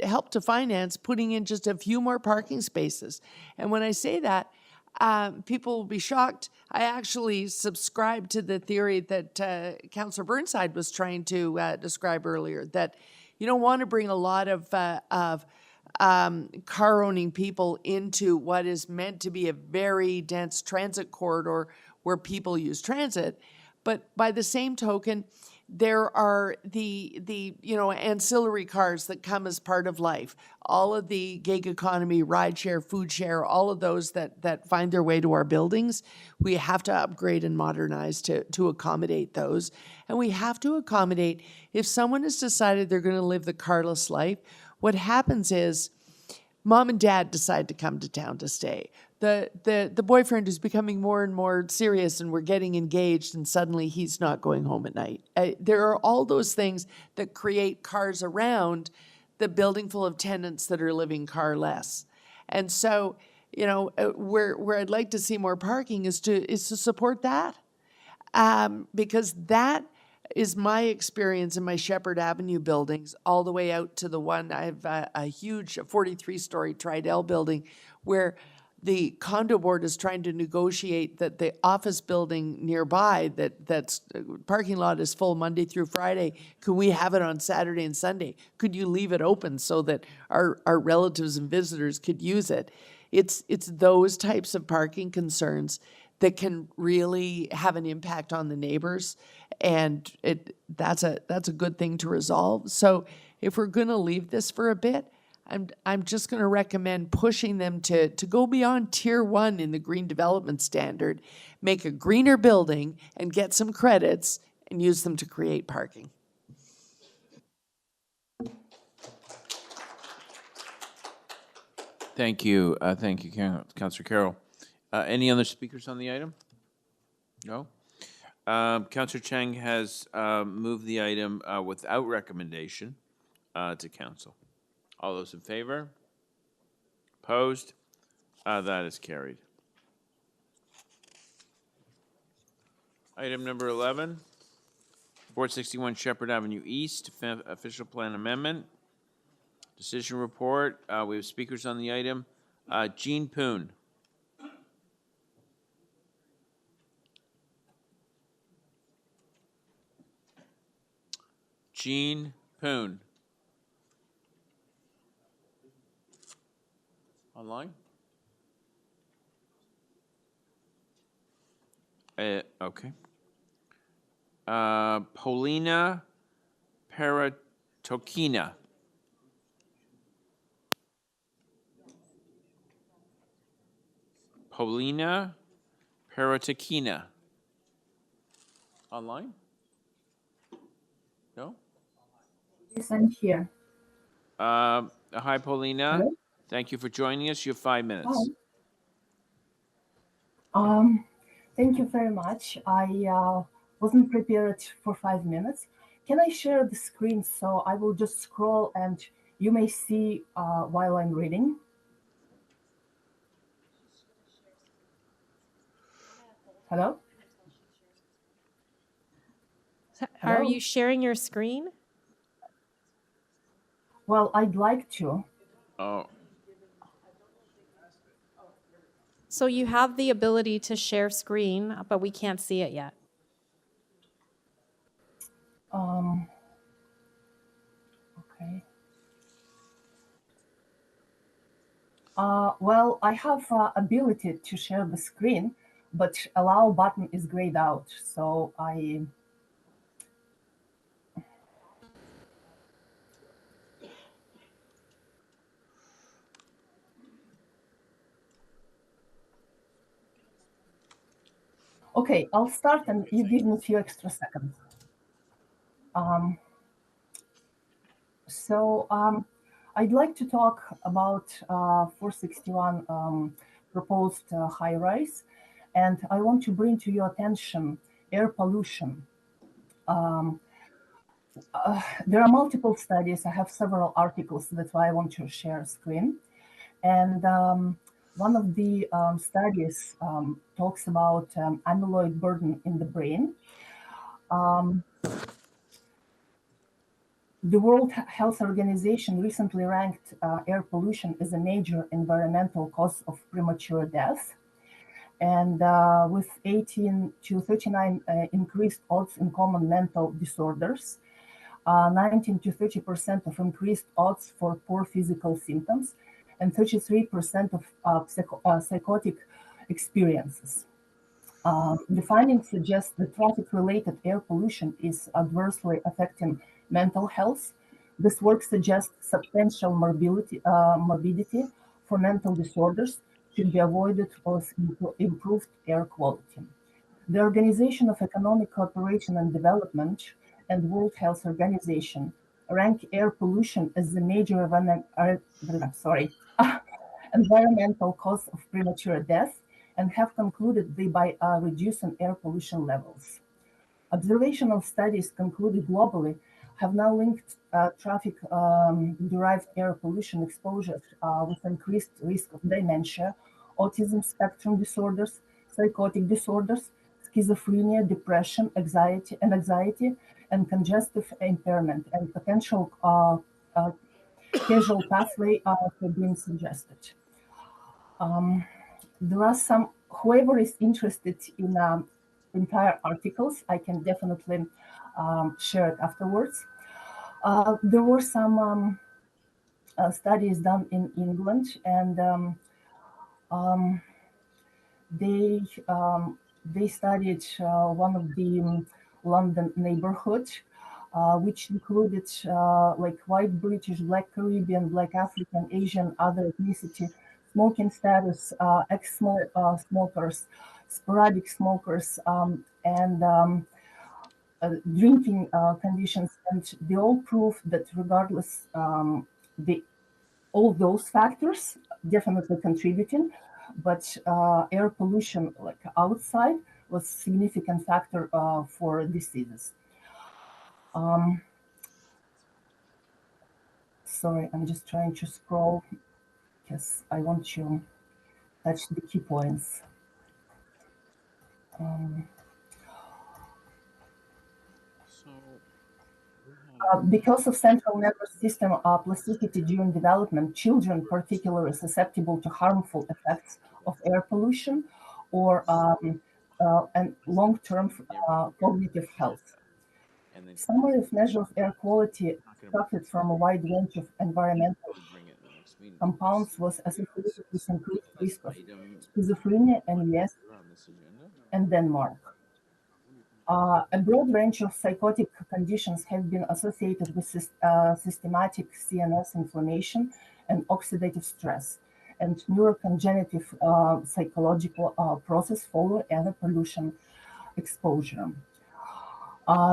help to finance putting in just a few more parking spaces. And when I say that, people will be shocked. I actually subscribe to the theory that Councillor Burnside was trying to describe earlier, that you don't want to bring a lot of car-owning people into what is meant to be a very dense transit corridor where people use transit. But by the same token, there are the ancillary cars that come as part of life. All of the gig economy, ride share, food share, all of those that find their way to our buildings, we have to upgrade and modernize to accommodate those. And we have to accommodate, if someone has decided they're going to live the carless life, what happens is mom and dad decide to come to town to stay. The boyfriend is becoming more and more serious and we're getting engaged and suddenly he's not going home at night. There are all those things that create cars around the building full of tenants that are living carless. And so, where I'd like to see more parking is to support that. Because that is my experience in my Sheppard Avenue buildings, all the way out to the one, I have a huge 43-story Tridel building where the condo board is trying to negotiate that the office building nearby, that's parking lot is full Monday through Friday. Can we have it on Saturday and Sunday? Could you leave it open so that our relatives and visitors could use it? It's those types of parking concerns that can really have an impact on the neighbors, and that's a good thing to resolve. So if we're going to leave this for a bit, I'm just going to recommend pushing them to go beyond tier 1 in the green development standard, make a greener building, and get some credits and use them to create parking. Thank you, Councillor Carroll. Any other speakers on the item? No? Counselor Chang has moved the item without recommendation to council. All those in favor? Opposed? That is carried. Item number 11, 461 Sheppard Avenue East, official plan amendment. Decision report. We have speakers on the item. Jean Poon. Jean Poon. Online? Okay. Paulina Paratokina. Paulina Paratokina. Online? No? Yes, I'm here. Hi, Paulina. Hello? Thank you for joining us. You have 5 minutes. Hi. Thank you very much. I wasn't prepared for 5 minutes. Can I share the screen so I will just scroll and you may see while I'm reading? Hello? Are Hello? you sharing your screen? Well, I'd like to. Oh. So you have the ability to share screen, but we can't see it yet. Okay. Well, I have ability to share the screen, but allow button is grayed out. So Okay, I'll start and you give me a few extra seconds. I'd like to talk about 461 proposed high-rise, and I want to bring to your attention air pollution. There are multiple studies. I have several articles. That's why I want to share screen. And one of the studies talks about amyloid burden in the brain. The World Health Organization recently ranked air pollution as a major environmental cause of premature death. And with 18 to 39 increased odds in common mental disorders, 19 to 30% of increased odds for poor physical symptoms, and 33% of psychotic experiences. The findings suggest that traffic-related air pollution is adversely affecting mental health. This work suggests substantial morbidity for mental disorders should be avoided with improved air quality. The Organization of Economic Cooperation and Development and World Health Organization rank air pollution as the major environmental cause of premature death and have concluded by reducing air pollution levels. Observational studies concluded globally have now linked traffic-derived air pollution exposure with increased risk of dementia, autism spectrum disorders, psychotic disorders, schizophrenia, depression, anxiety, and congestive impairment, and potential causal pathway have been suggested. There are some, whoever is interested in entire articles, I can definitely share it afterwards. There were some studies done in England, and they studied one of the London neighborhood, which included like white British, black Caribbean, black African, Asian, other ethnicity, smoking status, ex-smokers, sporadic smokers, and drinking conditions, and they all prove that regardless, all those factors definitely contributing, but air pollution like outside was a significant factor for diseases. Sorry, I'm just trying to scroll because I want to touch the key points. Because of central nervous system plasticity during development, children particularly susceptible to harmful effects of air pollution or and long-term cognitive health. Summary of measure of air quality suffered from a wide range of environmental compounds was associated with increased risk of schizophrenia in US and Denmark. A broad range of psychotic conditions have been associated with systematic CNS inflammation and oxidative stress, and neurocongenitive psychological process following air pollution exposure.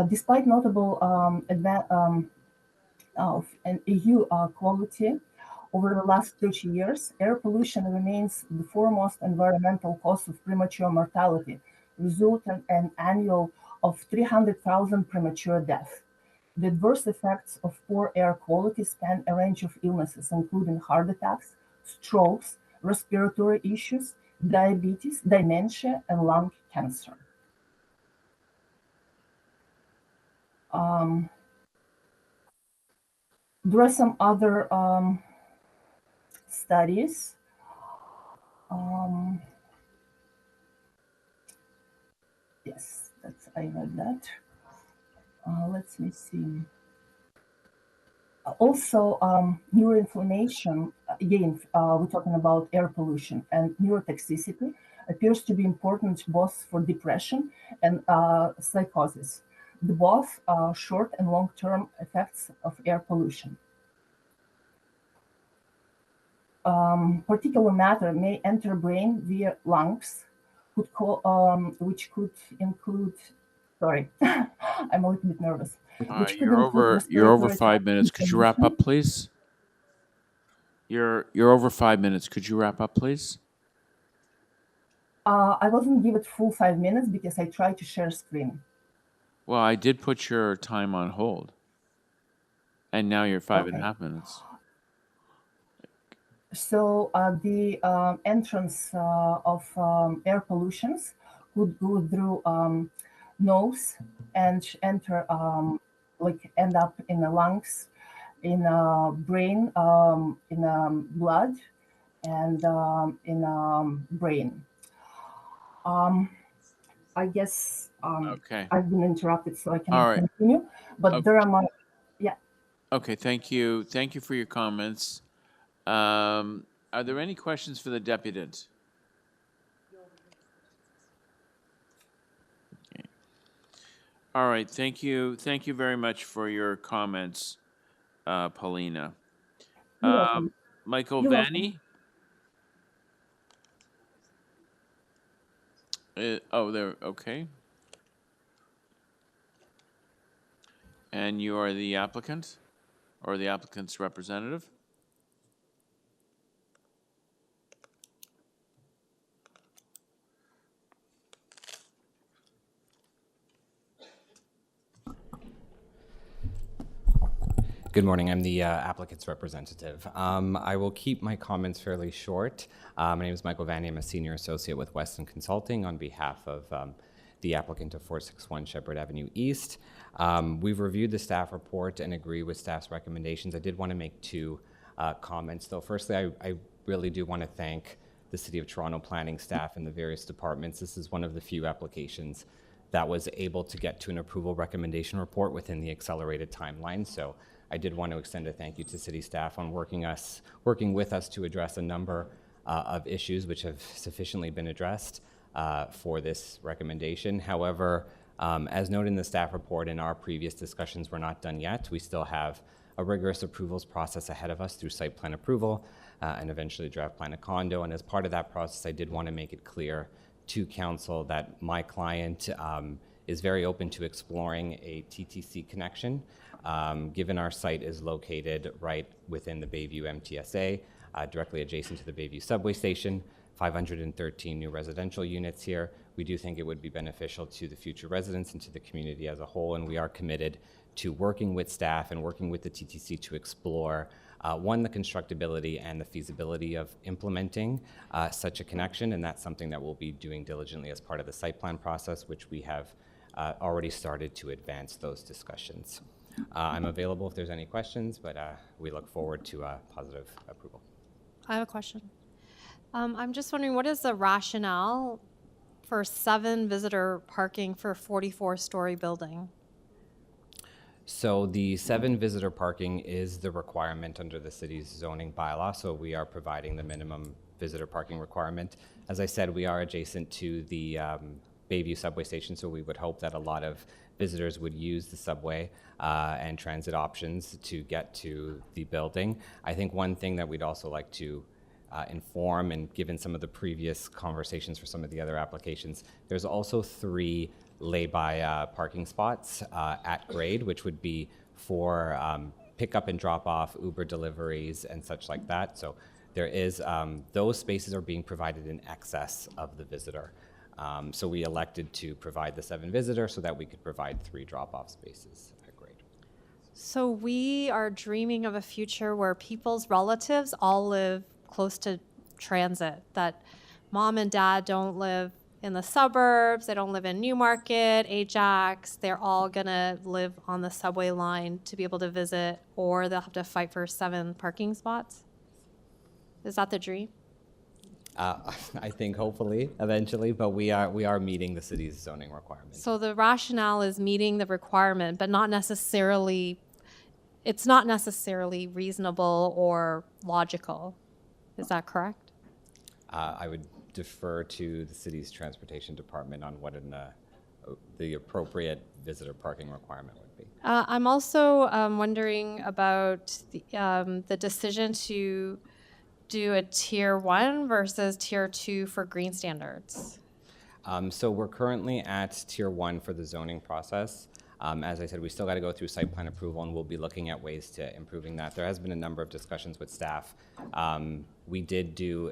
Despite notable of an EU quality over the last 30 years, air pollution remains the foremost environmental cause of premature mortality, resulting in an annual of 300,000 premature deaths. The adverse effects of poor air quality span a range of illnesses, including heart attacks, strokes, respiratory issues, diabetes, dementia, and lung cancer. There are some other studies. Yes, I read that. Let me see. Also, neuroinflammation, again, we're talking about air pollution, and neurotoxicity appears to be important both for depression and psychosis, the both short and long-term effects of air pollution. Particulate matter may enter brain via lungs, which could include, sorry, I'm a little bit nervous. You're over 5 minutes. Could you wrap up, please? You're over 5 minutes. Could you wrap up, please? I wasn't given full 5 minutes because I tried to share screen. Well, I did put your time on hold. And now you're 5.5 minutes. So the entrance of air pollutions would go through nose and enter, end up in the lungs, in brain, in blood, and in brain. I guess okay. I've been interrupted, so I cannot continue. But there are more. Yeah. Okay. Thank you. Thank you for your comments. Are there any questions for the deputant? Okay. All right. Thank you. Thank you very much for your comments, Paulina. Michael Vanny? There. Okay. And you are the applicant or the applicant's representative? Good morning. I'm the applicant's representative. I will keep my comments fairly short. My name is Michael Vanny. I'm a senior associate with Weston Consulting on behalf of the applicant of 461 Sheppard Avenue East. We've reviewed the staff report and agree with staff's recommendations. I did want to make two comments, though. Firstly, I really do want to thank the City of Toronto planning staff and the various departments. This is one of the few applications that was able to get to an approval recommendation report within the accelerated timeline. So I did want to extend a thank you to city staff on working with us to address a number of issues which have sufficiently been addressed for this recommendation. However, as noted in the staff report and our previous discussions, we're not done yet. We still have a rigorous approvals process ahead of us through site plan approval and eventually draft plan of condo. And as part of that process, I did want to make it clear to council that my client is very open to exploring a TTC connection, given our site is located right within the Bayview MTSA, directly adjacent to the Bayview subway station. 513 new residential units here. We do think it would be beneficial to the future residents and to the community as a whole, and we are committed to working with staff and working with the TTC to explore one, the constructability and the feasibility of implementing such a connection, and that's something that we'll be doing diligently as part of the site plan process, which we have already started to advance those discussions. I'm available if there's any questions, but we look forward to a positive approval. I have a question. I'm just wondering, what is the rationale for 7 visitor parking for a 44-story building? So the 7 visitor parking is the requirement under the city's zoning bylaw, so we are providing the minimum visitor parking requirement. As I said, we are adjacent to the Bayview subway station, so we would hope that a lot of visitors would use the subway and transit options to get to the building. I think one thing that we'd also like to inform, and given some of the previous conversations for some of the other applications, there's also 3 lay-by parking spots at grade, which would be for pickup and drop-off, Uber deliveries, and such like that. So there is, those spaces are being provided in excess of the visitor. So we elected to provide the 7 visitor so that we could provide 3 drop-off spaces at grade. So we are dreaming of a future where people's relatives all live close to transit, that mom and dad don't live in the suburbs, they don't live in Newmarket, Ajax, they're all gonna live on the subway line to be able to visit, or they'll have to fight for 7 parking spots? Is that the dream? I think hopefully, eventually, but we are meeting the city's zoning requirements. So the rationale is meeting the requirement, but not necessarily, it's not necessarily reasonable or logical. Is that correct? I would defer to the city's transportation department on what the appropriate visitor parking requirement would be. I'm also wondering about the decision to do a tier 1 versus tier 2 for green standards. So we're currently at tier 1 for the zoning process. As I said, we still got to go through site plan approval, and we'll be looking at ways to improving that. There has been a number of discussions with staff. We did do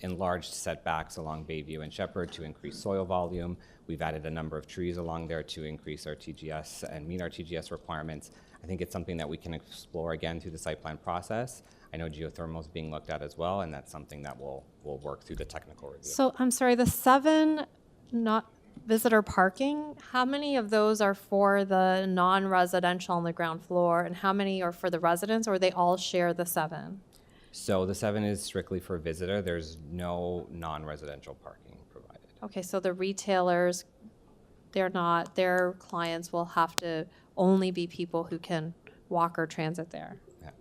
enlarged setbacks along Bayview and Sheppard to increase soil volume. We've added a number of trees along there to increase our TGS and meet our TGS requirements. I think it's something that we can explore again through the site plan process. I know geothermal is being looked at as well, and that's something that we'll work through the technical review. So I'm sorry, the 7 not visitor parking, how many of those are for the non-residential on the ground floor, and how many are for the residents, or they all share the 7? So the 7 is strictly for visitor. There's no non-residential parking provided. Okay, so the retailers, their clients will have to only be people who can walk or transit there. Yeah.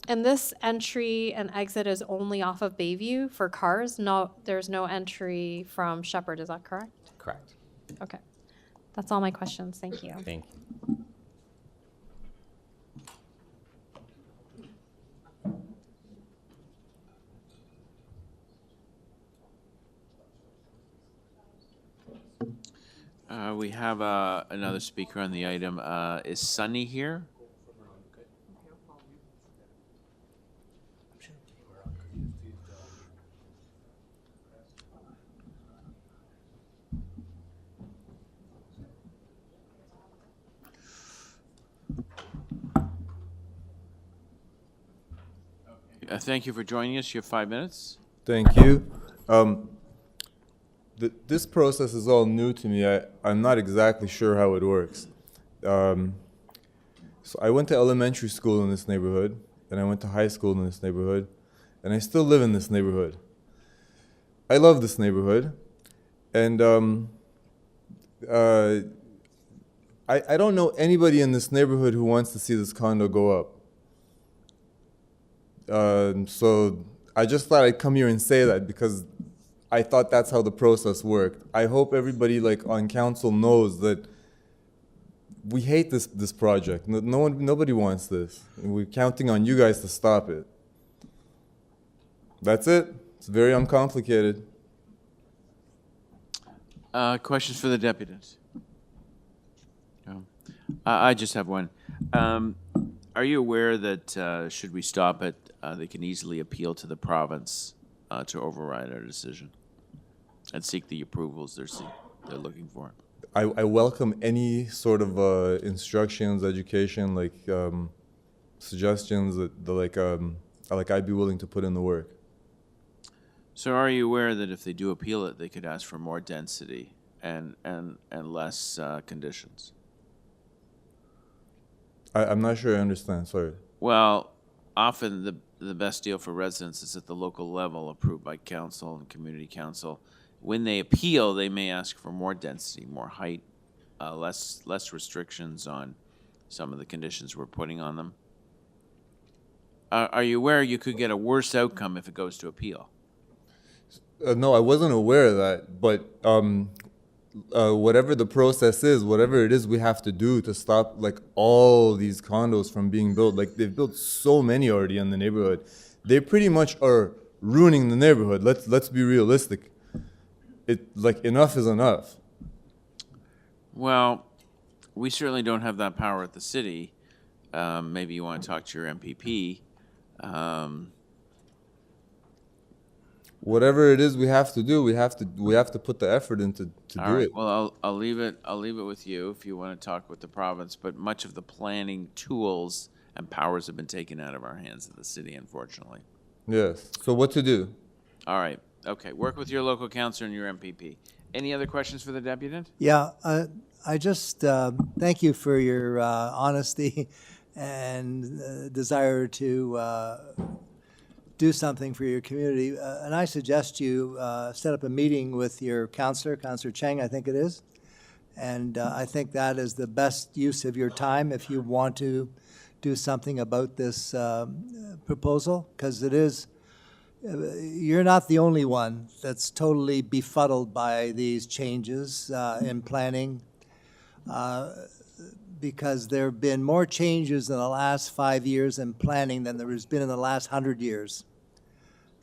And this entry and exit is only off of Bayview for cars? No, there's no entry from Sheppard, is that correct? Correct. Okay. That's all my questions. Thank you. Thank you. We have another speaker on the item. Is Sunny here? Thank you for joining us. You have 5 minutes. Thank you. This process is all new to me. I'm not exactly sure how it works. So I went to elementary school in this neighborhood, and I went to high school in this neighborhood, and I still live in this neighborhood. I love this neighborhood, and I don't know anybody in this neighborhood who wants to see this condo go up. So I just thought I'd come here and say that because I thought that's how the process worked. I hope everybody on council knows that we hate this project. Nobody wants this. And we're counting on you guys to stop it. That's it. It's very uncomplicated. Questions for the deputies? No. I just have one. Are you aware that should we stop it, they can easily appeal to the province to override our decision and seek the approvals they're looking for? I welcome any sort of instructions, education, like suggestions that I'd be willing to put in the work. So are you aware that if they do appeal it, they could ask for more density and less conditions? I'm not sure I understand, sorry. Well, often the best deal for residents is at the local level, approved by council and community council. When they appeal, they may ask for more density, more height, less restrictions on some of the conditions we're putting on them. Are you aware you could get a worse outcome if it goes to appeal? No, I wasn't aware of that, but whatever the process is, whatever it is we have to do to stop like all these condos from being built, like they've built so many already in the neighborhood, they pretty much are ruining the neighborhood. Let's be realistic. Enough is enough. Well, we certainly don't have that power at the city. Maybe you want to talk to your MPP. Whatever it is we have to do, we have to put the effort into to All do right. it. Well, I'll leave it with you if you want to talk with the province. But much of the planning tools and powers have been taken out of our hands at the city, unfortunately. Yes. So what to do? All right. Okay. Work with your local councillor and your MPP. Any other questions for the deputant? Yeah, I just thank you for your honesty and desire to do something for your community. And I suggest you set up a meeting with your councillor, Councillor Cheng, I think it is. And I think that is the best use of your time if you want to do something about this proposal, because it is, you're not the only one that's totally befuddled by these changes in planning, because there have been more changes in the last 5 years in planning than there has been in the last 100 years.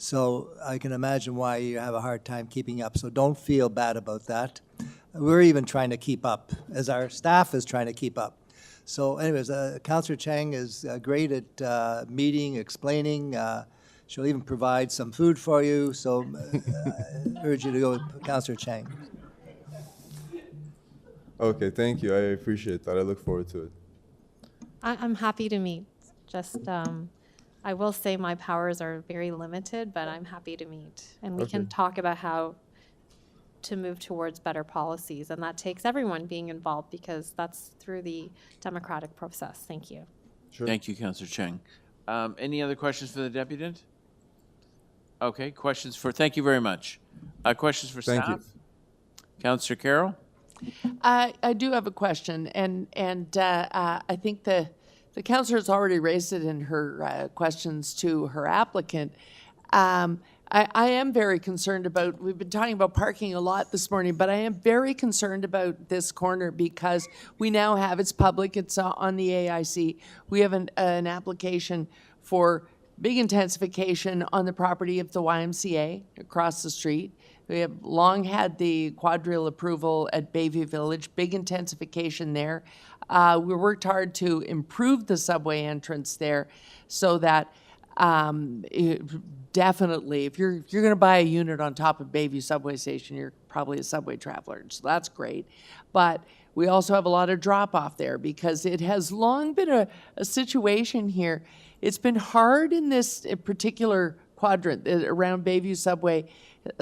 So I can imagine why you have a hard time keeping up. So don't feel bad about that. We're even trying to keep up, as our staff is trying to keep up. So anyways, Councillor Chang is great at meeting, explaining. She'll even provide some food for you. So I urge you to go with Councillor Chang. Okay, thank you. I appreciate that. I look forward to it. I'm happy to meet. Just, I will say my powers are very limited, but I'm happy to meet. And we can talk about how to move towards better policies. And that takes everyone being involved, because that's through the democratic process. Thank you. Sure. Thank you, Councillor Cheng. Any other questions for the deputant? Okay, thank you very much. Questions for Thank staff? you. Councillor Carroll? I do have a question, and I think the councillor's already raised it in her questions to her applicant. I am very concerned about, we've been talking about parking a lot this morning, but I am very concerned about this corner because we now have, it's public, it's on the AIC. We have an application for big intensification on the property of the YMCA across the street. We have long had the quadrille approval at Bayview Village, big intensification there. We worked hard to improve the subway entrance there so that definitely, if you're going to buy a unit on top of Bayview subway station, you're probably a subway traveler, so that's great. But we also have a lot of drop off there because it has long been a situation here. It's been hard in this particular quadrant around Bayview subway,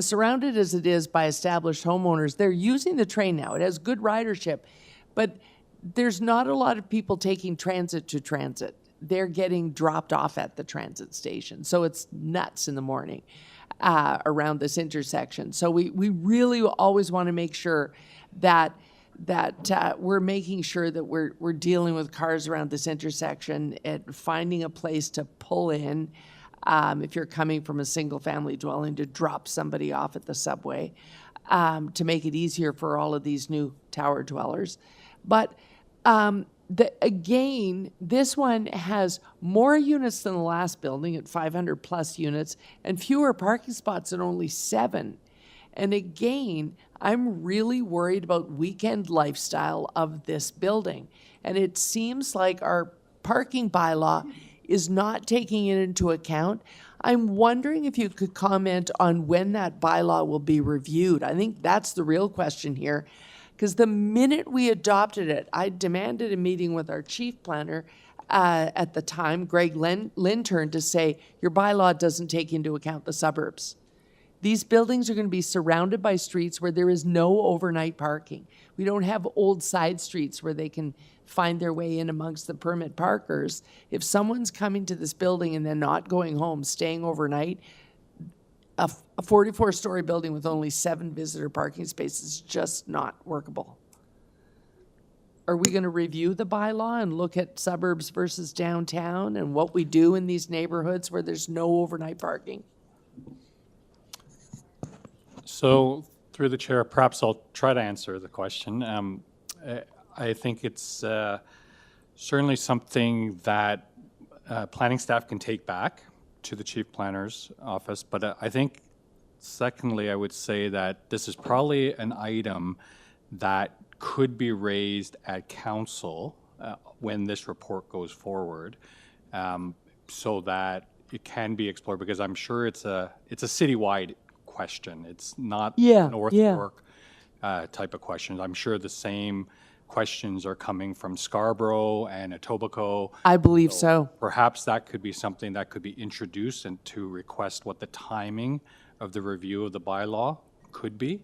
surrounded as it is by established homeowners. They're using the train now. It has good ridership, but there's not a lot of people taking transit to transit. They're getting dropped off at the transit station. So it's nuts in the morning around this intersection. So we really always want to make sure that we're making sure that we're dealing with cars around this intersection and finding a place to pull in if you're coming from a single family dwelling to drop somebody off at the subway to make it easier for all of these new tower dwellers. But again, this one has more units than the last building at 500 plus units and fewer parking spots at only 7. And again, I'm really worried about weekend lifestyle of this building. And it seems like our parking bylaw is not taking it into account. I'm wondering if you could comment on when that bylaw will be reviewed. I think that's the real question here. Because the minute we adopted it, I demanded a meeting with our chief planner at the time, Greg Lintern, to say, your bylaw doesn't take into account the suburbs. These buildings are going to be surrounded by streets where there is no overnight parking. We don't have old side streets where they can find their way in amongst the permit parkers. If someone's coming to this building and then not going home, staying overnight, a 44-story building with only 7 visitor parking spaces is just not workable. Are we going to review the bylaw and look at suburbs versus downtown and what we do in these neighborhoods where there's no overnight parking? So, through the chair, perhaps I'll try to answer the question. I think it's certainly something that planning staff can take back to the chief planner's office, but I think, secondly, I would say that this is probably an item that could be raised at council when this report goes forward, so that it can be explored, because I'm sure it's a citywide question. It's not North York type of questions. I'm sure the same questions are coming from Scarborough and Athabaska. I believe so. Perhaps that could be something that could be introduced and to request what the timing of the review of the bylaw could be.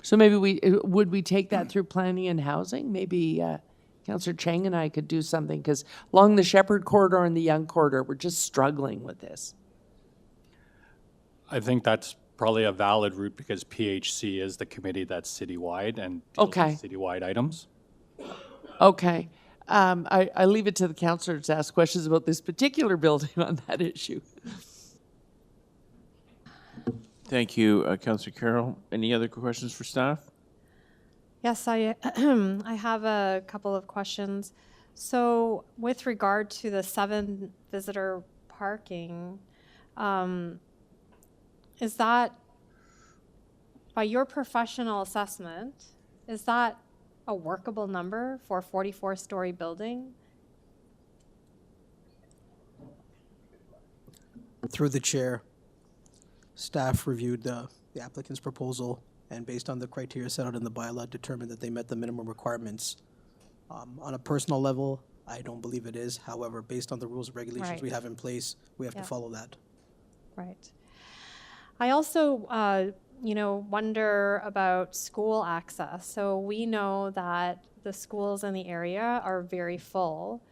So maybe would we take that through planning and housing? Maybe Councillor Chang and I could do something, because along the Sheppard corridor and the Yonge corridor, we're just struggling with this. I think that's probably a valid route, because PHC is the committee that's citywide and deals with citywide items. Okay. I leave it to the councillors to ask questions about this particular building on that issue. Thank you, Councillor Carroll. Any other questions for staff? Yes, I have a couple of questions. So with regard to the 7 visitor parking, is that, by your professional assessment, is that a workable number for a 44-story building? Through the chair, staff reviewed the applicant's proposal, and based on the criteria set out in the bylaw, determined that they met the minimum requirements. On a personal level, I don't believe it is. However, based on the rules and regulations we have in place, we have to follow that. Right. I also, wonder about school access. So we know that the schools in the area are very full,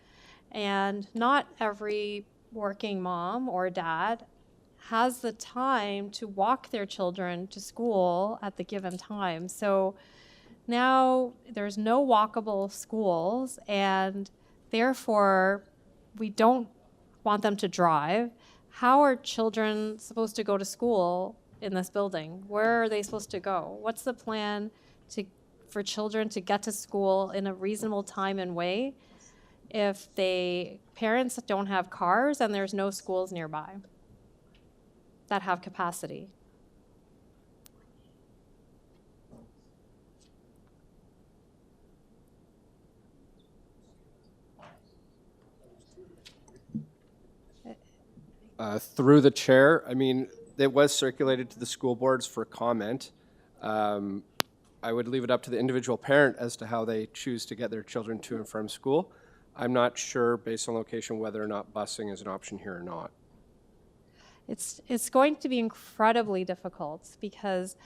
and not every working mom or dad has the time to walk their children to school at the given time. So now there's no walkable schools, and therefore we don't want them to drive. How are children supposed to go to school in this building? Where are they supposed to go? What's the plan for children to get to school in a reasonable time and way if parents don't have cars and there's no schools nearby that have capacity? Through the chair, I mean, it was circulated to the school boards for comment. I would leave it up to the individual parent as to how they choose to get their children to and from school. I'm not sure, based on location, whether or not busing is an option here or not. It's going to be incredibly difficult, because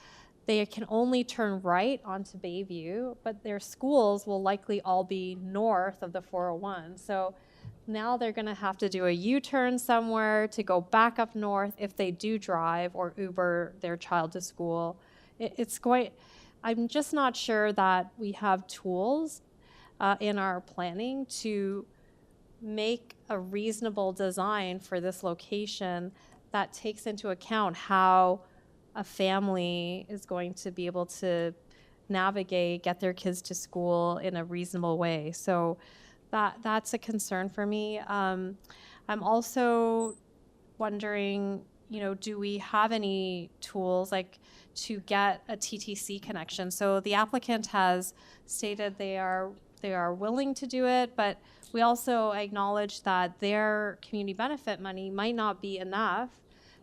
they can only turn right onto Bayview, but their schools will likely all be north of the 401. So now they're going to have to do a U-turn somewhere to go back up north if they do drive or Uber their child to school. I'm just not sure that we have tools in our planning to make a reasonable design for this location that takes into account how a family is going to be able to navigate, get their kids to school in a reasonable way. So that's a concern for me. I'm also wondering, do we have any tools to get a TTC connection? So the applicant has stated they are they are willing to do it, but we also acknowledge that their community benefit money might not be enough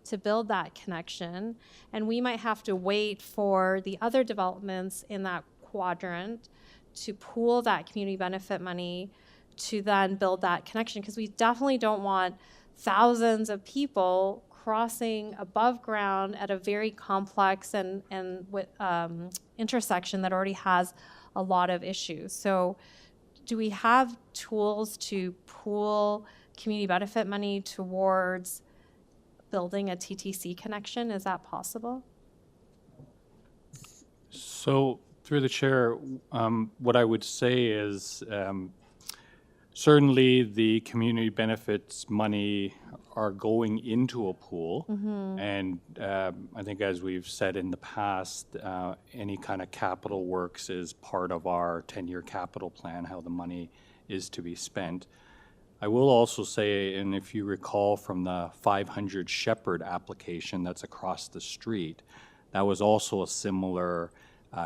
to build that connection, and we might have to wait for the other developments in that quadrant to pool that community benefit money to then build that connection, because we definitely don't want thousands of people crossing above ground at a very complex and with intersection that already has a lot of issues. So do we have tools to pool community benefit money towards building a TTC connection? Is that possible? So through the chair, what I would say is certainly the community benefits money are going into a pool. And I think as we've said in the past, any kind of capital works is part of our 10-year capital plan, how the money is to be spent. I will also say, and if you recall from the 500 Sheppard application that's across the street, that was also a similar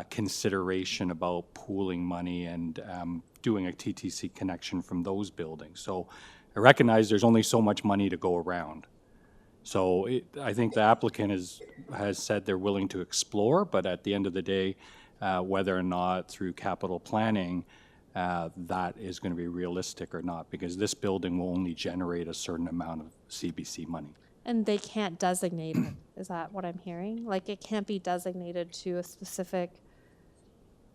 consideration about pooling money and doing a TTC connection from those buildings. So I recognize there's only so much money to go around. So I think the applicant has said they're willing to explore, but at the end of the day, whether or not through capital planning, that is going to be realistic or not, because this building will only generate a certain amount of CBC money. And they can't designate it. Is that what I'm hearing? Like, it can't be designated to a specific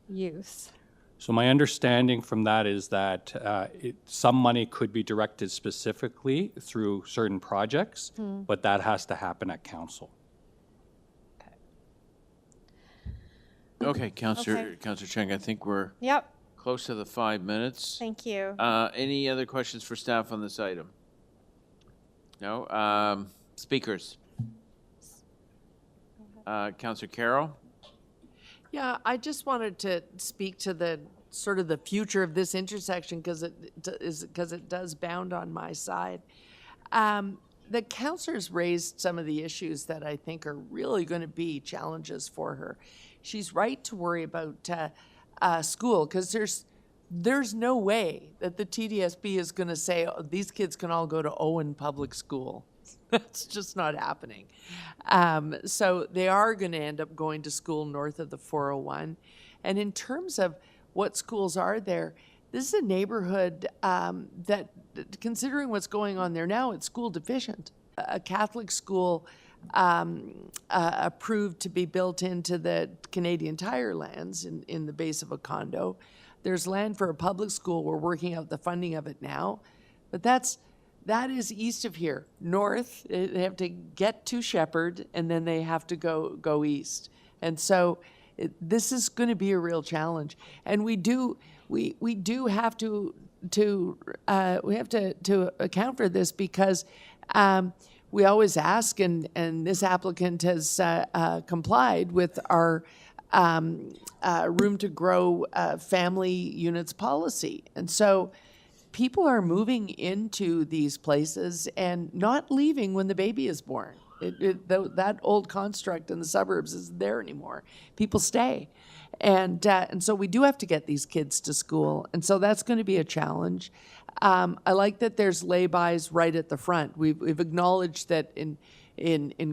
use. So my understanding from that is that some money could be directed specifically through certain projects, but that has to happen at council. Okay, Councillor Cheng, I think we're close to the 5 minutes. Thank you. Any other questions for staff on this item? No? Speakers? Councillor Carroll? Yeah, I just wanted to speak to the sort of the future of this intersection because it does bound on my side. The councillors raised some of the issues that I think are really going to be challenges for her. She's right to worry about school, because there's no way that the TDSB is going to say, oh, these kids can all go to Owen Public School. That's just not happening. So they are going to end up going to school north of the 401. And in terms of what schools are there, this is a neighborhood that, considering what's going on there now, it's school deficient. A Catholic school approved to be built into the Canadian Tire lands in the base of a condo. There's land for a public school. We're working out the funding of it now. But that is east of here. North, they have to get to Sheppard, and then they have to go east. And so this is going to be a real challenge. And we do have to account for this, because we always ask, and this applicant has complied with our room to grow family units policy. And so people are moving into these places and not leaving when the baby is born. That old construct in the suburbs isn't there anymore. People stay. And so we do have to get these kids to school. And so that's going to be a challenge. I like that there's lay-bys right at the front. We've acknowledged that in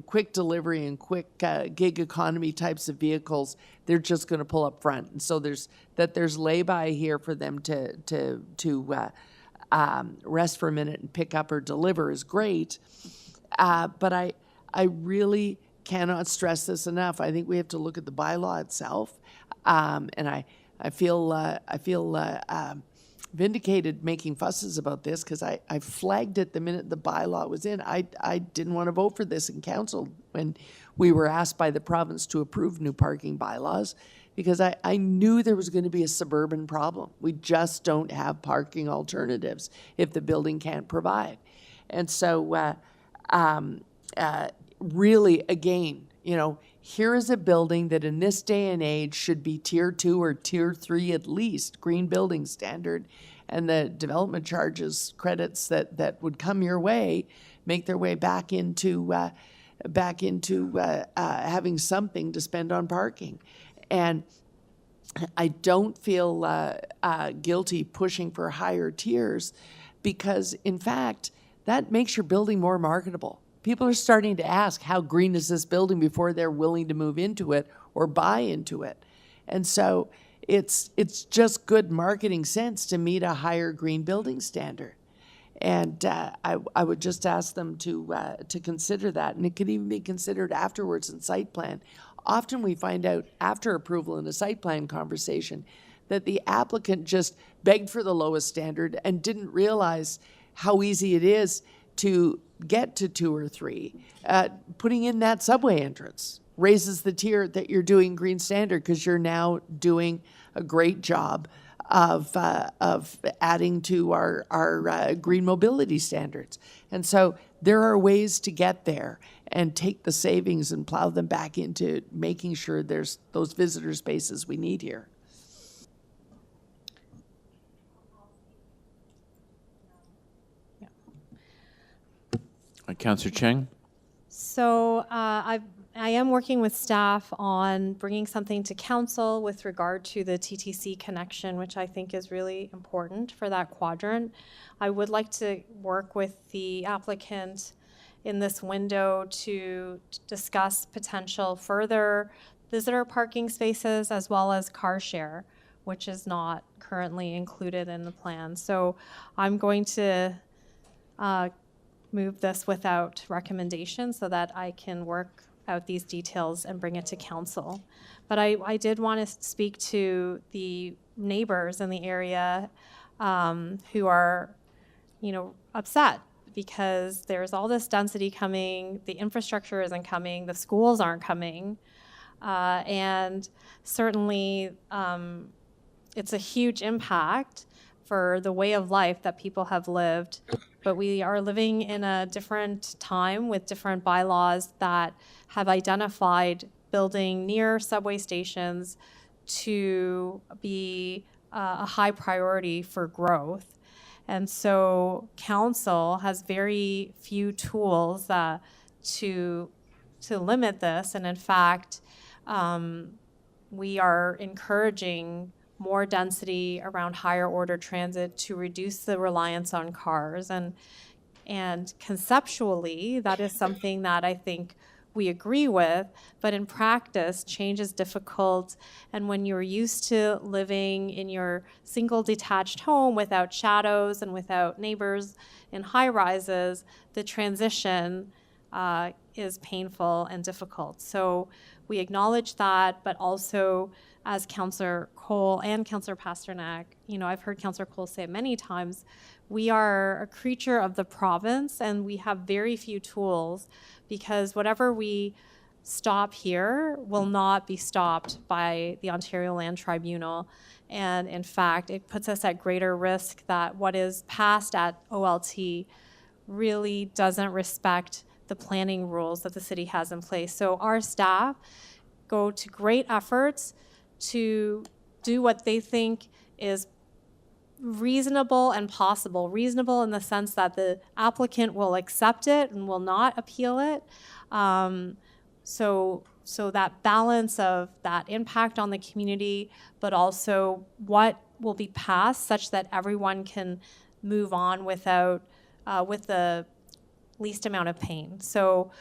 quick delivery and quick gig economy types of vehicles, they're just going to pull up front. And so there's lay-by here for them to rest for a minute and pick up or deliver is great. But I really cannot stress this enough. I think we have to look at the bylaw itself. And I feel vindicated making fusses about this, because I flagged it the minute the bylaw was in. I didn't want to vote for this in council when we were asked by the province to approve new parking bylaws, because I knew there was going to be a suburban problem. We just don't have parking alternatives if the building can't provide. And so really, again, here is a building that in this day and age should be tier 2 or tier 3 at least, green building standard, and the development charges credits that would come your way make their way back into having something to spend on parking. And I don't feel guilty pushing for higher tiers because, in fact, that makes your building more marketable. People are starting to ask, how green is this building before they're willing to move into it or buy into it? And so it's just good marketing sense to meet a higher green building standard. And I would just ask them to consider that. And it could even be considered afterwards in site plan. Often we find out after approval in a site plan conversation that the applicant just begged for the lowest standard and didn't realize how easy it is to get to 2 or 3. Putting in that subway entrance raises the tier that you're doing green standard because you're now doing a great job of adding to our green mobility standards. And so there are ways to get there and take the savings and plow them back into making sure there's those visitor spaces we need here. Councillor Cheng? So I am working with staff on bringing something to council with regard to the TTC connection, which I think is really important for that quadrant. I would like to work with the applicant in this window to discuss potential further visitor parking spaces as well as car share, which is not currently included in the plan. So I'm going to move this without recommendation so that I can work out these details and bring it to council. But I did want to speak to the neighbors in the area who are, upset because there's all this density coming, the infrastructure isn't coming, the schools aren't coming, and certainly it's a huge impact for the way of life that people have lived. But we are living in a different time with different bylaws that have identified building near subway stations to be a high priority for growth. And so council has very few tools to limit this. And in fact, we are encouraging more density around higher order transit to reduce the reliance on cars. And conceptually, that is something that I think we agree with, but in practice, change is difficult. And when you're used to living in your single detached home without shadows and without neighbors in high rises, the transition is painful and difficult. So we acknowledge that, but also as Councillor Cole and Councillor Pasternak, I've heard Councillor Cole say it many times, we are a creature of the province and we have very few tools because whatever we stop here will not be stopped by the Ontario Land Tribunal. And in fact, it puts us at greater risk that what is passed at OLT really doesn't respect the planning rules that the city has in place. So our staff go to great efforts to do what they think is reasonable and possible. Reasonable in the sense that the applicant will accept it and will not appeal it. So that balance of that impact on the community, but also what will be passed such that everyone can move on without with the least amount of pain. So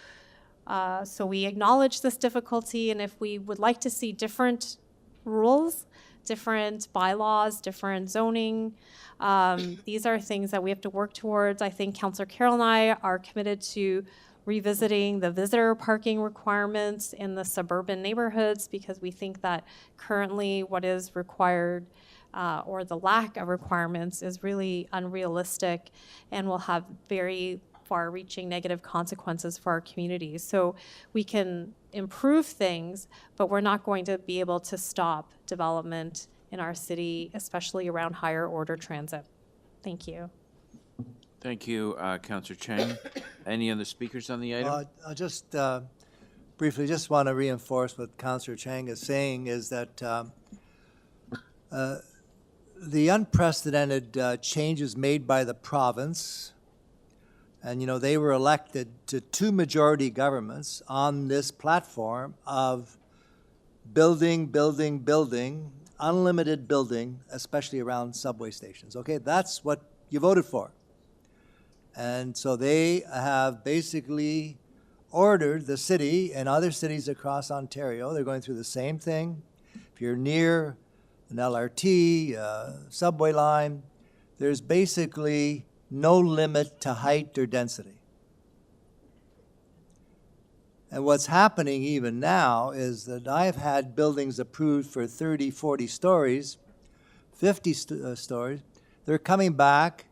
we acknowledge this difficulty, and if we would like to see different rules, different bylaws, different zoning, these are things that we have to work towards. I think Councillor Carroll and I are committed to revisiting the visitor parking requirements in the suburban neighborhoods because we think that currently what is required or the lack of requirements is really unrealistic and will have very far-reaching negative consequences for our communities. So we can improve things, but we're not going to be able to stop development in our city, especially around higher order transit. Thank you. Thank you, Councillor Cheng. Any other speakers on the item? I just briefly just want to reinforce what Councillor Cheng is saying is that the unprecedented changes made by the province, and they were elected to 2 majority governments on this platform of building unlimited building, especially around subway stations, okay? That's what you voted for. And so they have basically ordered the city and other cities across Ontario, they're going through the same thing. If you're near an LRT, subway line, there's basically no limit to height or density. And what's happening even now is that I've had buildings approved for 30, 40 stories, 50 stories. They're coming back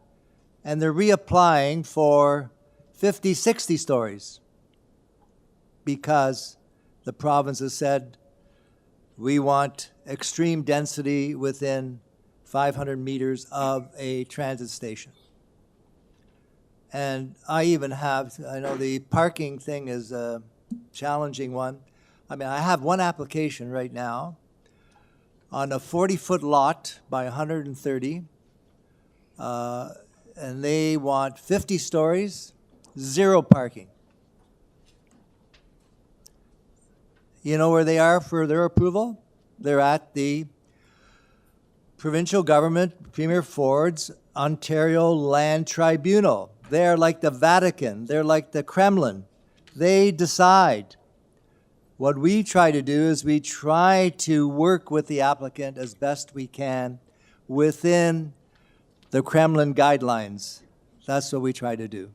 and they're reapplying for 50, 60 stories because the province has said, we want extreme density within 500 meters of a transit station. And I even have, I know the parking thing is a challenging one. I mean, I have one application right now on a 40-foot lot by 130, and they want 50 stories, 0 parking. You know where they are for their approval? They're at the provincial government, Premier Ford's Ontario Land Tribunal. They're like the Vatican. They're like the Kremlin. They decide. What we try to do is we try to work with the applicant as best we can within the Kremlin guidelines. That's what we try to do.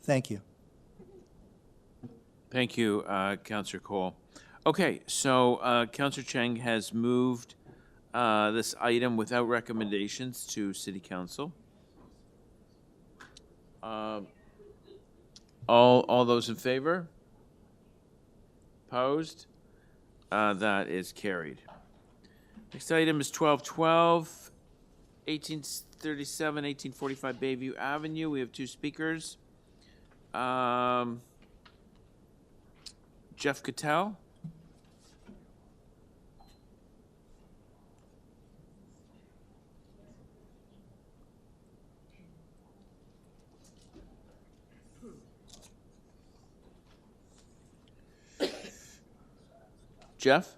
Thank you. Thank you, Councillor Cole. Okay, so Councillor Cheng has moved this item without recommendations to City Council. All those in favor? Opposed? That is carried. Next item is 1212, 1837, 1845 Bayview Avenue. We have 2 speakers. Jeff Cattell. Jeff?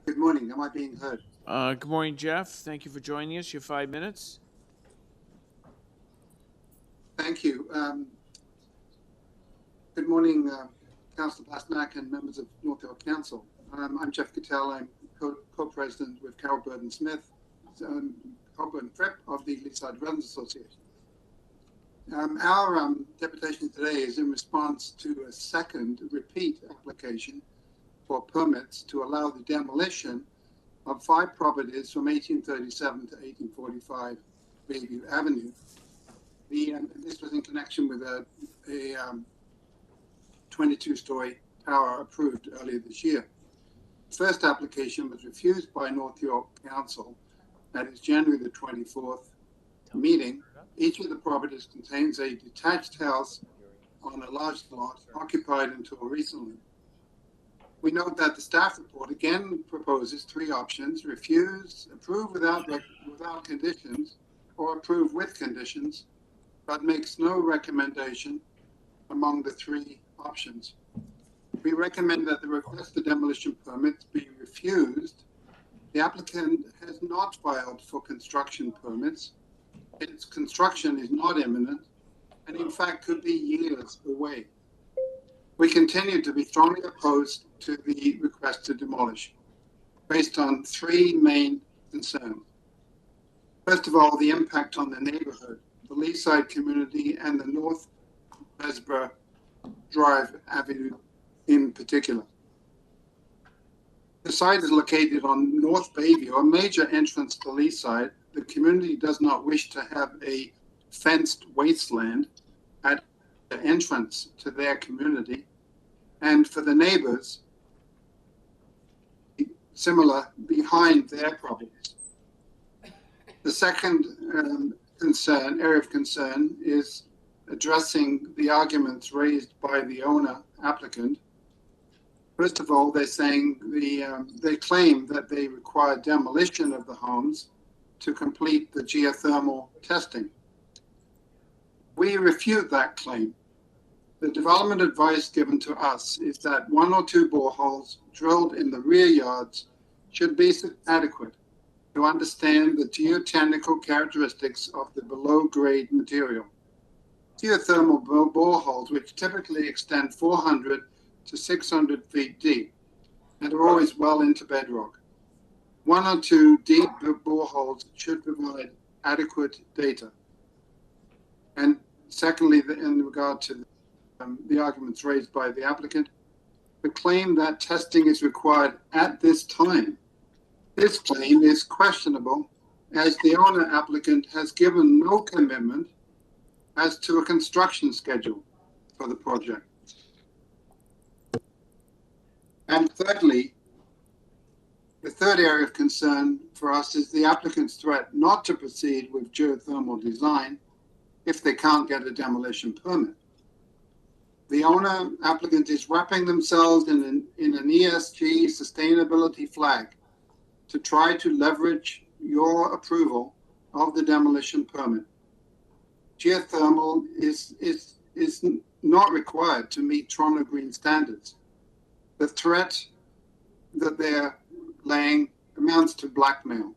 Good morning. Am I being heard? Good morning, Jeff. Thank you for joining us. You have 5 minutes. Thank you. Good morning, Councillor Pastnak and members of North Hill Council. I'm Jeff Cattell. I'm co-president with Carol Burden-Smith, Hobburn Prep of the Leaside Residents Association. Our deputation today is in response to a second repeat application for permits to allow the demolition of 5 properties from 1837 to 1845 Bayview Avenue. This was in connection with a 22-story tower approved earlier this year. The first application was refused by North York Council at its January the 24th meeting. Each of the properties contains a detached house on a large lot occupied until recently. We note that the staff report again proposes 3 options: refuse, approve without conditions, or approve with conditions, but makes no recommendation among the 3 options. We recommend that the request for demolition permits be refused. The applicant has not filed for construction permits. Its construction is not imminent, and in fact could be years away. We continue to be strongly opposed to the request to demolish, based on 3 main concerns. First of all, the impact on the neighborhood, the Leaside community, and the North Besborough Drive Avenue in particular. The site is located on North Bayview, a major entrance to Leaside. The community does not wish to have a fenced wasteland at the entrance to their community, and for the neighbors, similar behind their properties. The second area of concern is addressing the arguments raised by the owner applicant. First of all, they're saying they claim that they require demolition of the homes to complete the geothermal testing. We refute that claim. The development advice given to us is that 1 or 2 boreholes drilled in the rear yards should be adequate to understand the geotechnical characteristics of the below-grade material. Geothermal boreholes, which typically extend 400 to 600 feet deep and are always well into bedrock. 1 or 2 deep boreholes should provide adequate data. And secondly, in regard to the arguments raised by the applicant, the claim that testing is required at this time. This claim is questionable, as the owner applicant has given no commitment as to a construction schedule for the project. And thirdly, the third area of concern for us is the applicant's threat not to proceed with geothermal design if they can't get a demolition permit. The owner applicant is wrapping themselves in an ESG sustainability flag to try to leverage your approval of the demolition permit. Geothermal is not required to meet Toronto Green standards. The threat that they're laying amounts to blackmail.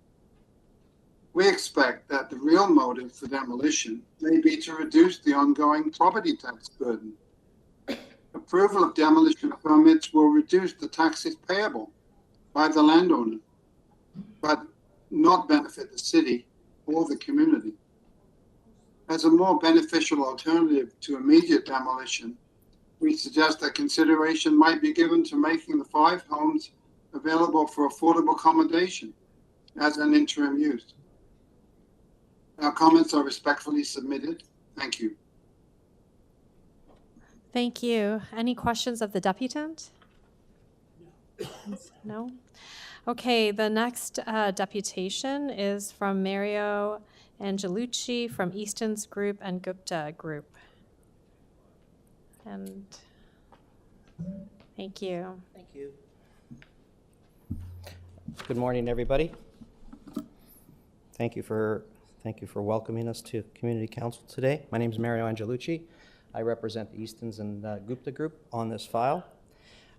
We expect that the real motive for demolition may be to reduce the ongoing property tax burden. Approval of demolition permits will reduce the taxes payable by the landowner, but not benefit the city or the community. As a more beneficial alternative to immediate demolition, we suggest that consideration might be given to making the 5 homes available for affordable accommodation as an interim use. Our comments are respectfully submitted. Thank you. Thank you. Any questions of the deputant? No? Okay, the next deputation is from Mario Angelucci from Easton's Group and Gupta Group. And thank you. Thank you. Good morning, everybody. Thank you for welcoming us to Community Council today. My name is Mario Angelucci. I represent the Easton's and Gupta Group on this file.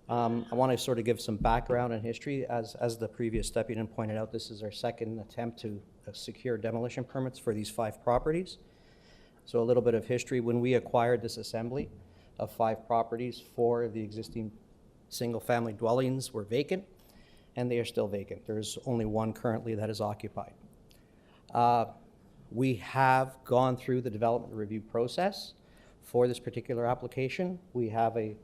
I want to sort of give some background and history. As the previous deputant pointed out, this is our second attempt to secure demolition permits for these 5 properties. So a little bit of history. When we acquired this assembly of 5 properties, 4 of the existing single-family dwellings were vacant, and they are still vacant. There's only 1 currently that is occupied. We have gone through the development review process for this particular application. We have a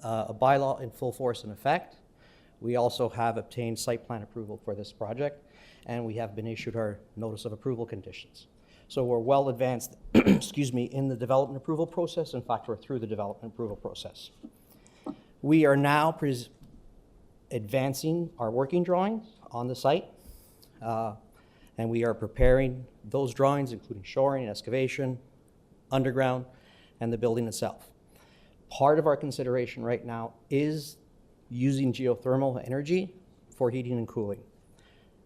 a bylaw in full force and effect. We also have obtained site plan approval for this project, and we have been issued our notice of approval conditions. So we're well advanced, excuse me, in the development approval process. In fact, we're through the development approval process. We are now advancing our working drawings on the site, and we are preparing those drawings, including shoring, excavation, underground, and the building itself. Part of our consideration right now is using geothermal energy for heating and cooling.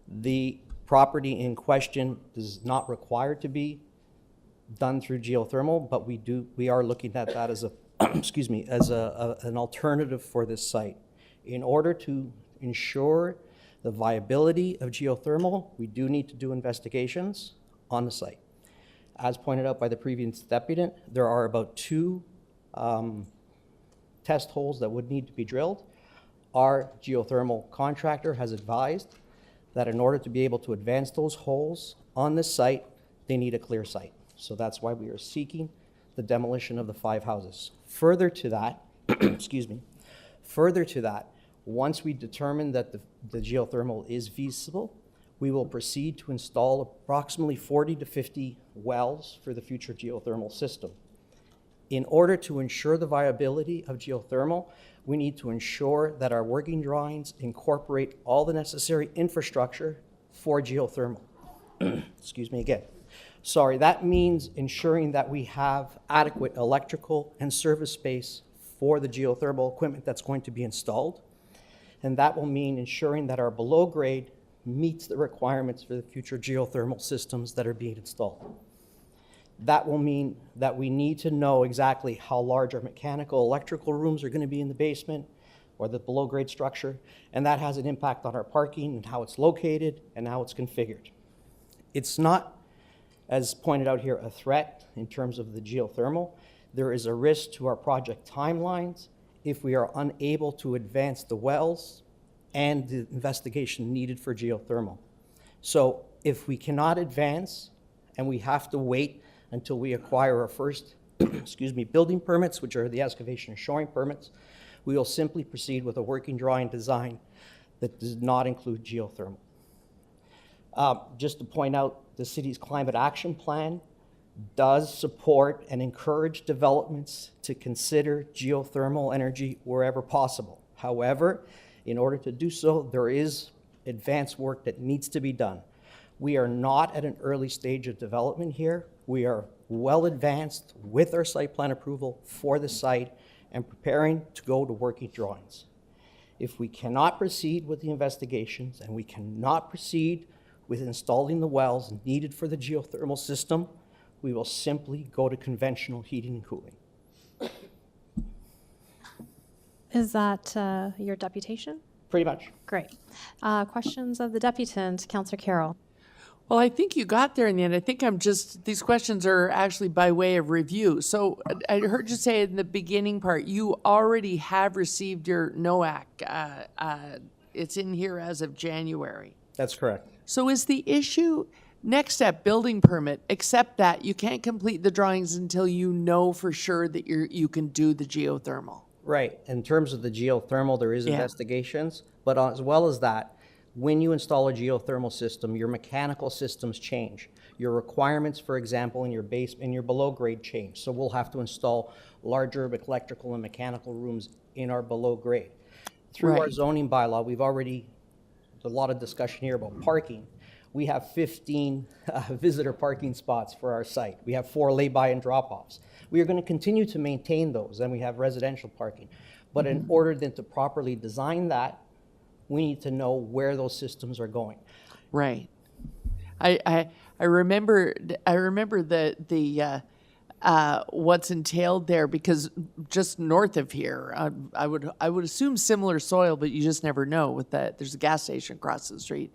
The property in question is not required to be done through geothermal, but we are looking at that as a excuse me, as an alternative for this site. In order to ensure the viability of geothermal, we do need to do investigations on the site. As pointed out by the previous deputant, there are about 2 test holes that would need to be drilled. Our geothermal contractor has advised that in order to be able to advance those holes on this site, they need a clear site. So that's why we are seeking the demolition of the 5 houses. Further to that, excuse me, further to that, once we determine that the geothermal is feasible, we will proceed to install approximately 40 to 50 wells for the future geothermal system. In order to ensure the viability of geothermal, we need to ensure that our working drawings incorporate all the necessary infrastructure for geothermal. Excuse me again. Sorry, that means ensuring that we have adequate electrical and service space for the geothermal equipment that's going to be installed. And that will mean ensuring that our below grade meets the requirements for the future geothermal systems that are being installed. That will mean that we need to know exactly how large our mechanical, electrical rooms are going to be in the basement or the below-grade structure, and that has an impact on our parking and how it's located and how it's configured. It's not, as pointed out here, a threat in terms of the geothermal. There is a risk to our project timelines if we are unable to advance the wells and the investigation needed for geothermal. So if we cannot advance and we have to wait until we acquire our first building permits, which are the excavation and shoring permits, we will simply proceed with a working drawing design that does not include geothermal. Just to point out, the city's climate action plan does support and encourage developments to consider geothermal energy wherever possible. However, in order to do so, there is advanced work that needs to be done. We are not at an early stage of development here. We are well advanced with our site plan approval for the site and preparing to go to working drawings. If we cannot proceed with the investigations and we cannot proceed with installing the wells needed for the geothermal system, we will simply go to conventional heating and cooling. Is that your deputation? Pretty much. Great. Questions of the deputant, Councillor Carroll. Well, I think you got there in the end. I think these questions are actually by way of review. So I heard you say in the beginning part, you already have received your NOAC. It's in here as of January. That's correct. So is the issue next step building permit, except that you can't complete the drawings until you know for sure that you can do the geothermal? Right. In terms of the geothermal, there is investigations, but as well as that, when you install a geothermal system, your mechanical systems change. Your requirements, for example, in your below grade change. So we'll have to install larger electrical and mechanical rooms in our below grade. Through our zoning bylaw, we've already, there's a lot of discussion here about parking. We have 15 visitor parking spots for our site. We have 4 lay-by and drop-offs. We are going to continue to maintain those, and we have residential parking. But in order then to properly design that, we need to know where those systems are going. Right. I remember the what's entailed there, because just north of here, I would assume similar soil, but you just never know. With that, there's a gas station across the street.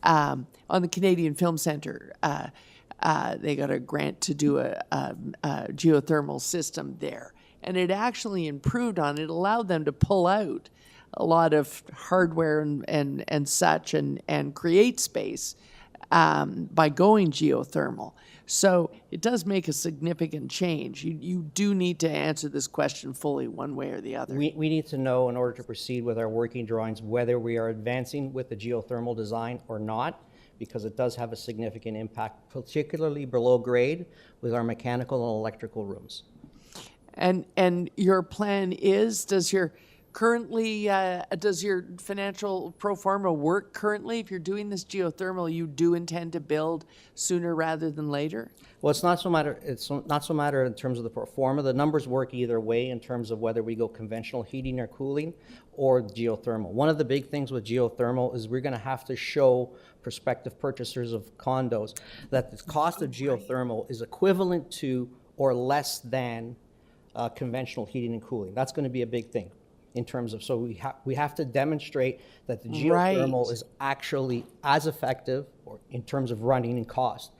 On the Canadian Film Centre, they got a grant to do a geothermal system there, and it actually improved on it. Allowed them to pull out a lot of hardware and such and create space by going geothermal. So it does make a significant change. You do need to answer this question fully one way or the other. We need to know, in order to proceed with our working drawings, whether we are advancing with the geothermal design or not, because it does have a significant impact, particularly below grade with our mechanical and electrical rooms. And your plan is, does your financial pro forma work currently? If you're doing this geothermal, you do intend to build sooner rather than later? Well, it's not so matter in terms of the pro forma. The numbers work either way in terms of whether we go conventional heating or cooling or geothermal. One of the big things with geothermal is we're going to have to show prospective purchasers of condos that the cost of geothermal is equivalent to or less than conventional heating and cooling. That's going to be a big thing. In terms of, so we have to demonstrate that the geothermal is actually as effective, or in terms of running and cost,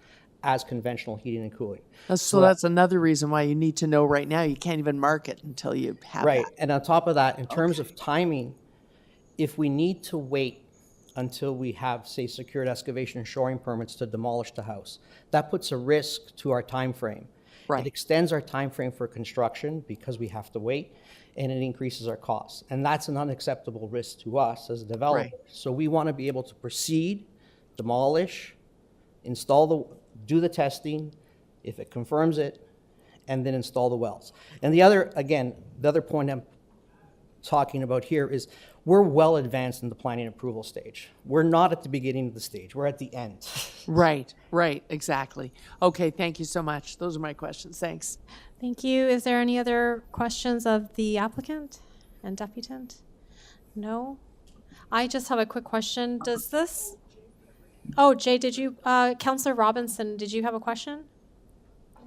as conventional heating and cooling. So that's another reason why you need to know right now. You can't even market until you have Right, that. and on top of that, in terms of timing, if we need to wait until we have, say, secured excavation and shoring permits to demolish the house, that puts a risk to our time frame. It extends our time frame for construction because we have to wait, and it increases our costs. And that's an unacceptable risk to us as a developer. So we want to be able to proceed, demolish, do the testing, if it confirms it, and then install the wells. And the other point I'm talking about here is we're well advanced in the planning approval stage. We're not at the beginning of the stage, we're at the end. Right, exactly. Okay, thank you so much. Those are my questions. Thanks. Thank you. Is there any other questions of the applicant and deputant? No? I just have a quick question. Does this... Oh, Jay, did you... Councillor Robinson, did you have a question?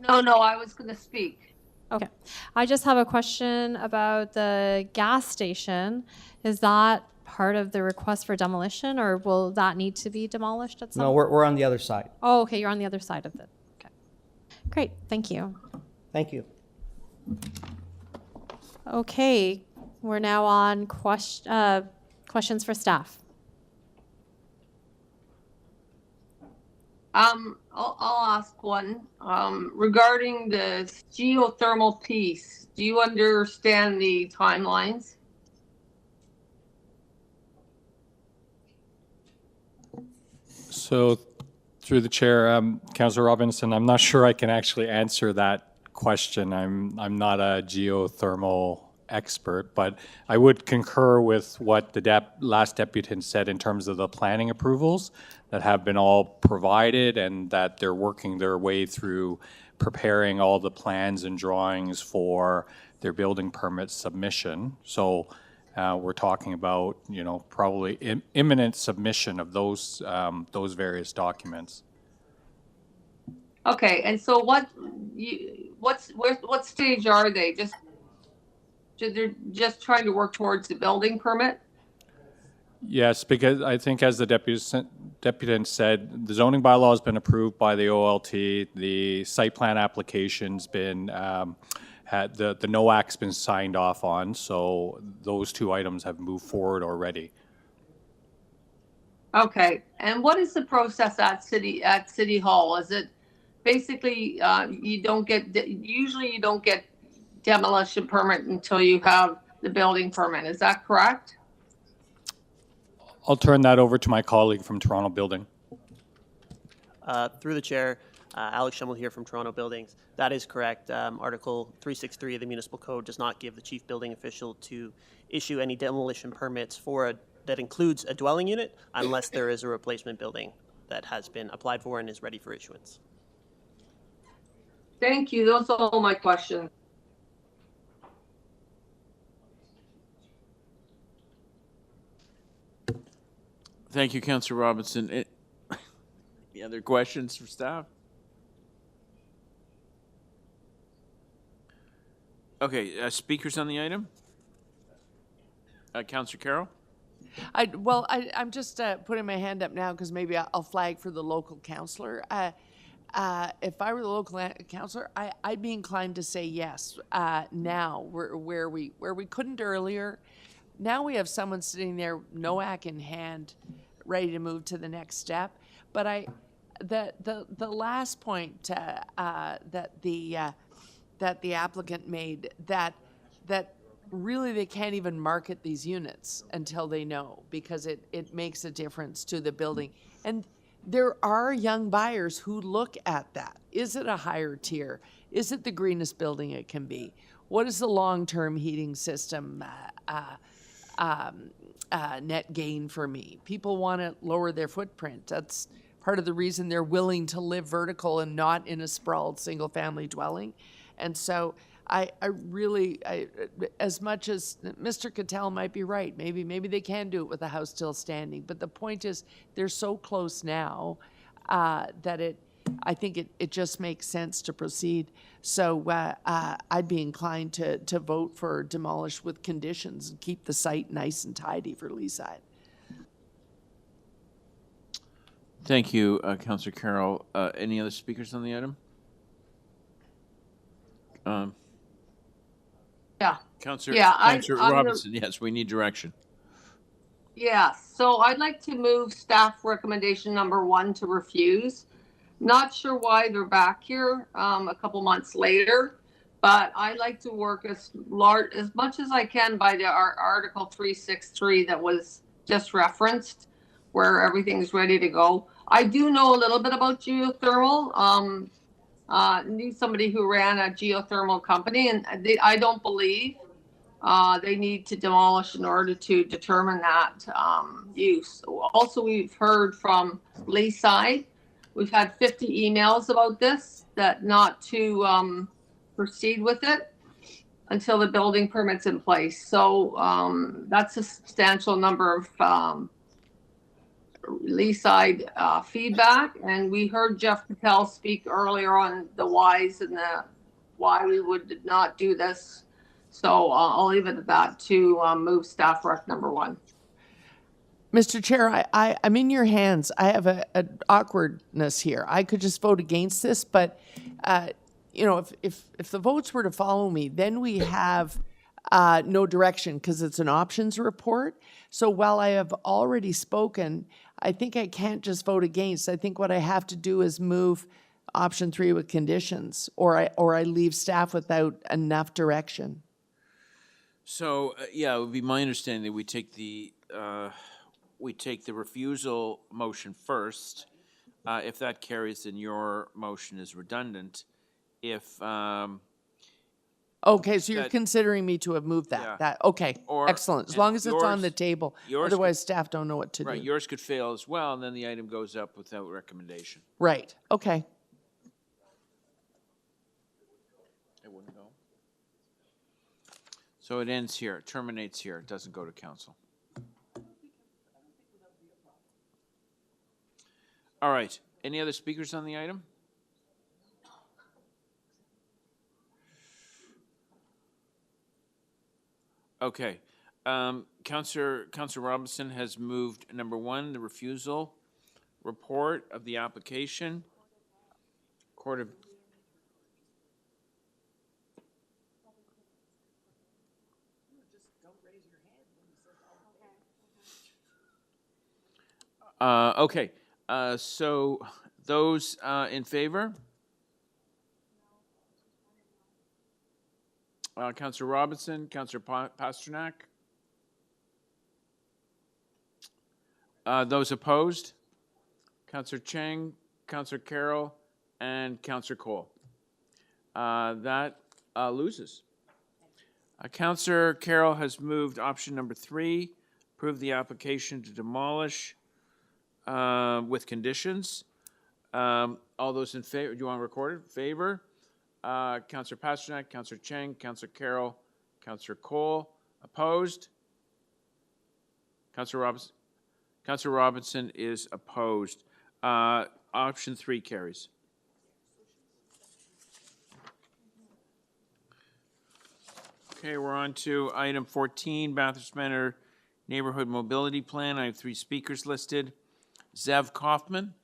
No, I was going to speak. Okay. I just have a question about the gas station. Is that part of the request for demolition, or will that need to be demolished at some No, we're on the other side. Oh, okay. You're on the other side of it. Okay. Great. Thank you. Thank you. Okay. We're now on questions for staff. I'll ask one. Regarding the geothermal piece, do you understand the timelines? So, through the chair, Councillor Robinson, I'm not sure I can actually answer that question. I'm not a geothermal expert, but I would concur with what the last deputant said in terms of the planning approvals that have been all provided and that they're working their way through preparing all the plans and drawings for their building permit submission. So we're talking about, you know, probably imminent submission of those various documents. Okay, and so what stage are they? They're just trying to work towards the building permit? Yes, because I think as the deputant said, the zoning bylaw has been approved by the OLT. The site plan application's been, the NOAC's been signed off on. So those two items have moved forward already. Okay, and what is the process at City Hall? Is it basically you don't get demolition permit until you have the building permit? Is that correct? I'll turn that over to my colleague from Toronto Building. Through the chair, Alex Schimmel here from Toronto Buildings. That is correct. Article 363 of the Municipal Code does not give the chief building official to issue any demolition permits that includes a dwelling unit unless there is a replacement building that has been applied for and is ready for issuance. Thank you. Those are all my questions. Thank you, Councillor Robinson. Any other questions for staff? Okay, speakers on the item? Councillor Carroll? I'm just putting my hand up now because maybe I'll flag for the local councillor. If I were the local councillor, I'd be inclined to say yes. Now, where we couldn't earlier, now we have someone sitting there, NOAC in hand, ready to move to the next step. But the last point that the applicant made, that really they can't even market these units until they know, because it makes a difference to the building. And there are young buyers who look at that. Is it a higher tier? Is it the greenest building it can be? What is the long-term heating system net gain for me? People want to lower their footprint. That's part of the reason they're willing to live vertical and not in a sprawled single-family dwelling. And so I really, as much as Mr. Cattell might be right, maybe they can do it with the house still standing, but the point is they're so close now that I think it just makes sense to proceed. So I'd be inclined to vote for demolish with conditions and keep the site nice and tidy for Leaside. Thank you, Councillor Carroll. Any other speakers on the item? Yeah. Councillor I'm Robinson, yes, we need direction. Yeah, so I'd like to move staff recommendation number 1 to refuse. Not sure why they're back here a couple months later, but I like to work as much as I can by our Article 363 that was just referenced, where everything's ready to go. I do know a little bit about geothermal. Knew somebody who ran a geothermal company, and I don't believe they need to demolish in order to determine that use. Also, we've heard from Leaside. We've had 50 emails about this, that not to proceed with it until the building permit's in place. So that's a substantial number of Leaside feedback, and we heard Jeff Patel speak earlier on the whys and the why we would not do this. So I'll leave it at that to move staff rec number 1. Mr. Chair, I'm in your hands. I have an awkwardness here. I could just vote against this, but if the votes were to follow me, then we have no direction because it's an options report. So while I have already spoken, I think I can't just vote against. I think what I have to do is move option 3 with conditions, or I leave staff without enough direction. So, yeah, it would be my understanding that we take the refusal motion first. If that carries, then your motion is redundant. If okay, so you're considering me to have moved that. Yeah. That okay, excellent. As long as it's on the table. Otherwise, staff don't know what to right, do. yours could fail as well, and then the item goes up without recommendation. Right. Okay. It wouldn't go. So it ends here, terminates here. It doesn't go to council. All right. Any other speakers on the item? Okay. Councillor Robinson has moved number 1, the refusal report of the application. Court of okay. So those in favor? Councillor Robinson, Councillor Pasternak? Those opposed? Councillor Cheng, Councillor Carroll, and Councillor Cole. That loses. Councillor Carroll has moved option number 3, approve the application to demolish with conditions. All those in favor, do you want to record it? Favor? Councillor Pasternak, Councillor Cheng, Councillor Carroll, Councillor Cole. Opposed? Councillor Robinson. Councillor Robinson is opposed. Option 3 carries. Okay, we're on to item 14, Bathurst Manor Neighborhood Mobility Plan. I have 3 speakers listed. Zev Kaufman.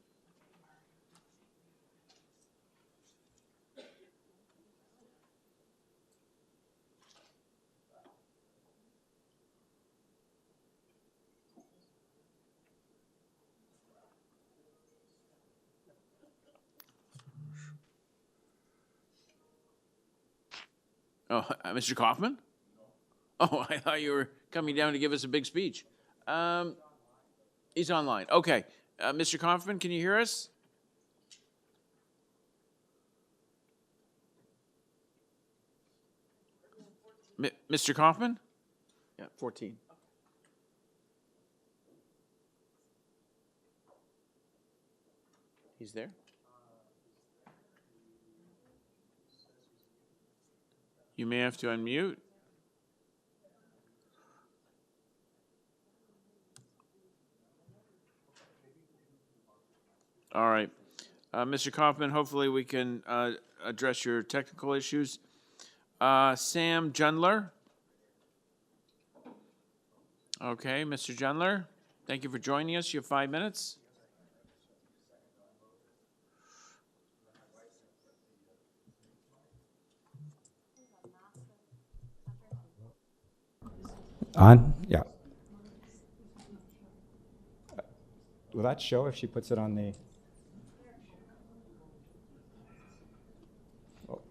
Oh, Mr. Kaufman? Oh, I thought you were coming down to give us a big speech. He's online. Okay. Mr. Kaufman, can you hear us? Mr. Kaufman? Yeah, 14. He's there? You may have to unmute. All right. Mr. Kaufman, hopefully we can address your technical issues. Sam Jundler. Okay, Mr. Jundler, thank you for joining us. You have 5 minutes. On? Yeah. Will that show if she puts it on the... Oh.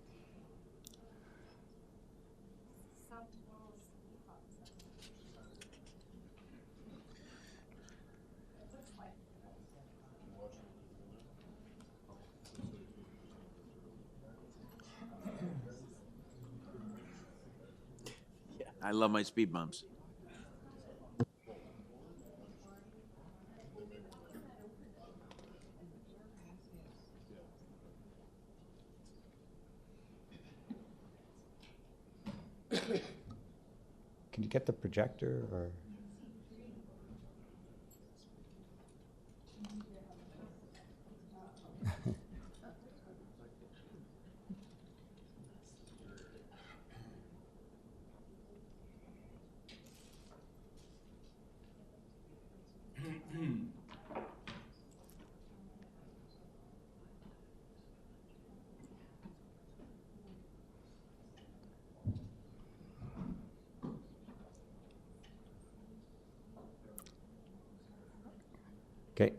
Yeah, I love my speed bumps. Can you get the projector or? Okay.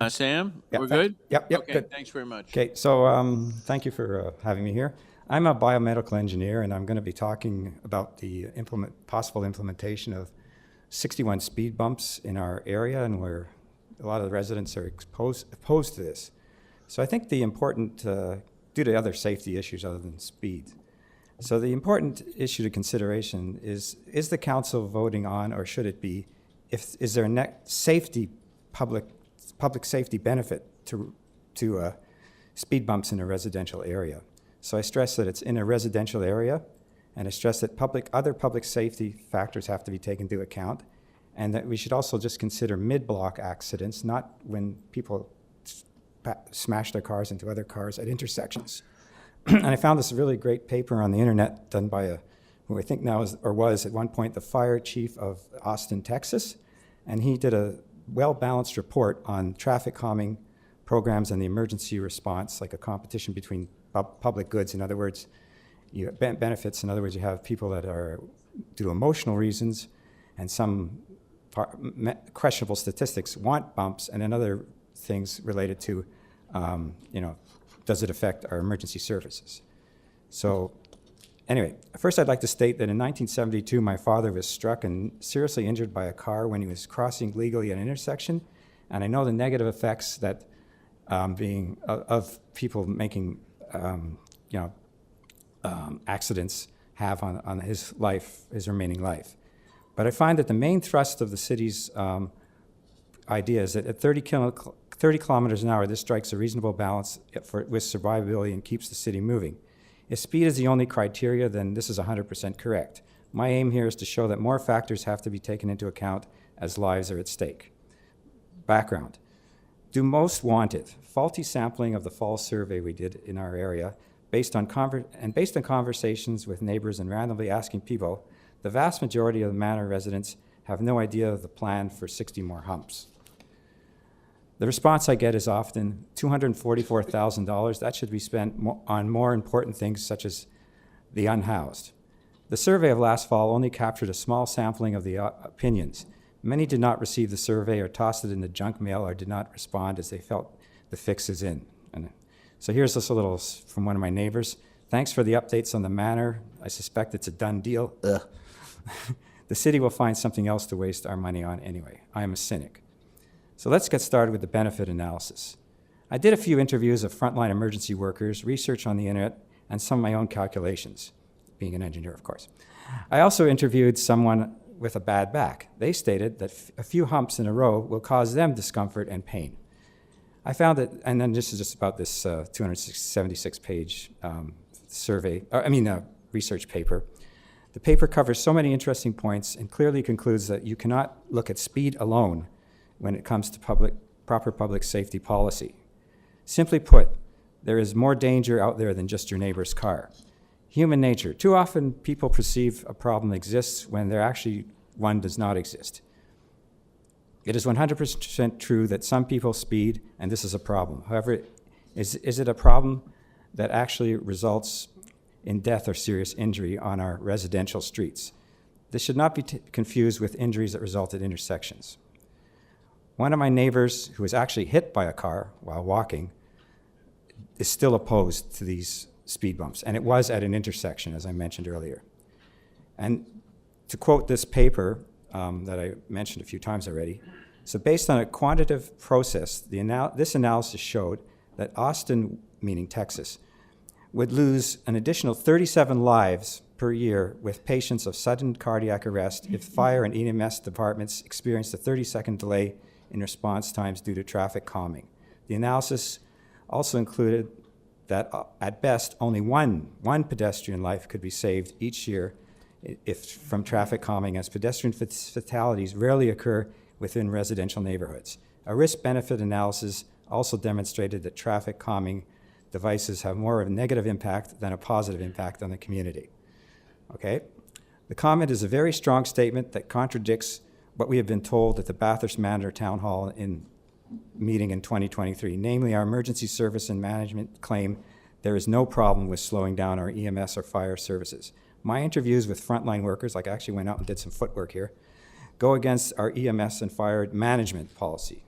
Sam, Yeah, we're thank- good? Yep, Okay, good. thanks very much. Okay, so thank you for having me here. I'm a biomedical engineer, and I'm going to be talking about the possible implementation of 61 speed bumps in our area, and where a lot of the residents are opposed to this. So I think the important, due to other safety issues other than speed. So the important issue to consideration is the council voting on, or should it be, is there a public safety benefit to speed bumps in a residential area? So I stress that it's in a residential area, and I stress that other public safety factors have to be taken into account, and that we should also just consider mid-block accidents, not when people smash their cars into other cars at intersections. And I found this really great paper on the internet done by who I think now is, or was at one point, the fire chief of Austin, Texas, and he did a well-balanced report on traffic calming programs and the emergency response, like a competition between public goods. In other words, you have benefits. In other words, you have people that are due to emotional reasons, and some questionable statistics want bumps, and then other things related to, does it affect our emergency services? So anyway, first I'd like to state that in 1972, my father was struck and seriously injured by a car when he was crossing legally at an intersection, and I know the negative effects that of people making accidents have on his life, his remaining life. But I find that the main thrust of the city's idea is that at 30 kilometers an hour, this strikes a reasonable balance with survivability and keeps the city moving. If speed is the only criteria, then this is 100% correct. My aim here is to show that more factors have to be taken into account as lives are at stake. Background. Do most want it? Faulty sampling of the fall survey we did in our area, based on conversations with neighbors and randomly asking people, the vast majority of the manor residents have no idea of the plan for 60 more humps. The response I get is often $244,000. That should be spent on more important things such as the unhoused. The survey of last fall only captured a small sampling of the opinions. Many did not receive the survey or tossed it in the junk mail or did not respond as they felt the fix is in. And so here's just a little from one of my neighbors. Thanks for the updates on the manor. I suspect it's a done deal. Ugh. The city will find something else to waste our money on anyway. I am a cynic. So let's get started with the benefit analysis. I did a few interviews of frontline emergency workers, research on the internet, and some of my own calculations, being an engineer, of course. I also interviewed someone with a bad back. They stated that a few humps in a row will cause them discomfort and pain. I found that, and then this is just about this 276-page research paper. The paper covers so many interesting points and clearly concludes that you cannot look at speed alone when it comes to proper public safety policy. Simply put, there is more danger out there than just your neighbor's car. Human nature. Too often people perceive a problem exists when there actually one does not exist. It is 100% true that some people speed, and this is a problem. However, is it a problem that actually results in death or serious injury on our residential streets? This should not be confused with injuries that result at intersections. One of my neighbors, who was actually hit by a car while walking, is still opposed to these speed bumps, and it was at an intersection, as I mentioned earlier. And to quote this paper that I mentioned a few times already, so based on a quantitative process, this analysis showed that Austin, meaning Texas, would lose an additional 37 lives per year with patients of sudden cardiac arrest if fire and EMS departments experienced a 30-second delay in response times due to traffic calming. The analysis also included that at best only one pedestrian life could be saved each year from traffic calming, as pedestrian fatalities rarely occur within residential neighborhoods. A risk-benefit analysis also demonstrated that traffic calming devices have more of a negative impact than a positive impact on the community. Okay? The comment is a very strong statement that contradicts what we have been told at the Bathurst Manor Town Hall meeting in 2023. Namely, our emergency service and management claim there is no problem with slowing down our EMS or fire services. My interviews with frontline workers, like I actually went out and did some footwork here, go against our EMS and fire management policy.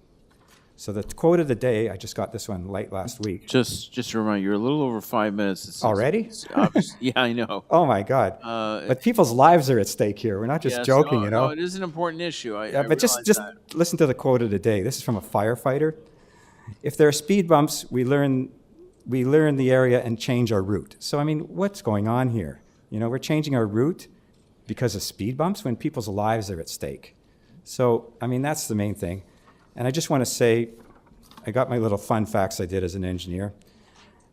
So the quote of the day, I just got this one late last week. Just a reminder, you're a little over 5 minutes. Already? Yeah, I know. Oh, my God. But people's lives are at stake here. We're not just Yes, joking, no, you know? No, it is an important issue. Yeah, but just listen to the quote of the day. This is from a firefighter. If there are speed bumps, we learn the area and change our route. So, I mean, what's going on here? You know, we're changing our route because of speed bumps when people's lives are at stake. So, I mean, that's the main thing. And I just want to say, I got my little fun facts I did as an engineer,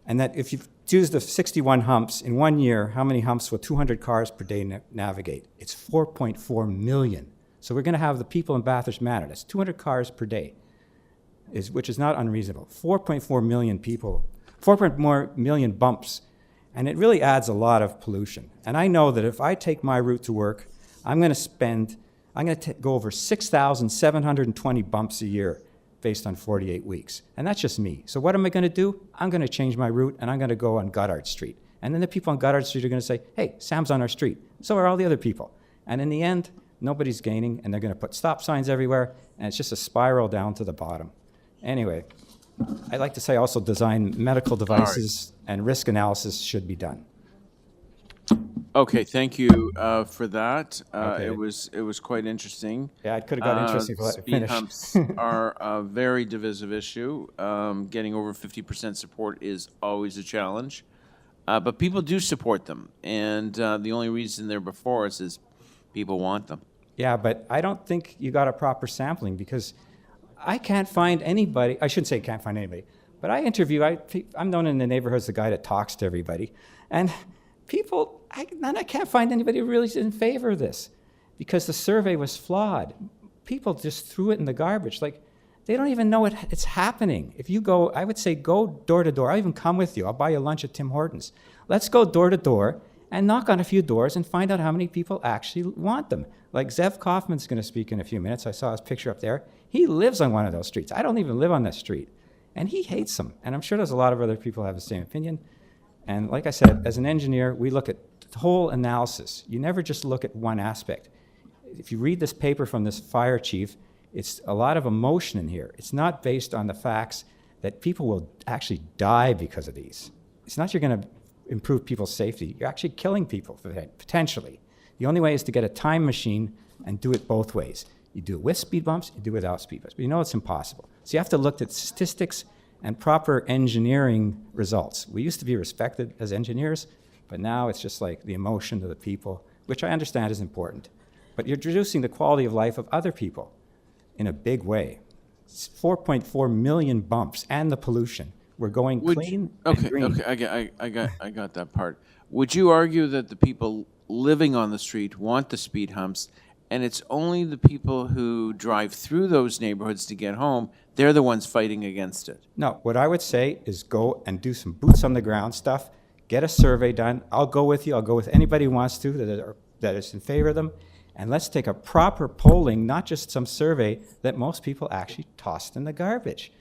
and that if you choose the 61 humps, in 1 year, how many humps will 200 cars per day navigate? It's 4.4 million. So we're going to have the people in Bathurst Manor. That's 200 cars per day, which is not unreasonable. 4.4 million people, 4.4 million bumps, and it really adds a lot of pollution. And I know that if I take my route to work, I'm going to go over 6,720 bumps a year based on 48 weeks. And that's just me. So what am I going to do? I'm going to change my route, and I'm going to go on Goddard Street. And then the people on Goddard Street are going to say, hey, Sam's on our street. So are all the other people. And in the end, nobody's gaining, and they're going to put stop signs everywhere, and it's just a spiral down to the bottom. Anyway, I'd like to say also design medical devices and risk analysis should be done. Okay, thank you for that. Okay. It was quite interesting. Yeah, it could have got interesting if I let it Speed finish. humps are a very divisive issue. Getting over 50% support is always a challenge, but people do support them, and the only reason they're before us is people want them. Yeah, but I don't think you got a proper sampling because I can't find anybody. I shouldn't say can't find anybody, but I interview. I'm known in the neighborhood as the guy that talks to everybody, and people. I can't find anybody who really is in favor of this because the survey was flawed. People just threw it in the garbage. Like they don't even know it's happening. If you go, I would say go door to door. I'll even come with you. I'll buy you lunch at Tim Hortons. Let's go door to door and knock on a few doors and find out how many people actually want them. Like Zev Kaufman's going to speak in a few minutes. I saw his picture up there. He lives on one of those streets. I don't even live on that street. And he hates them. And I'm sure there's a lot of other people who have the same opinion. And like I said, as an engineer, we look at the whole analysis. You never just look at one aspect. If you read this paper from this fire chief, it's a lot of emotion in here. It's not based on the facts that people will actually die because of these. It's not you're going to improve people's safety. You're actually killing people potentially. The only way is to get a time machine and do it both ways. You do it with speed bumps, you do it without speed bumps. But you know it's impossible. So you have to look at statistics and proper engineering results. We used to be respected as engineers, but now it's just like the emotion of the people, which I understand is important. But you're reducing the quality of life of other people in a big way. It's 4.4 million bumps and the pollution. We're going clean and green. Okay, I got that part. Would you argue that the people living on the street want the speed humps, and it's only the people who drive through those neighborhoods to get home, they're the ones fighting against it? No, what I would say is go and do some boots on the ground stuff, get a survey done. I'll go with you. I'll go with anybody who wants to that is in favor of them. And let's take a proper polling, not just some survey that most people actually tossed in the garbage.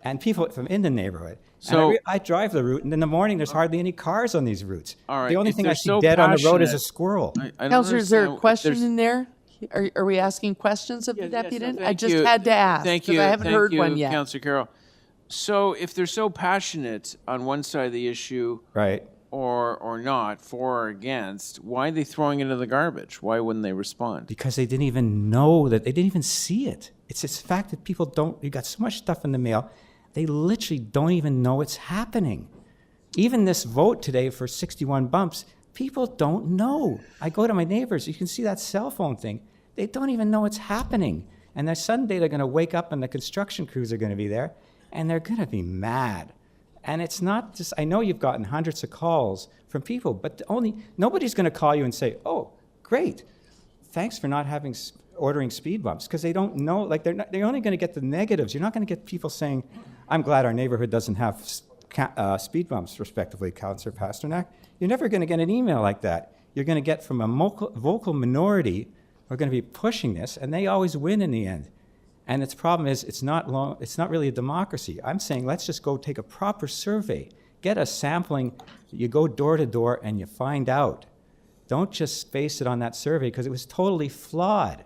And people from in the neighborhood. So I drive the route, and in the morning there's hardly any cars on these routes. All right, the only if thing I they're see so dead on the road is a passionate- squirrel. I don't Counselor, is there a understand. question There's- in there? Are we asking questions of the deputy? no, I thank just you. had to ask Thank because you. I haven't Thank heard you, one yet. Councillor Carroll. So if they're so passionate on one side of the issue, right, or not, for or against, why are they throwing it into the garbage? Why wouldn't they respond? Because they didn't even know that, they didn't even see it. It's this fact that people don't, you got so much stuff in the mail, they literally don't even know it's happening. Even this vote today for 61 bumps, people don't know. I go to my neighbors, you can see that cell phone thing. They don't even know it's happening. And then Sunday they're going to wake up and the construction crews are going to be there, and they're going to be mad. And it's not just, I know you've gotten hundreds of calls from people, but nobody's going to call you and say, oh, great, thanks for not ordering speed bumps, because they don't know, like they're only going to get the negatives. You're not going to get people saying, I'm glad our neighborhood doesn't have speed bumps, respectively, Councillor Pasternak. You're never going to get an email like that. You're going to get from a vocal minority who are going to be pushing this, and they always win in the end. And its problem is it's not really a democracy. I'm saying let's just go take a proper survey, get a sampling. You go door to door and you find out. Don't just base it on that survey because it was totally flawed.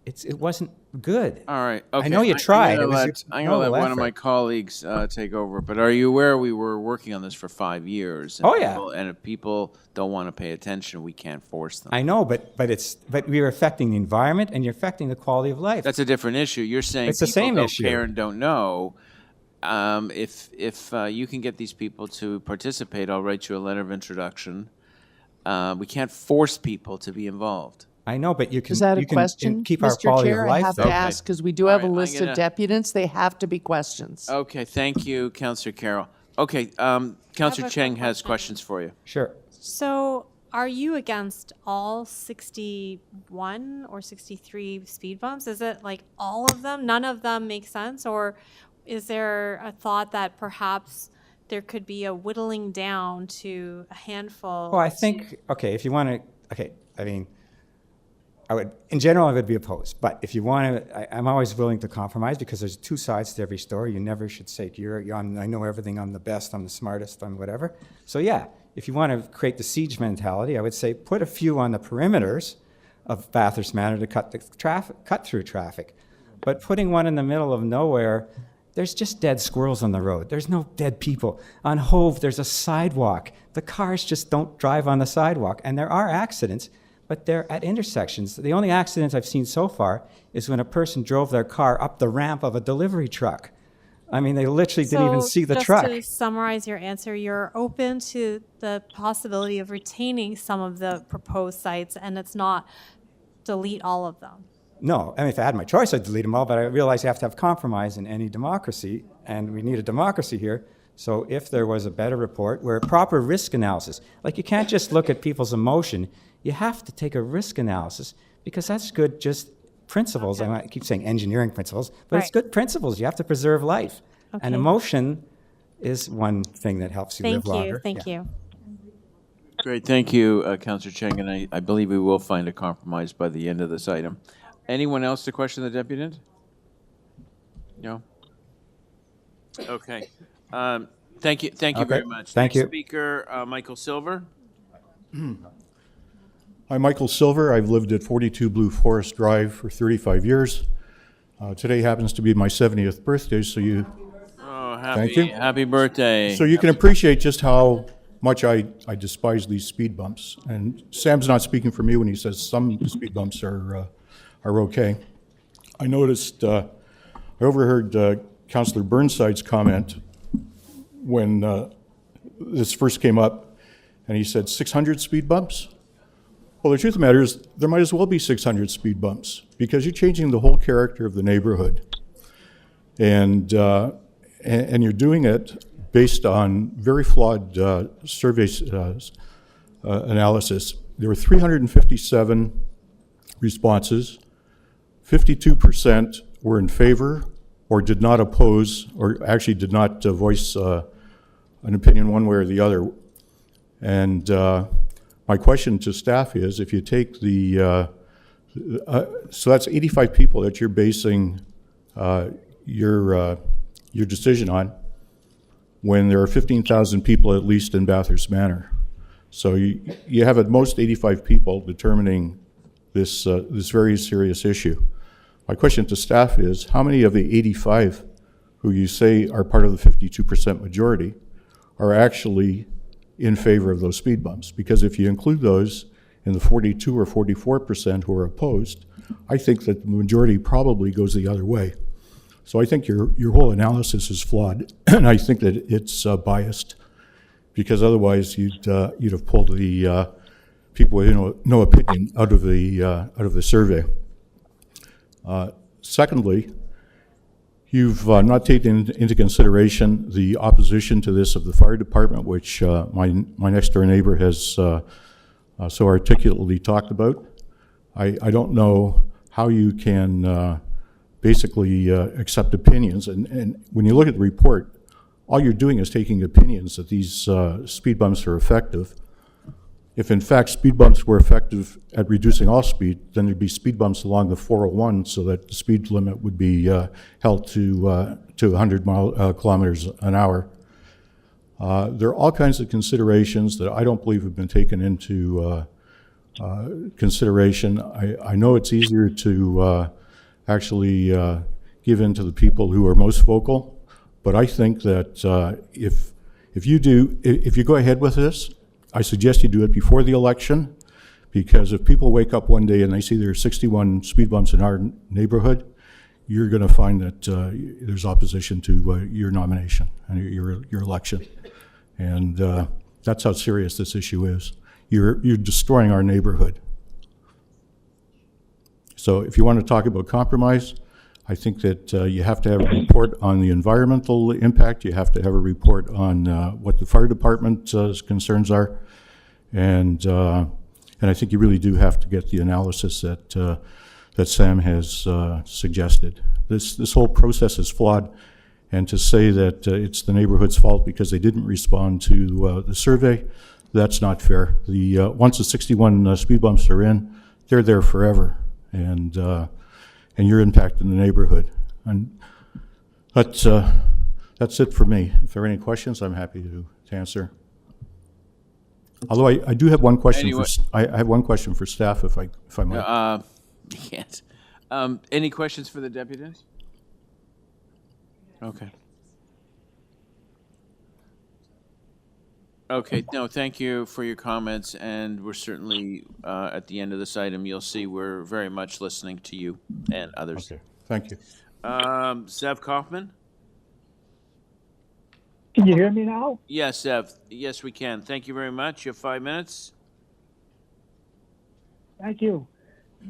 it wasn't good. All right. Okay. I know you tried. I'm It was gonna a let, I'm gonna noble let one of effort. my colleagues take over. But are you aware we were working on this for 5 years? And Oh, yeah. and if people don't want to pay attention, we can't force them. I know, but we're affecting the environment and you're affecting the quality of life. That's a different issue. You're saying It's the people same don't issue. care and don't know. If you can get these people to participate, I'll write you a letter of introduction. We can't force people to be involved. I know, but you can, Is that a you can question, keep our Mr. quality Chair? of I life. have though. to ask, because we do All have a right, I'm list of gonna- deputants. They have to be questions. Okay, thank you, Councillor Carroll. Okay, Councillor Cheng has questions for you. Sure. So are you against all 61 or 63 speed bumps? Is it like all of them? None of them make sense? Or is there a thought that perhaps there could be a whittling down to a handful? Well, I think, okay, if you want to, okay, I mean, in general, I would be opposed. But if you want to, I'm always willing to compromise because there's two sides to every story. You never should say, I know everything, I'm the best, I'm the smartest, I'm whatever. So yeah, if you want to create the siege mentality, I would say put a few on the perimeters of Bathurst Manor to cut through traffic. But putting one in the middle of nowhere, there's just dead squirrels on the road. There's no dead people. On Hove, there's a sidewalk. The cars just don't drive on the sidewalk. And there are accidents, but they're at intersections. The only accident I've seen so far is when a person drove their car up the ramp of a delivery truck. I mean, they literally didn't even see the truck. Just to summarize your answer, you're open to the possibility of retaining some of the proposed sites, and it's not delete all of them. No, I mean, if I had my choice, I'd delete them all, but I realize you have to have compromise in any democracy, and we need a democracy here. So if there was a better report where proper risk analysis, like you can't just look at people's emotion, you have to take a risk analysis because that's good just principles. I keep saying engineering principles, but it's good principles. You have to preserve life. And emotion is one thing that helps you live longer. Thank you. Great, thank you, Councillor Cheng, and I believe we will find a compromise by the end of this item. Anyone else to question the deputant? No? Okay. Thank you very much. Thank Next you. Speaker, Michael Silver. I'm Michael Silver. I've lived at 42 Blue Forest Drive for 35 years. Today happens to be my 70th birthday, so you... Oh, Thank you. Happy birthday. So you can appreciate just how much I despise these speed bumps. And Sam's not speaking for me when he says some speed bumps are okay. I noticed, I overheard Councillor Burnside's comment when this first came up, and he said 600 speed bumps? Well, the truth of the matter is there might as well be 600 speed bumps because you're changing the whole character of the neighborhood. And you're doing it based on very flawed survey analysis. There were 357 responses. 52% were in favor or did not oppose or actually did not voice an opinion one way or the other. And my question to staff is, if you take the, so that's 85 people that you're basing your decision on, when there are 15,000 people at least in Bathurst Manor. So you have at most 85 people determining this very serious issue. My question to staff is, how many of the 85 who you say are part of the 52% majority are actually in favor of those speed bumps? Because if you include those in the 42 or 44% who are opposed, I think that the majority probably goes the other way. So I think your whole analysis is flawed, and I think that it's biased, because otherwise you'd have pulled the people with no opinion out of the survey. Secondly, you've not taken into consideration the opposition to this of the fire department, which my next door neighbor has so articulately talked about. I don't know how you can basically accept opinions, and when you look at the report, all you're doing is taking opinions that these speed bumps are effective. If in fact speed bumps were effective at reducing all speed, then there'd be speed bumps along the 401 so that the speed limit would be held to 100 kilometers an hour. There are all kinds of considerations that I don't believe have been taken into consideration. I know it's easier to actually give in to the people who are most vocal, but I think that if you go ahead with this, I suggest you do it before the election, because if people wake up one day and they see there are 61 speed bumps in our neighborhood, you're going to find that there's opposition to your nomination and your election. And that's how serious this issue is. You're destroying our neighborhood. So if you want to talk about compromise, I think that you have to have a report on the environmental impact. You have to have a report on what the fire department's concerns are. And I think you really do have to get the analysis that Sam has suggested. This whole process is flawed, and to say that it's the neighborhood's fault because they didn't respond to the survey, that's not fair. Once the 61 speed bumps are in, they're there forever, and you're impacting the neighborhood. And that's it for me. If there are any questions, I'm happy to answer. Although I do have one question. Anyway. I have one question for staff, if I might. Yes. Any questions for the deputies? Okay. Okay, no, thank you for your comments, and we're certainly, at the end of this item, you'll see we're very much listening to you and others. Okay, thank you. Zev Kaufman? Can you hear me now? Yes, Zev. Yes, we can. Thank you very much. You have 5 minutes. Thank you.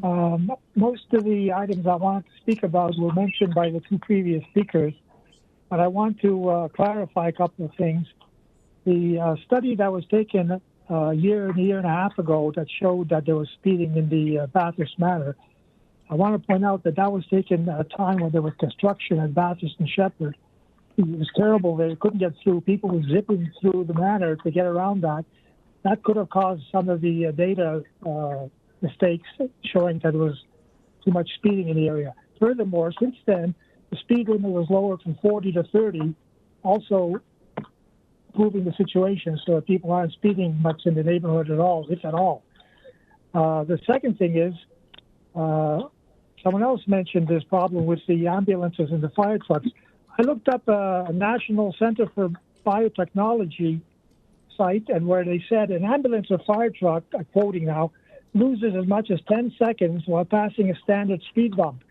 Most of the items I wanted to speak about were mentioned by the two previous speakers, but I want to clarify a couple of things. The study that was taken a year and a half ago that showed that there was speeding in the Bathurst Manor, I want to point out that that was taken at a time when there was construction at Bathurst and Sheppard. It was terrible. They couldn't get through. People were zipping through the manor to get around that. That could have caused some of the data mistakes, showing that there was too much speeding in the area. Furthermore, since then, the speed limit was lowered from 40 to 30, also improving the situation so that people aren't speeding much in the neighborhood at all, if at all. The second thing is, someone else mentioned this problem with the ambulances and the fire trucks. I looked up a National Center for Biotechnology site, and where they said an ambulance or fire truck, I'm quoting now, loses as much as 10 seconds while passing a standard speed bump.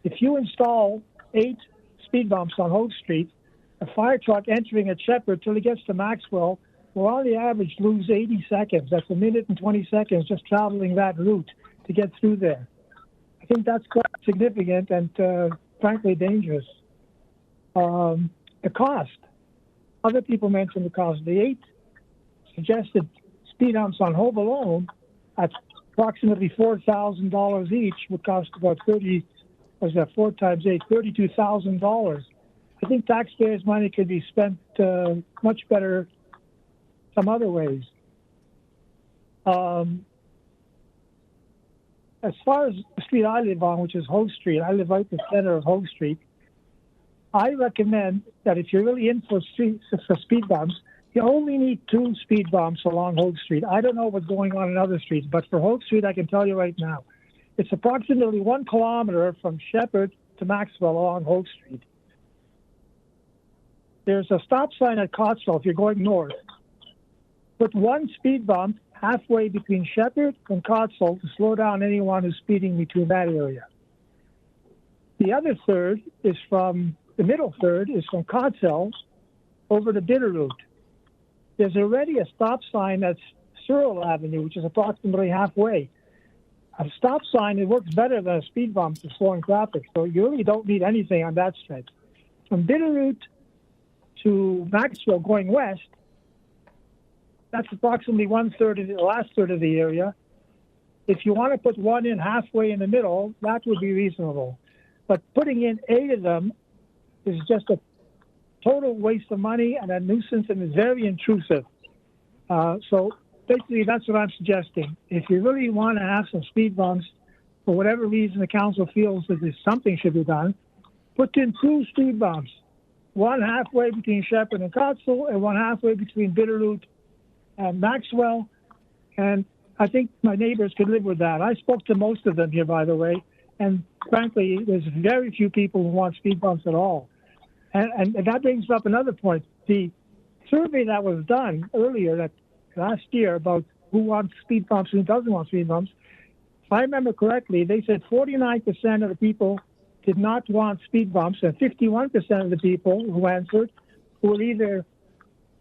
If you install 8 speed bumps on Hope Street, a fire truck entering at Sheppard till it gets to Maxwell will on the average lose 80 seconds. That's 1 minute and 20 seconds just traveling that route to get through there. I think that's quite significant and frankly dangerous. The cost. Other people mentioned the cost. The 8 suggested speed bumps on Hope alone at approximately $4,000 each would cost about 4 times 8, $32,000. I think taxpayers' money could be spent much better some other ways. As far as the street I live on, which is Hope Street, I live right in the center of Hope Street. I recommend that if you're really in for speed bumps, you only need 2 speed bumps along Hope Street. I don't know what's going on in other streets, but for Hope Street, I can tell you right now, it's approximately 1 kilometer from Sheppard to Maxwell along Hope Street. There's a stop sign at Cotswell if you're going north. Put 1 speed bump halfway between Sheppard and Cotswell to slow down anyone who's speeding between that area. The other third is the middle third is from Cotswell over to Bitterroot. There's already a stop sign at Searle Avenue, which is approximately halfway. A stop sign, it works better than a speed bump for slowing traffic, so you really don't need anything on that stretch. From Bitterroot to Maxwell going west, that's approximately 1/3 of the last third of the area. If you want to put 1 in halfway in the middle, that would be reasonable. But putting in 8 of them is just a total waste of money and a nuisance, and is very intrusive. So basically, that's what I'm suggesting. If you really want to have some speed bumps, for whatever reason the council feels that something should be done, put in 2 speed bumps. 1 halfway between Sheppard and Cotswell, and 1 halfway between Bitterroot and Maxwell. And I think my neighbors could live with that. I spoke to most of them here, by the way, and frankly, there's very few people who want speed bumps at all. And that brings up another point. The survey that was done earlier, last year, about who wants speed bumps and who doesn't want speed bumps, if I remember correctly, they said 49% of the people did not want speed bumps, and 51% of the people who answered were either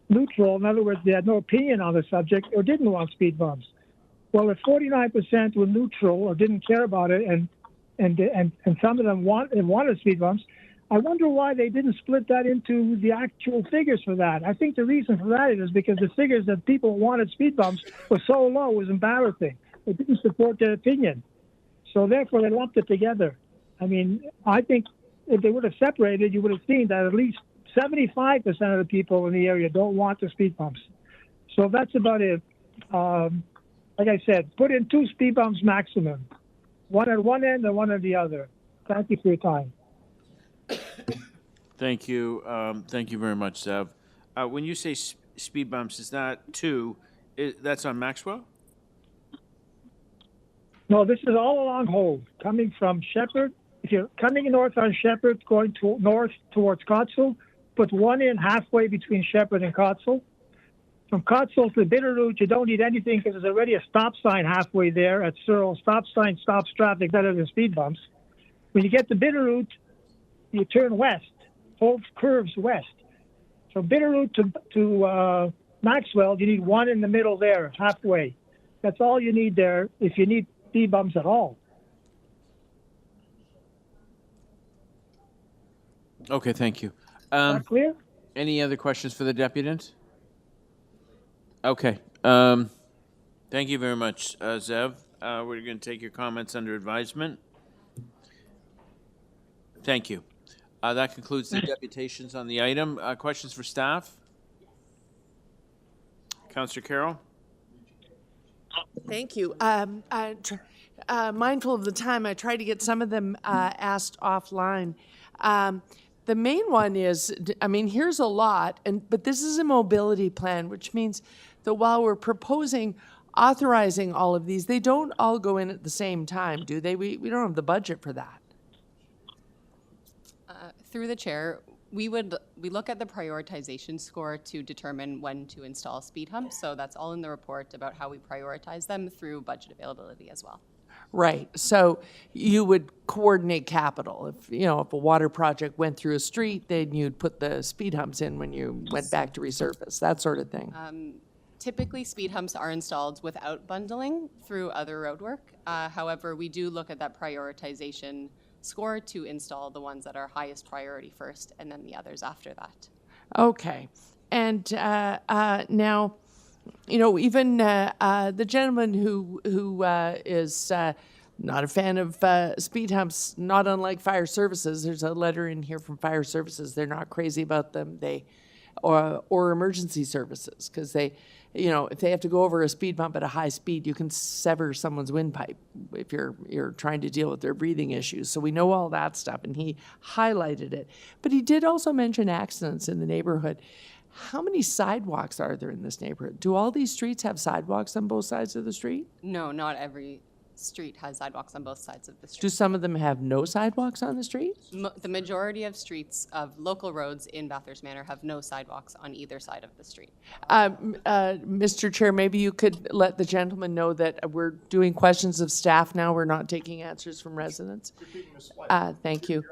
neutral, in other words, they had no opinion on the subject, or didn't want speed bumps. Well, if 49% were neutral or didn't care about it, and some of them wanted speed bumps, I wonder why they didn't split that into the actual figures for that. I think the reason for that is because the figures that people wanted speed bumps were so low, it was embarrassing. It didn't support their opinion. So therefore, they lumped it together. I mean, I think if they would have separated, you would have seen that at least 75% of the people in the area don't want the speed bumps. So that's about it. Like I said, put in 2 speed bumps maximum, one at one end and one at the other. Thank you for your time. Thank you. Thank you very much, Zev. When you say speed bumps, it's not 2. That's on Maxwell? No, this is all along Hove, coming from Sheppard. If you're coming north on Sheppard, going north towards Cotswold, put one in halfway between Sheppard and Cotswold. From Cotswold to Bitterroot, you don't need anything because there's already a stop sign halfway there at Searle. Stop sign stops traffic better than speed bumps. When you get to Bitterroot, you turn west. Hove curves west. From Bitterroot to Maxwell, you need one in the middle there, halfway. That's all you need there if you need speed bumps at all. Okay, thank you. Clear? Any other questions for the deputant? Okay. Thank you very much, Zev. We're going to take your comments under advisement. Thank you. That concludes the deputations on the item. Questions for staff? Councillor Carroll? Thank you. Mindful of the time, I tried to get some of them asked offline. The main one is, I mean, here's a lot, but this is a mobility plan, which means that while we're proposing authorizing all of these, they don't all go in at the same time, do they? We don't have the budget for that. Through the chair, we look at the prioritization score to determine when to install speed humps. So that's all in the report about how we prioritize them through budget availability as well. Right. So you would coordinate capital. If a water project went through a street, then you'd put the speed humps in when you went back to resurface, that sort of thing. Typically, speed humps are installed without bundling through other roadwork. However, we do look at that prioritization score to install the ones that are highest priority first and then the others after that. Okay. And now, even the gentleman who is not a fan of speed humps, not unlike fire services, there's a letter in here from fire services. They're not crazy about them. Or emergency services, because they, if they have to go over a speed bump at a high speed, you can sever someone's windpipe if you're trying to deal with their breathing issues. So we know all that stuff, and he highlighted it. But he did also mention accidents in the neighborhood. How many sidewalks are there in this neighborhood? Do all these streets have sidewalks on both sides of the street? No, not every street has sidewalks on both sides of the street. Do some of them have no sidewalks on the street? The majority of streets of local roads in Bathurst Manor have no sidewalks on either side of the street. Mr. Chair, maybe you could let the gentleman know that we're doing questions of staff now. We're not taking answers from residents. Thank you.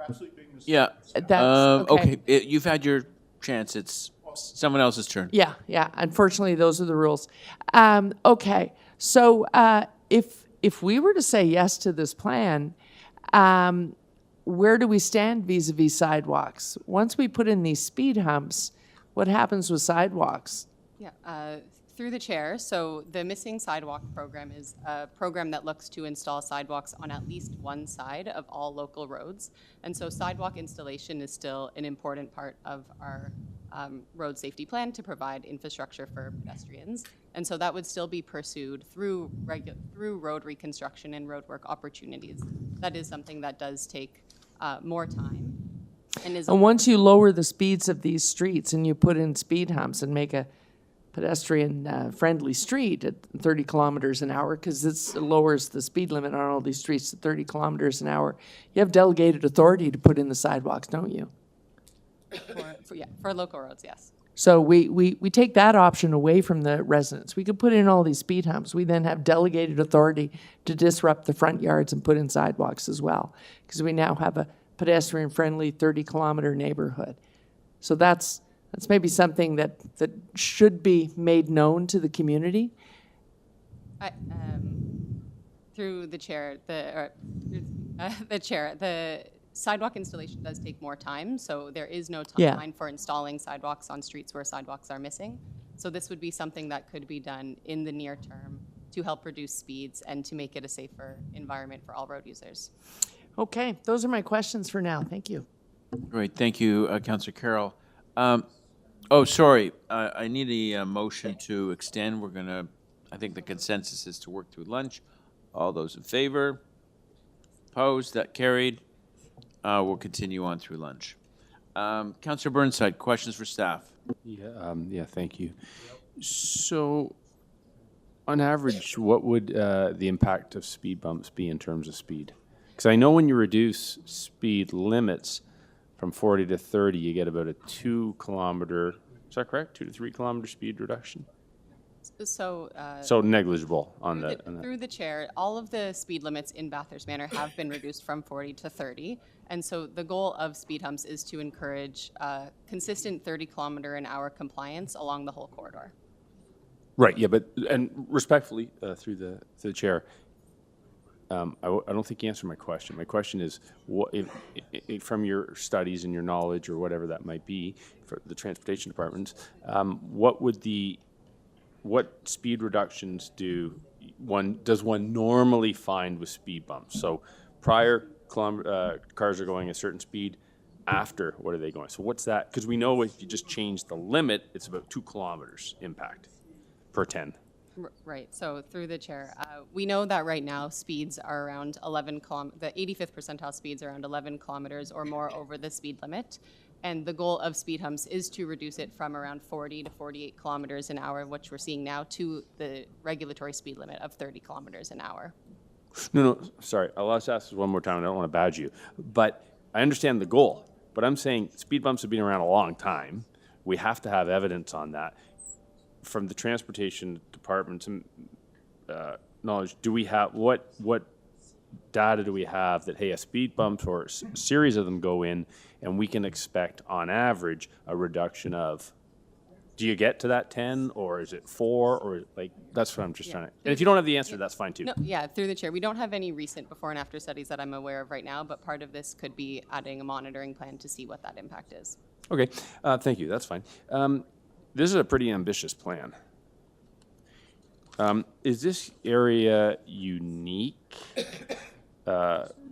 Yeah. That's okay. You've had your chance. It's someone else's turn. Yeah. Unfortunately, those are the rules. Okay. So if we were to say yes to this plan, where do we stand vis-a-vis sidewalks? Once we put in these speed humps, what happens with sidewalks? Yeah, through the chair. So the Missing Sidewalk program is a program that looks to install sidewalks on at least one side of all local roads. And so sidewalk installation is still an important part of our road safety plan to provide infrastructure for pedestrians. And so that would still be pursued through road reconstruction and roadwork opportunities. That is something that does take more time. And once you lower the speeds of these streets and you put in speed humps and make pedestrian friendly street at 30 kilometers an hour, because it lowers the speed limit on all these streets to 30 kilometers an hour. You have delegated authority to put in the sidewalks, don't you? For local roads, yes. So we take that option away from the residents. We could put in all these speed humps. We then have delegated authority to disrupt the front yards and put in sidewalks as well, because we now have a pedestrian-friendly 30-kilometer neighborhood. So that's maybe something that should be made known to the community. Through the chair, the sidewalk installation does take more time, so there is no Yeah. timeline for installing sidewalks on streets where sidewalks are missing. So this would be something that could be done in the near term to help reduce speeds and to make it a safer environment for all road users. Okay, those are my questions for now. Thank you. Great, thank you, Councillor Carroll. Sorry, I need a motion to extend. We're gonna, I think the consensus is to work through lunch. All those in favor? Opposed? That carried. We'll continue on through lunch. Councillor Burnside, questions for staff? Yeah, thank you. So, on average, what would the impact of speed bumps be in terms of speed? Because I know when you reduce speed limits from 40 to 30, you get about a 2 kilometer, is that correct? 2 to 3 kilometer speed reduction? So Negligible on that. Through the chair, all of the speed limits in Bathurst Manor have been reduced from 40 to 30. And so the goal of speed humps is to encourage consistent 30-kilometer-an-hour compliance along the whole corridor. Right, yeah, and respectfully, through the chair, I don't think you answered my question. My question is, what, if from your studies and your knowledge or whatever that might be for the transportation departments, what speed reductions does one normally find with speed bumps? So prior cars are going a certain speed. After, what are they going? So what's that? Because we know if you just change the limit, it's about 2 kilometers impact per 10. Right. So through the chair, we know that right now speeds are around 11 kilometers. The 85th percentile speeds are around 11 kilometers or more over the speed limit. And the goal of speed humps is to reduce it from around 40 to 48 kilometers an hour, which we're seeing now, to the regulatory speed limit of 30 kilometers an hour. No, sorry. I'll ask this one more time. I don't want to badge you. But I understand the goal. But I'm saying speed bumps have been around a long time. We have to have evidence on that. From the transportation department's knowledge, do we have, what data do we have that, hey, a speed bump or a series of them go in and we can expect on average a reduction of, do you get to that 10 or is it 4 or like, that's what I'm just trying to, and if you don't have the answer, that's fine too. No, yeah, through the chair. We don't have any recent before and after studies that I'm aware of right now, but part of this could be adding a monitoring plan to see what that impact is. Okay, thank you, that's fine. This is a pretty ambitious plan. Is this area unique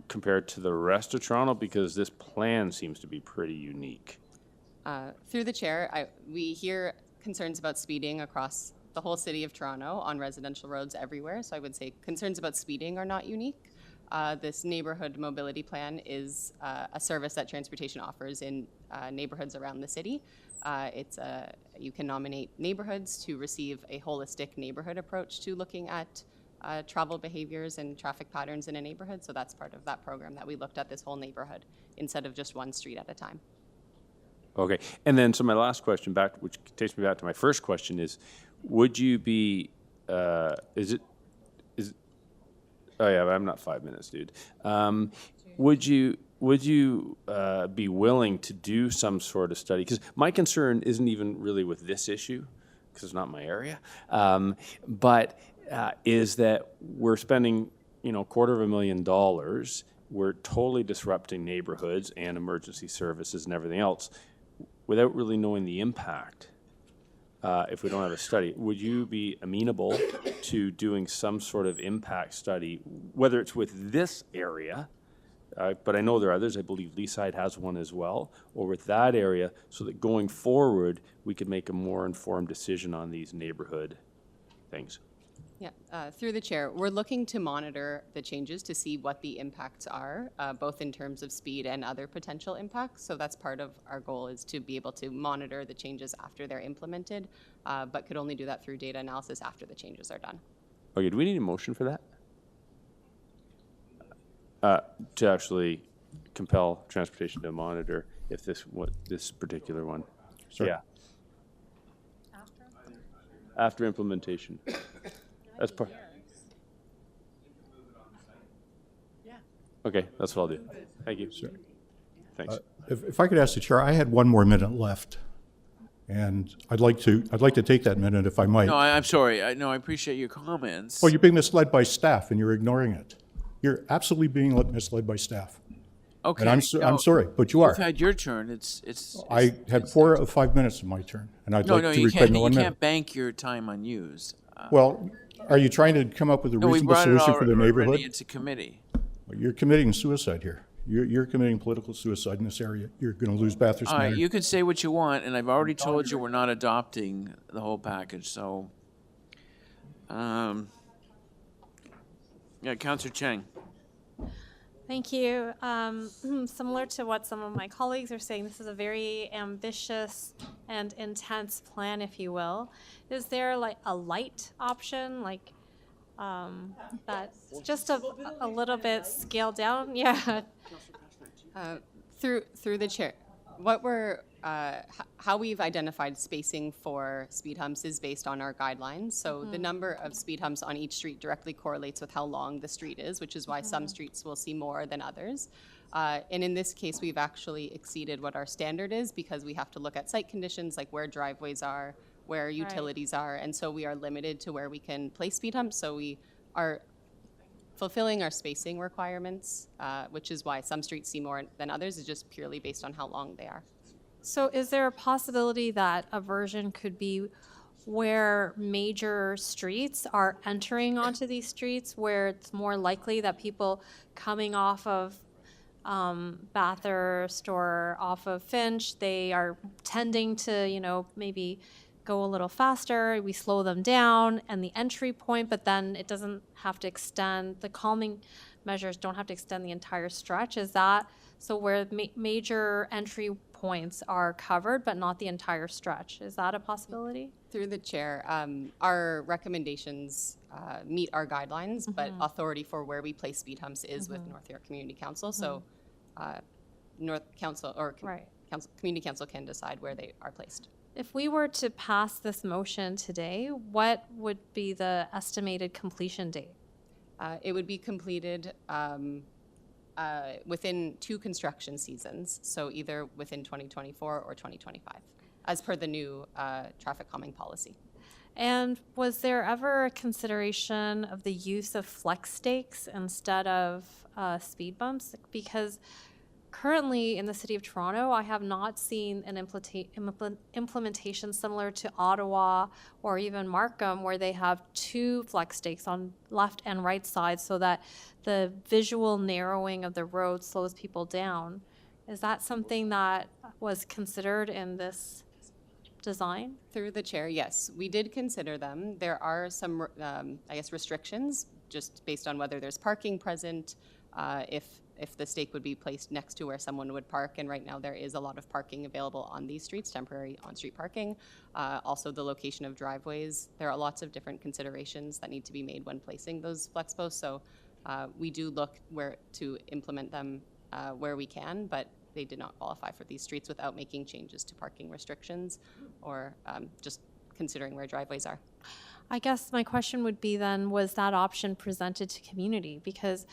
compared to the rest of Toronto? Because this plan seems to be pretty unique. Through the chair, we hear concerns about speeding across the whole city of Toronto on residential roads everywhere. So I would say concerns about speeding are not unique. This neighborhood mobility plan is a service that transportation offers in neighborhoods around the city. You can nominate neighborhoods to receive a holistic neighborhood approach to looking at travel behaviors and traffic patterns in a neighborhood. So that's part of that program that we looked at this whole neighborhood instead of just one street at a time. Okay, and then so my last question which takes me back to my first question is, would you be, oh yeah, I'm not 5 minutes, dude. Would you be willing to do some sort of study? Because my concern isn't even really with this issue, because it's not my area, but is that we're spending, $250,000. We're totally disrupting neighborhoods and emergency services and everything else without really knowing the impact. If we don't have a study, would you be amenable to doing some sort of impact study, whether it's with this area, but I know there are others, I believe Leaside has one as well, or with that area, so that going forward, we could make a more informed decision on these neighborhood things? Yeah, through the chair, we're looking to monitor the changes to see what the impacts are, both in terms of speed and other potential impacts. So that's part of our goal, is to be able to monitor the changes after they're implemented, but could only do that through data analysis after the changes are done. Okay, do we need a motion for that? To actually compel transportation to monitor if this particular one. Sorry. Yeah. After implementation. That's part. Yeah. Okay, that's what I'll do. Thank you. Sure. Thanks. If I could ask the chair, I had one more minute left, and I'd like to take that minute if I might. No, I'm sorry. I appreciate your comments. Well, you're being misled by staff, and you're ignoring it. You're absolutely being misled by staff. Okay. And I'm sorry, but you are. You've had your turn. It's I had 4 or 5 minutes of my turn, and I'd like to you request can't. one You minute. can't bank your time unused. Well, are you trying to come up with a No, we reasonable brought it solution for the already neighborhood? into committee. Well, you're committing suicide here. You're committing political suicide in this area. You're going to lose Bathurst All right, Manor. you can say what you want, and I've already told you we're not adopting the whole package. So, yeah, Councillor Cheng. Thank you. Similar to what some of my colleagues are saying, this is a very ambitious and intense plan, if you will. Is there like a light option, like that's just a little bit scaled down? Yeah. Through the chair, what we're how we've identified spacing for speed humps is based on our guidelines. So the number of speed humps on each street directly correlates with how long the street is, which is why some streets will see more than others. And in this case, we've actually exceeded what our standard is, because we have to look at site conditions, like where driveways are, where utilities are, and so we are limited to where we can place speed humps. So we are fulfilling our spacing requirements, which is why some streets see more than others, is just purely based on how long they are. So is there a possibility that a version could be where major streets are entering onto these streets, where it's more likely that people coming off of Bathurst or off of Finch, they are tending to, maybe go a little faster, we slow them down, and the entry point, but then it doesn't have to extend, the calming measures don't have to extend the entire stretch? Is that so where major entry points are covered, but not the entire stretch? Is that a possibility? Through the chair, our recommendations meet our guidelines, but authority for where we place speed humps is with North York Community Council. So North Council or Community Council can decide where they are placed. If we were to pass this motion today, what would be the estimated completion date? It would be completed within 2 construction seasons, so either within 2024 or 2025, as per the new traffic calming policy. And was there ever a consideration of the use of flex stakes instead of speed bumps? Because currently in the city of Toronto, I have not seen an implementation similar to Ottawa or even Markham, where they have 2 flex stakes on left and right side so that the visual narrowing of the road slows people down. Is that something that was considered in this design? Through the chair, yes, we did consider them. There are some, restrictions just based on whether there's parking present, if the stake would be placed next to where someone would park, and right now there is a lot of parking available on these streets, temporary on-street parking. Also the location of driveways. There are lots of different considerations that need to be made when placing those flex posts, so we do look where to implement them where we can, but they did not qualify for these streets without making changes to parking restrictions or just considering where driveways are. I guess my question would be then, was that option presented to community? Because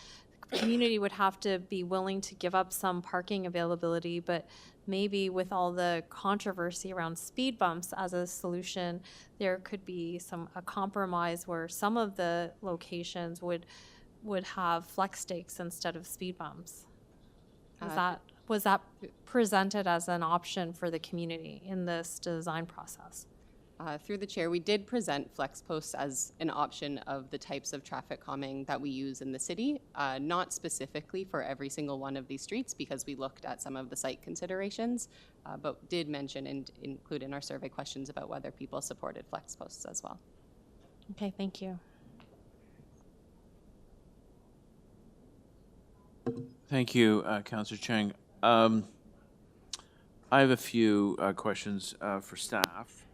the community would have to be willing to give up some parking availability, but maybe with all the controversy around speed bumps as a solution, there could be a compromise where some of the locations would have flex stakes instead of speed bumps. Was that presented as an option for the community in this design process? Through the chair, we did present flex posts as an option of the types of traffic calming that we use in the city, not specifically for every single one of these streets, because we looked at some of the site considerations, but did mention and include in our survey questions about whether people supported flex posts as well. Okay, thank you. Thank you, Councillor Chang. I have a few questions for staff.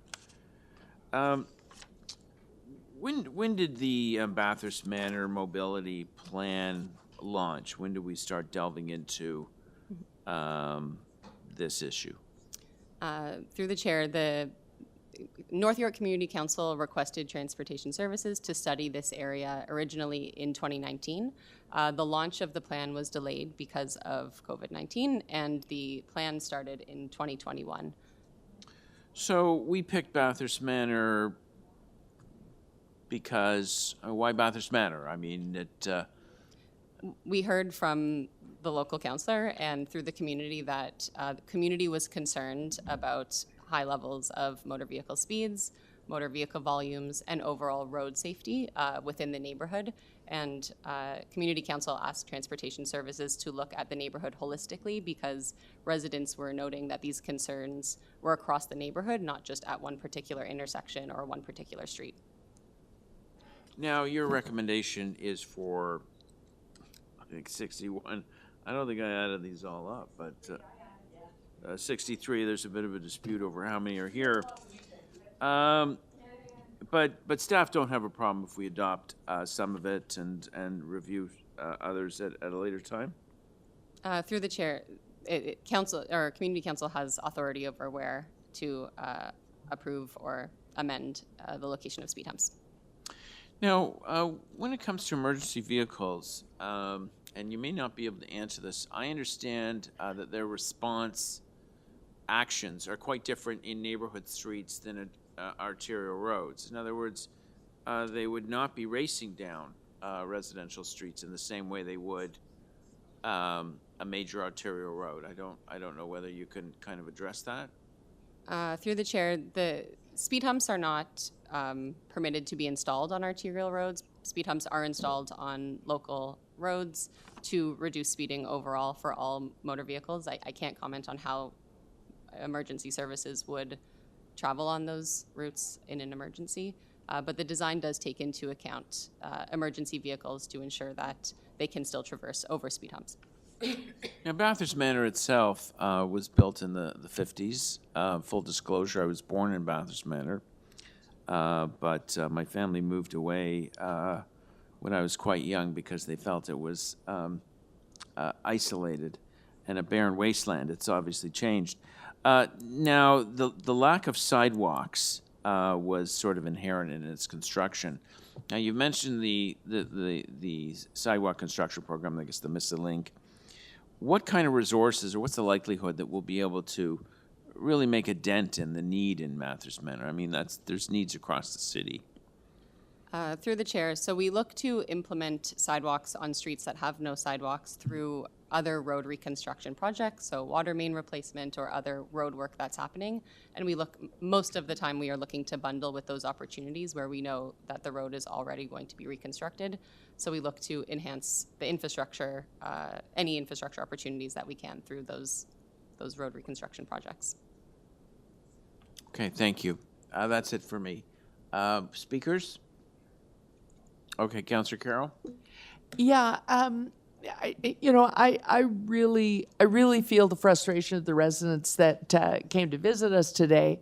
When did the Bathurst Manor Mobility Plan launch? When did we start delving into this issue? Through the chair, the North York Community Council requested Transportation Services to study this area originally in 2019. The launch of the plan was delayed because of COVID-19, and the plan started in 2021. So we picked Bathurst Manor because, why Bathurst Manor? I mean, We heard from the local councillor and through the community that the community was concerned about high levels of motor vehicle speeds, motor vehicle volumes, and overall road safety within the neighborhood. And Community Council asked Transportation Services to look at the neighborhood holistically because residents were noting that these concerns were across the neighborhood, not just at one particular intersection or one particular street. now your recommendation is for, I think, 61. I don't think I added these all up, but 63, there's a bit of a dispute over how many are here. But staff don't have a problem if we adopt some of it and review others at a later time? Through the chair, council or Community Council has authority over where to approve or amend the location of speed humps. Now, when it comes to emergency vehicles, and you may not be able to answer this, I understand that their response actions are quite different in neighborhood streets than arterial roads. In other words, they would not be racing down residential streets in the same way they would a major arterial road. I don't know whether you can kind of address that. Through the chair, the speed humps are not permitted to be installed on arterial roads. Speed humps are installed on local roads to reduce speeding overall for all motor vehicles. I can't comment on how emergency services would travel on those routes in an emergency, but the design does take into account emergency vehicles to ensure that they can still traverse over speed humps. Now, Bathurst Manor itself was built in the 50s. Full disclosure, I was born in Bathurst Manor, but my family moved away when I was quite young because they felt it was isolated and a barren wasteland. It's obviously changed. Now, the lack of sidewalks was sort of inherent in its construction. Now, you mentioned the sidewalk construction program, I guess the Missing Link. What kind of resources, or what's the likelihood that we'll be able to really make a dent in the need in Bathurst Manor? I mean, there's needs across the city. Through the chair, so we look to implement sidewalks on streets that have no sidewalks through other road reconstruction projects, so water main replacement or other road work that's happening. And we look, most of the time we are looking to bundle with those opportunities where we know that the road is already going to be reconstructed. So we look to enhance the infrastructure, any infrastructure opportunities that we can through those road reconstruction projects. Okay, thank you. That's it for me. Speakers? Okay, Councillor Carroll? Yeah, I really feel the frustration of the residents that came to visit us today,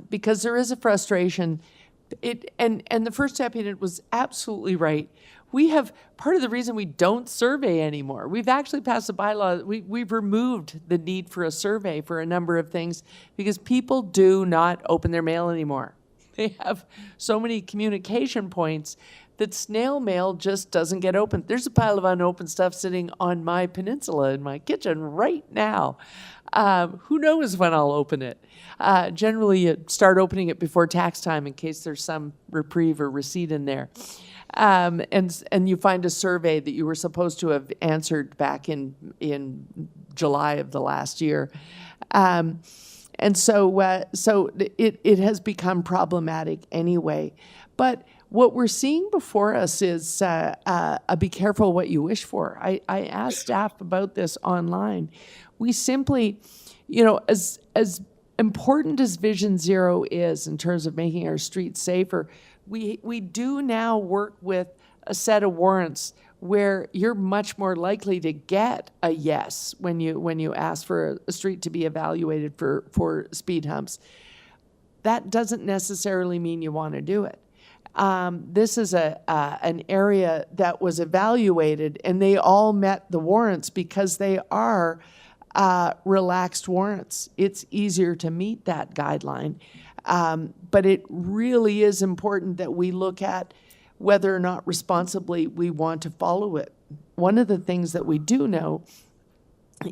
because there is a frustration. And the first deputy was absolutely right. We have, part of the reason we don't survey anymore, we've actually passed a bylaw, we've removed the need for a survey for a number of things because people do not open their mail anymore. They have so many communication points that snail mail just doesn't get opened. There's a pile of unopened stuff sitting on my peninsula in my kitchen right now. Who knows when I'll open it? Generally, you start opening it before tax time in case there's some reprieve or receipt in there. And you find a survey that you were supposed to have answered back in July of the last year. And so it has become problematic anyway. But what we're seeing before us is be careful what you wish for. I asked staff about this online. We simply, as important as Vision Zero is in terms of making our streets safer, we do now work with a set of warrants where you're much more likely to get a yes when you ask for a street to be evaluated for speed humps. That doesn't necessarily mean you want to do it. This is an area that was evaluated, and they all met the warrants because they are relaxed warrants. It's easier to meet that guideline. But it really is important that we look at whether or not responsibly we want to follow it. One of the things that we do know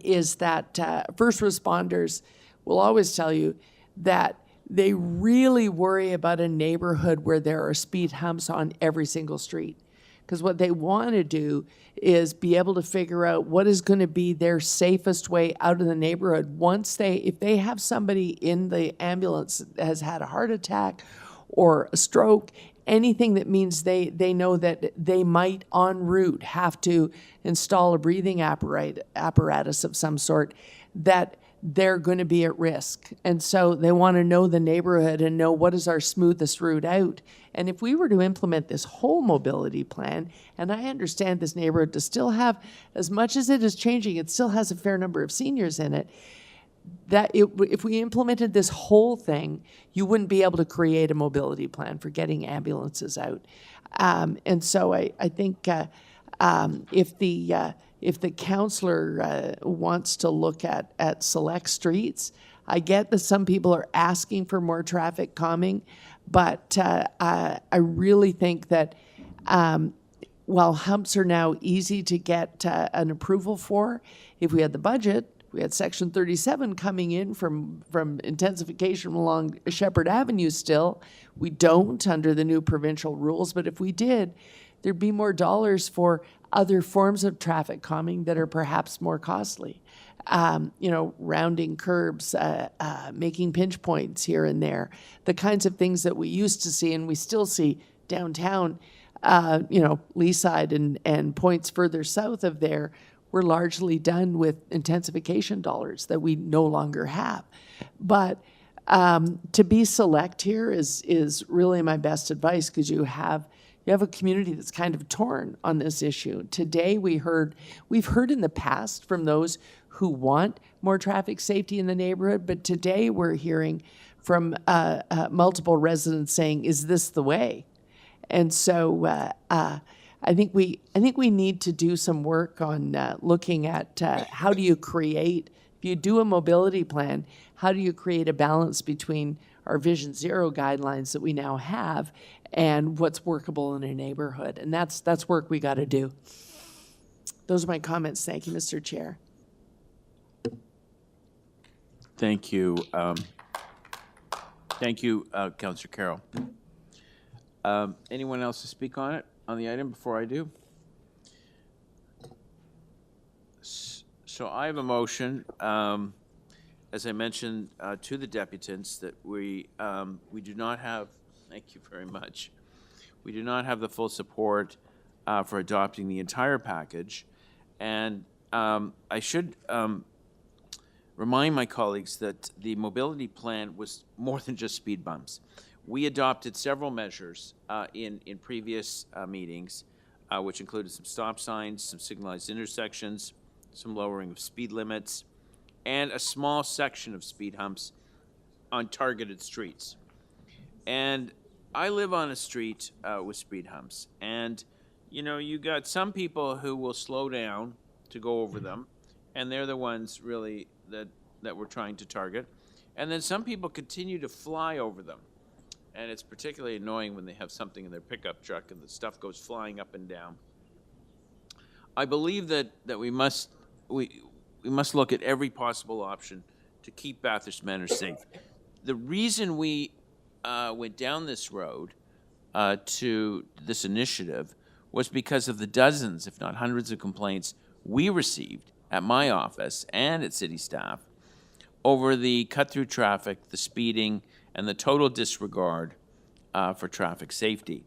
is that first responders will always tell you that they really worry about a neighborhood where there are speed humps on every single street. Because what they want to do is be able to figure out what is going to be their safest way out of the neighborhood. If they have somebody in the ambulance that has had a heart attack or a stroke, anything that means they know that they might en route have to install a breathing apparatus of some sort, that they're going to be at risk. And so they want to know the neighborhood and know what is our smoothest route out. And if we were to implement this whole mobility plan, and I understand this neighborhood to still have, as much as it is changing, it still has a fair number of seniors in it, if we implemented this whole thing, you wouldn't be able to create a mobility plan for getting ambulances out. And so I think if the councillor wants to look at select streets, I get that some people are asking for more traffic calming, but I really think that while humps are now easy to get an approval for, if we had the budget, we had Section 37 coming in from intensification along Sheppard Avenue still. We don't under the new provincial rules, but if we did, there'd be more dollars for other forms of traffic calming that are perhaps more costly. Rounding curbs, making pinch points here and there, the kinds of things that we used to see and we still see downtown, Leaside and points further south of there were largely done with intensification dollars that we no longer have. But to be select here is really my best advice, because you have a community that's kind of torn on this issue. Today we've heard in the past from those who want more traffic safety in the neighborhood, but today we're hearing from multiple residents saying, "Is this the way?" And so I think we need to do some work on looking at how do you create, if you do a mobility plan, how do you create a balance between our Vision Zero guidelines that we now have and what's workable in a neighborhood. And that's work we got to do. Those are my comments. Thank you, Mr. Chair. Thank you. Thank you, Councillor Carroll. Anyone else to speak on the item before I do? So I have a motion, as I mentioned to the deputants, that we do not have, thank you very much, we do not have the full support for adopting the entire package. And I should remind my colleagues that the mobility plan was more than just speed bumps. We adopted several measures in previous meetings, which included some stop signs, some signalized intersections, some lowering of speed limits, and a small section of speed humps on targeted streets. And I live on a street with speed humps, and you got some people who will slow down to go over them, and they're the ones really that we're trying to target. And then some people continue to fly over them. And it's particularly annoying when they have something in their pickup truck and the stuff goes flying up and down. I believe that we must look at every possible option to keep Bathurst Manor safe. The reason we went down this road to this initiative was because of the dozens, if not hundreds of complaints we received at my office and at city staff over the cut-through traffic, the speeding, and the total disregard for traffic safety.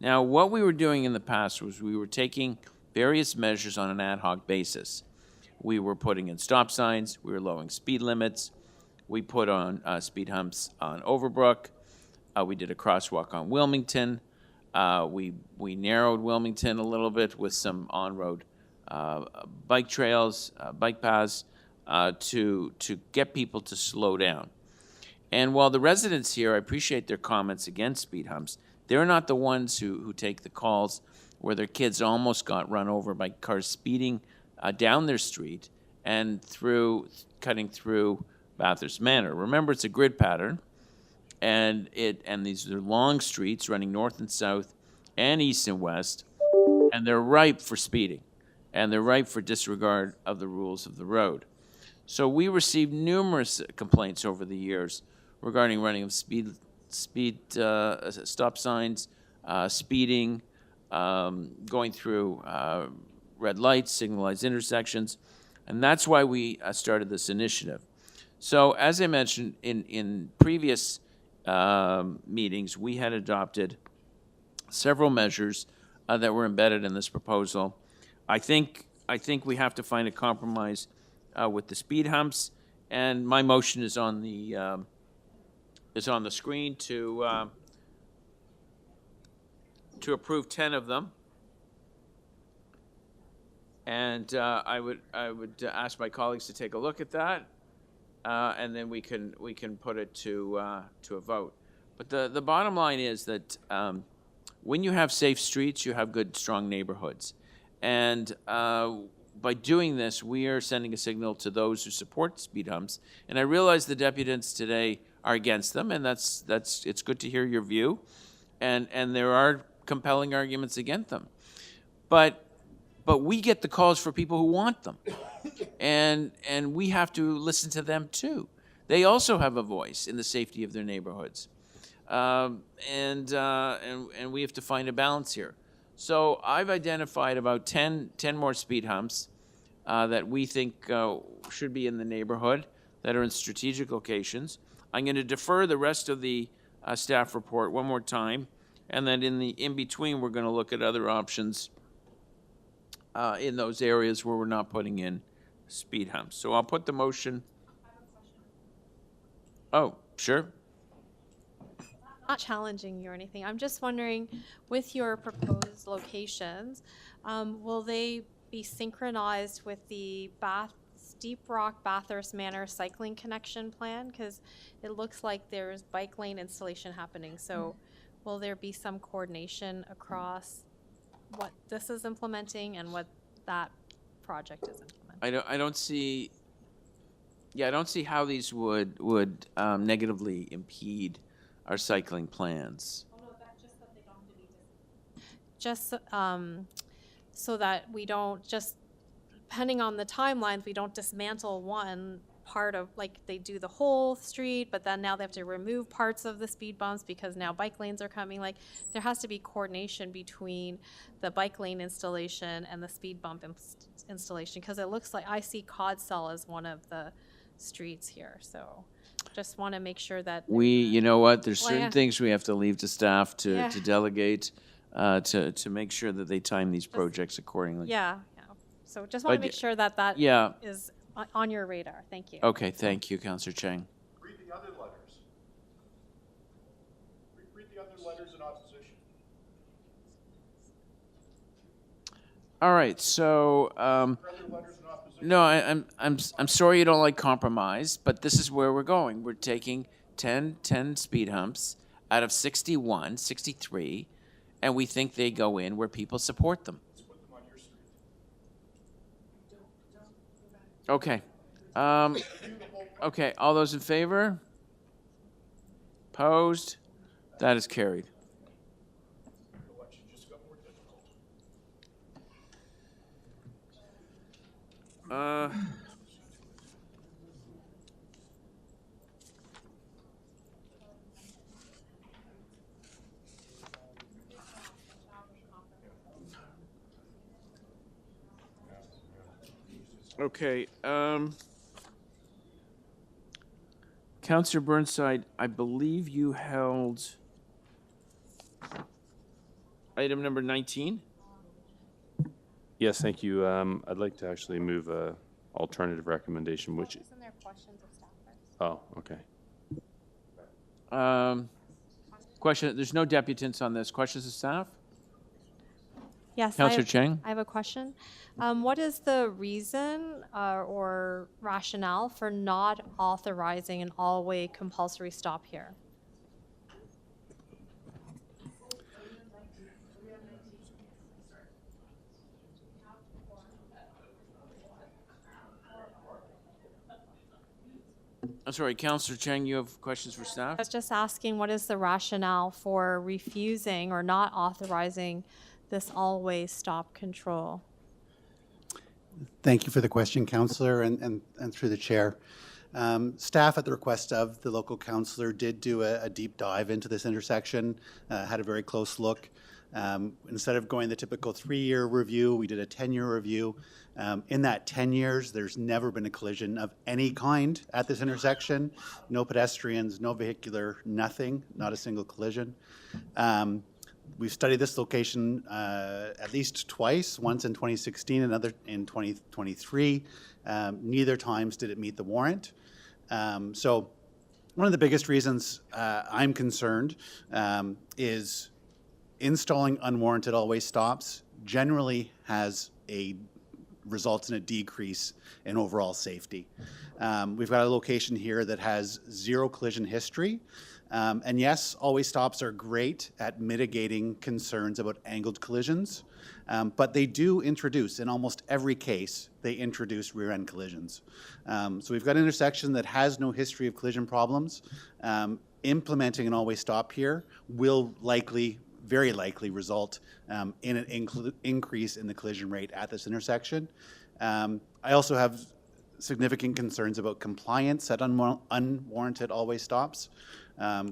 Now, what we were doing in the past was we were taking various measures on an ad hoc basis. We were putting in stop signs, we were lowering speed limits, we put on speed humps on Overbrook, we did a crosswalk on Wilmington, We narrowed Wilmington a little bit with some on-road bike trails, bike paths, to get people to slow down. And while the residents here, I appreciate their comments against speed humps, they're not the ones who take the calls where their kids almost got run over by cars speeding down their street and cutting through Bathurst Manor. Remember, it's a grid pattern, and these are long streets running north and south and east and west, and they're ripe for speeding, and they're ripe for disregard of the rules of the road. So we received numerous complaints over the years regarding running of speed stop signs, speeding, going through red lights, signalized intersections, and that's why we started this initiative. So as I mentioned in previous meetings, we had adopted several measures that were embedded in this proposal. I think we have to find a compromise with the speed humps, and my motion is on the screen to approve 10 of them. And I would ask my colleagues to take a look at that, and then we can put it to a vote. But the bottom line is that when you have safe streets, you have good, strong neighborhoods. And by doing this, we are sending a signal to those who support speed humps. And I realize the deputants today are against them, and it's good to hear your view. And there are compelling arguments against them. But we get the calls for people who want them. And we have to listen to them too. They also have a voice in the safety of their neighborhoods. And we have to find a balance here. So I've identified about 10 more speed humps that we think should be in the neighborhood, that are in strategic locations. I'm going to defer the rest of the staff report one more time, and then in between, we're going to look at other options in those areas where we're not putting in speed humps. So I'll put the motion. Oh, sure. Not challenging you or anything. I'm just wondering, with your proposed locations, will they be synchronized with the Steep Rock Bathurst Manor cycling connection plan? Because it looks like there's bike lane installation happening. So will there be some coordination across what this is implementing and what that project is implementing? I don't see how these would negatively impede our cycling plans. Oh, no, just that they don't have to be just so that we don't just, depending on the timelines, we don't dismantle one part of, like they do the whole street, but then now they have to remove parts of the speed bumps because now bike lanes are coming. Like, there has to be coordination between the bike lane installation and the speed bump installation, because it looks like I see Codsell as one of the streets here. So just want to make sure that You know what, there's Well, certain yeah. things we have to leave to staff to Yeah. delegate, to make sure that they time these projects accordingly. yeah. So just want to But make sure that yeah. is on your radar. Thank you. Okay, thank you, Councillor Chang. Read the other letters. Read the other letters in opposition. All right, so no, I'm sorry you don't like compromise, but this is where we're going. We're taking 10 speed humps out of 61, 63, and we think they go in where people support them. Okay. Okay, all those in favor? Opposed? That is carried. Okay, Councillor Burnside, I believe you held item number 19? Yes, thank you. I'd like to actually move a alternative recommendation, which. Isn't there questions of staff first? Oh, okay. Question, there's no deputants on this. Questions of staff? Yes, Councillor Cheng? I have a question. What is the reason or rationale for not authorizing an all-way compulsory stop here? I'm sorry, Councillor Cheng, you have questions for I staff? was just asking, what is the rationale for refusing or not authorizing this all-way stop control? Thank you for the question, Councillor, and through the chair. Staff, at the request of the local councillor, did do a deep dive into this intersection, had a very close look. Instead of going the typical 3-year review, we did a 10-year review. In that 10 years, there's never been a collision of any kind at this intersection. No pedestrians, no vehicular, nothing, not a single collision. We've studied this location at least twice, once in 2016, another in 2023. Neither times did it meet the warrant. So one of the biggest reasons I'm concerned is installing unwarranted all-way stops generally results in a decrease in overall safety. We've got a location here that has 0 collision history. And yes, all-way stops are great at mitigating concerns about angled collisions, but they do introduce, in almost every case, they introduce rear-end collisions. So we've got an intersection that has no history of collision problems. Implementing an all-way stop here will very likely result in an increase in the collision rate at this intersection. I also have significant concerns about compliance at unwarranted all-way stops.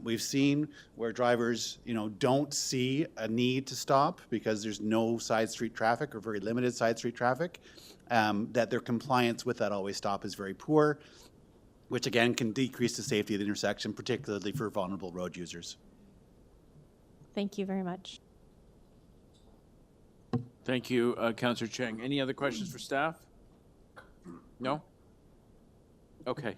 We've seen where drivers, don't see a need to stop because there's no side street traffic or very limited side street traffic, that their compliance with that all-way stop is very poor, which again can decrease the safety of the intersection, particularly for vulnerable road users. Thank you very much. Thank you, Councillor Cheng. Any other questions for staff? No? Okay.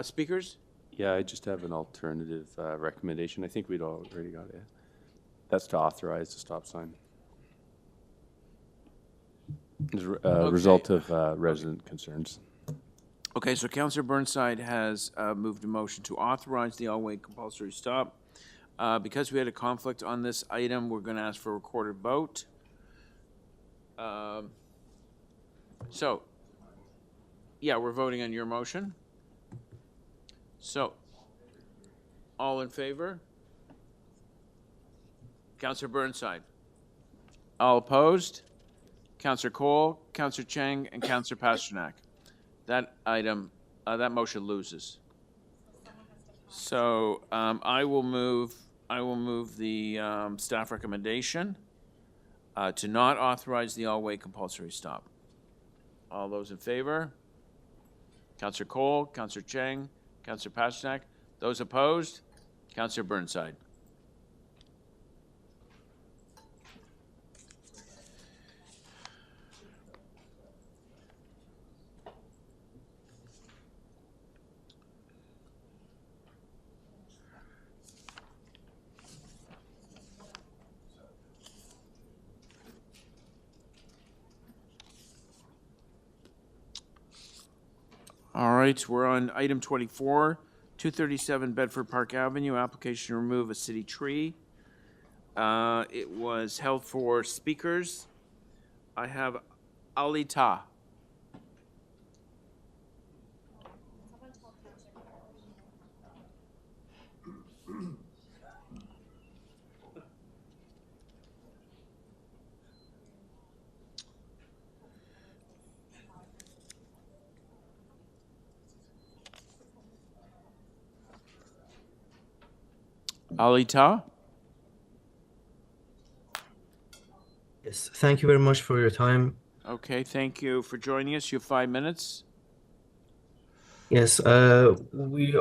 Speakers? Yeah, I just have an alternative recommendation. I think we'd already got it. That's to authorize the stop sign. As a result of resident concerns. Okay, so Councillor Burnside has moved a motion to authorize the all-way compulsory stop. Because we had a conflict on this item, we're going to ask for a recorded vote. So, yeah, we're voting on your motion. So, all in favor? Councillor Burnside. All opposed? Councillor Cole, Councillor Cheng, and Councillor Pasternak. That item, that motion loses. So I will move the staff recommendation to not authorize the all-way compulsory stop. All those in favor? Councillor Cole, Councillor Cheng, Councillor Pasternak. Those opposed? Councillor Burnside. All right, we're on item 24, 237 Bedford Park Avenue, application to remove a city tree. It was held for speakers. I have Ali Ta. Ali Ta? Yes, thank you very much for your time. Okay, thank you for joining us. You have 5 minutes. Yes, we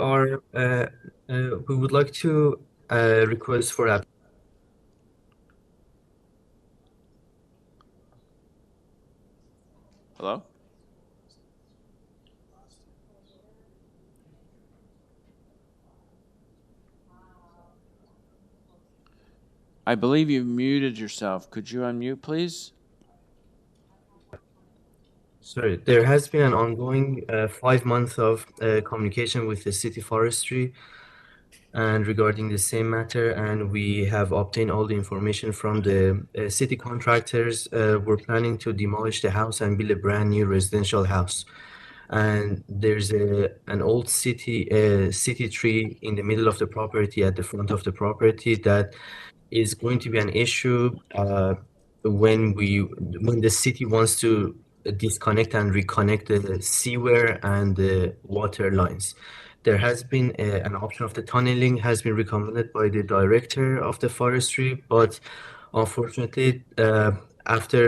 would like to request for a Hello? I believe you've muted yourself. Could you unmute, please? Sorry, there has been an ongoing 5 months of communication with the city forestry and regarding the same matter, and we have obtained all the information from the city contractors. We're planning to demolish the house and build a brand new residential house. And there's an old city tree in the middle of the property, at the front of the property, that is going to be an issue when the city wants to disconnect and reconnect the sewer and the water lines. There has been an option of the tunneling has been recommended by the director of the forestry, but unfortunately, after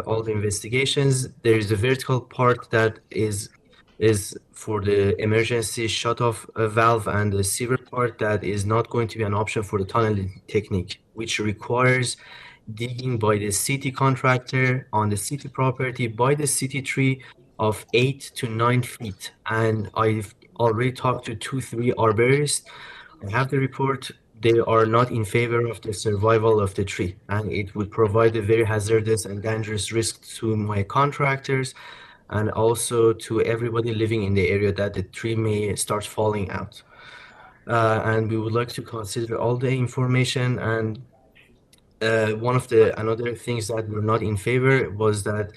all the investigations, there is a vertical part that is for the emergency shut-off valve, and the sewer part that is not going to be an option for the tunneling technique, which requires digging by the city contractor on the city property by the city tree of 8 to 9 feet. And I've already talked to 2-3 arborists. I have the report. They are not in favor of the survival of the tree, and it would provide a very hazardous and dangerous risk to my contractors and also to everybody living in the area that the tree may start falling out. And we would like to consider all the information. And one of the another things that we're not in favor was that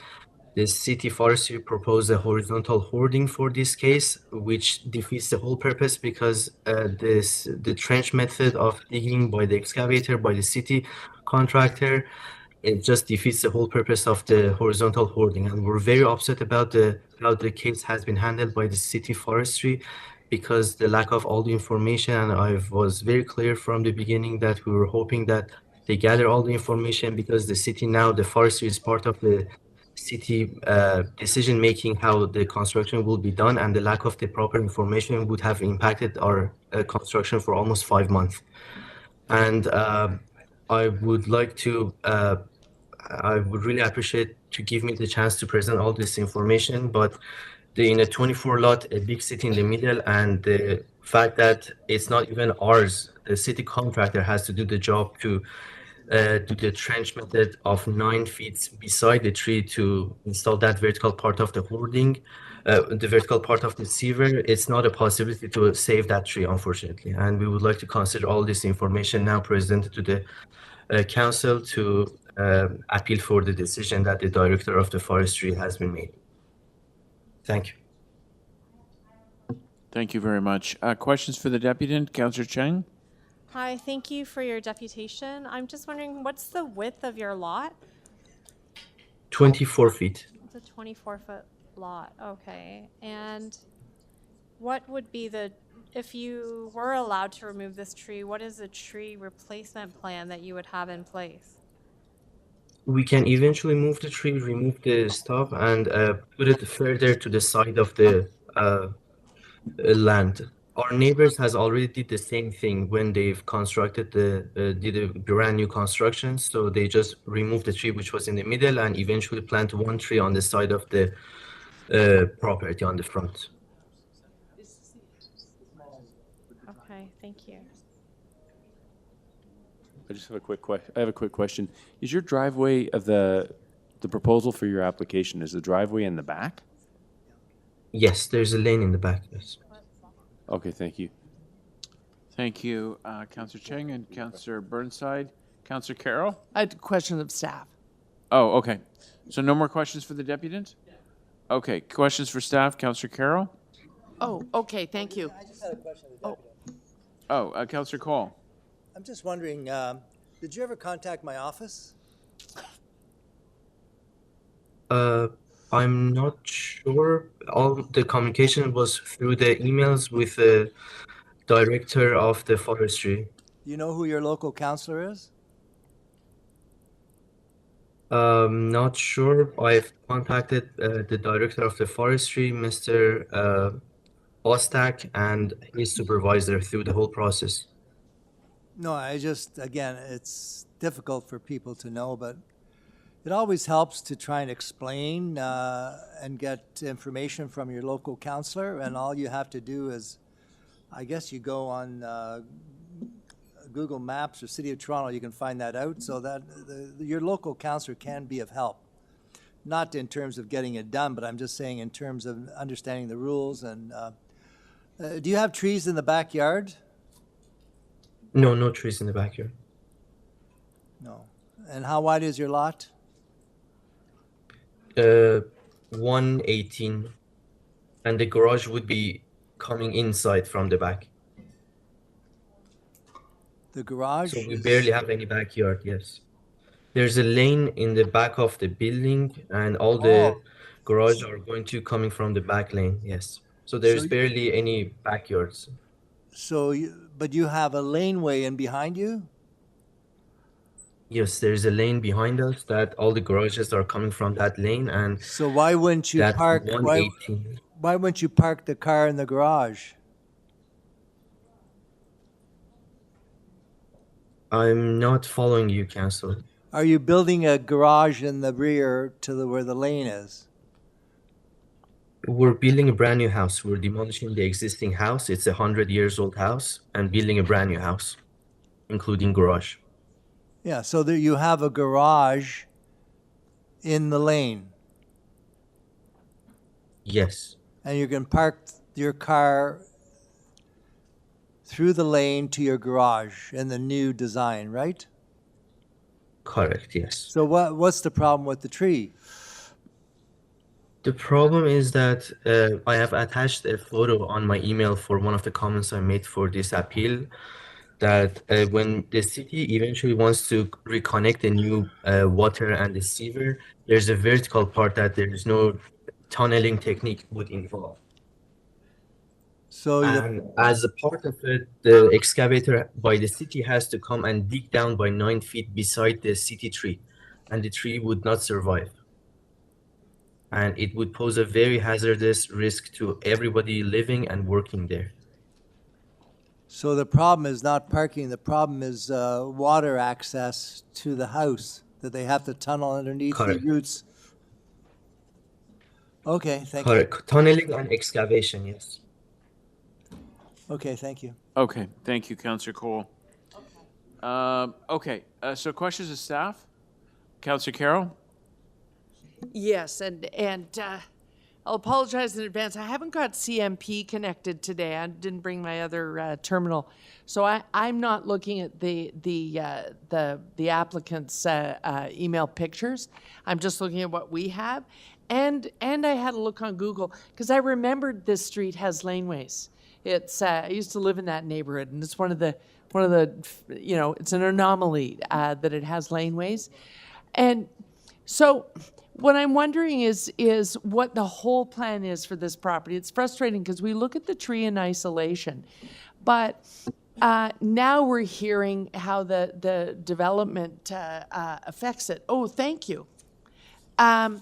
the city forestry proposed a horizontal hoarding for this case, which defeats the whole purpose, because the trench method of digging by the excavator by the city contractor, it just defeats the whole purpose of the horizontal hoarding. And we're very upset about how the case has been handled by the city forestry, because the lack of all the information. And I was very clear from the beginning that we were hoping that they gather all the information, because the city now, the forestry is part of the city decision making how the construction will be done, and the lack of the proper information would have impacted our construction for almost 5 months. And I would like to I would really appreciate to give me the chance to present all this information, but in a 24 lot, a big city in the middle, and the fact that it's not even ours, the city contractor has to do the job to do the trench method of 9 feet beside the tree to install that vertical part of the hoarding, the vertical part of the sewer. It's not a possibility to save that tree, unfortunately. And we would like to consider all this information now presented to the council to appeal for the decision that the director of the forestry has been made. Thank you. Thank you very much. Questions for the deputant, Councillor Cheng? Hi, thank you for your deputation. I'm just wondering, what's the width of your lot? 24 feet. It's a 24-foot lot, okay. And what would be if you were allowed to remove this tree, what is the tree replacement plan that you would have in place? We can eventually move the tree, remove the stump, and put it further to the side of the land. Our neighbors has already did the same thing when they've constructed did a brand new construction. So they just removed the tree which was in the middle and eventually plant one tree on the side of the property on the front. Okay, thank you. I just have a quick question. I have a quick question. Is your driveway of the proposal for your application, is the driveway in the back? Yes, there's a lane in the back, yes. Okay, thank you. Thank you, Councillor Cheng and Councillor Burnside. Councillor Carroll? I had a question of staff. Oh, okay. So no more questions for the deputant? Okay, questions for staff, Councillor Carroll? Oh, okay, thank you. I just had a question of the Councillor Cole? I'm just wondering, did you ever contact my office? I'm not sure. All the communication was through the emails with the director of the forestry. Do you know who your local councillor is? Not sure. I've contacted the director of the forestry, Mr. Ostak, and his supervisor through the whole process. No, again, it's difficult for people to know, but it always helps to try and explain and get information from your local councillor, and all you have to do is, I guess you go on Google Maps or City of Toronto, you can find that out, so that your local councillor can be of help. Not in terms of getting it done, but I'm just saying in terms of understanding the rules. And do you have trees in the backyard? No, no trees in the backyard. No. And how wide is your lot? 118, and the garage would be coming inside from the back. The garage? So we barely have any backyard, yes. There's a lane in the back of the building, and all the garage are going to coming from the back lane, yes. So there's barely any backyards. So, but you have a laneway in behind you? Yes, there's a lane behind us that all the garages are coming from that lane, and So why wouldn't you that's park? 118. Why wouldn't you park the car in the garage? I'm not following you, Council. Are you building a garage in the rear to where the lane is? We're building a brand new house. We're demolishing the existing house. It's a 100-year-old house, and building a brand new house, including garage. Yeah, so there you have a garage in the lane, Yes, and you can park your car through the lane to your garage in the new design, right? correct, yes. So what's the problem with the tree? The problem is that I have attached a photo on my email for one of the comments I made for this appeal, that when the city eventually wants to reconnect the new water and the sewer, there's a vertical part that there's no tunneling technique would involve. So And as a part of it, the excavator by the city has to come and dig down by 9 feet beside the city tree, and the tree would not survive. And it would pose a very hazardous risk to everybody living and working there. So the problem is not parking, the problem is water access to the house, that they have to tunnel underneath the Correct. roots. Okay, thank you. Correct. Tunneling and excavation, yes. Okay, thank you. Okay, thank you, Councillor Cole. Okay, so questions of staff? Councillor Carroll? Yes, and I'll apologize in advance. I haven't got CMP connected today. I didn't bring my other terminal, so I'm not looking at the applicant's email pictures. I'm just looking at what we have, and I had a look on Google because I remembered this street has laneways. It's I used to live in that neighborhood, and it's one of the it's an anomaly that it has laneways, and so. What I'm wondering is what the whole plan is for this property. It's frustrating because we look at the tree in isolation, but now we're hearing how the development affects it. Oh, thank you. Oh,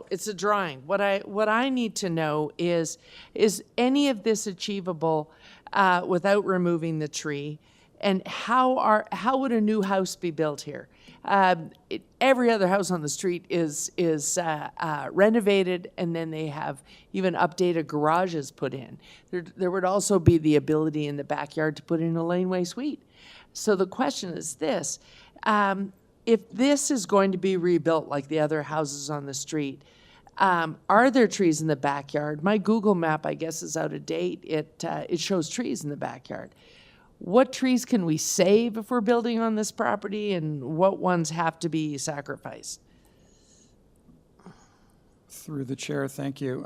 it's a drawing. What I need to know is any of this achievable without removing the tree, and how would a new house be built here? Every other house on the street is renovated, and then they have even updated garages put in. There would also be the ability in the backyard to put in a laneway suite. So the question is this: if this is going to be rebuilt like the other houses on the street, are there trees in the backyard? My Google map, I guess, is out of date. It shows trees in the backyard. What trees can we save if we're building on this property, and what ones have to be sacrificed? Through the chair, thank you.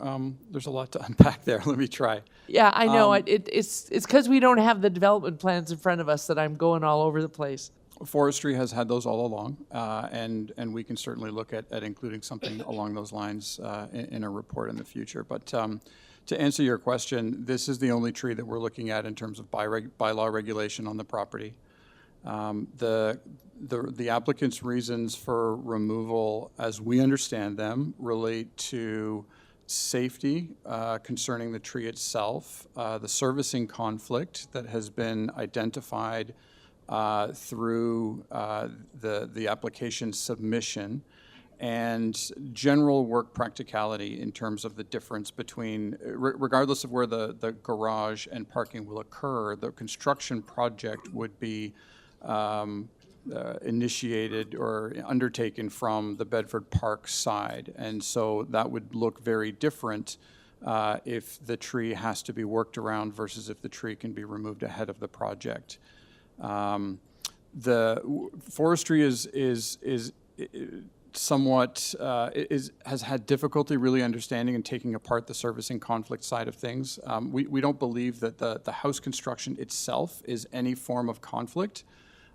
There's a lot to unpack there. Let me try. Yeah, I know. It's because we don't have the development plans in front of us that I'm going all over the place. Forestry has had those all along, and we can certainly look at including something along those lines in a report in the future. But to answer your question, this is the only tree that we're looking at in terms of bylaw regulation on the property. The applicant's reasons for removal, as we understand them, relate to safety concerning the tree itself, the servicing conflict that has been identified through the application submission, and general work practicality in terms of the difference between, regardless of where the garage and parking will occur, the construction project would be initiated or undertaken from the Bedford Park side. And so that would look very different if the tree has to be worked around versus if the tree can be removed ahead of the project. The forestry is somewhat has had difficulty really understanding and taking apart the servicing conflict side of things. We don't believe that the house construction itself is any form of conflict.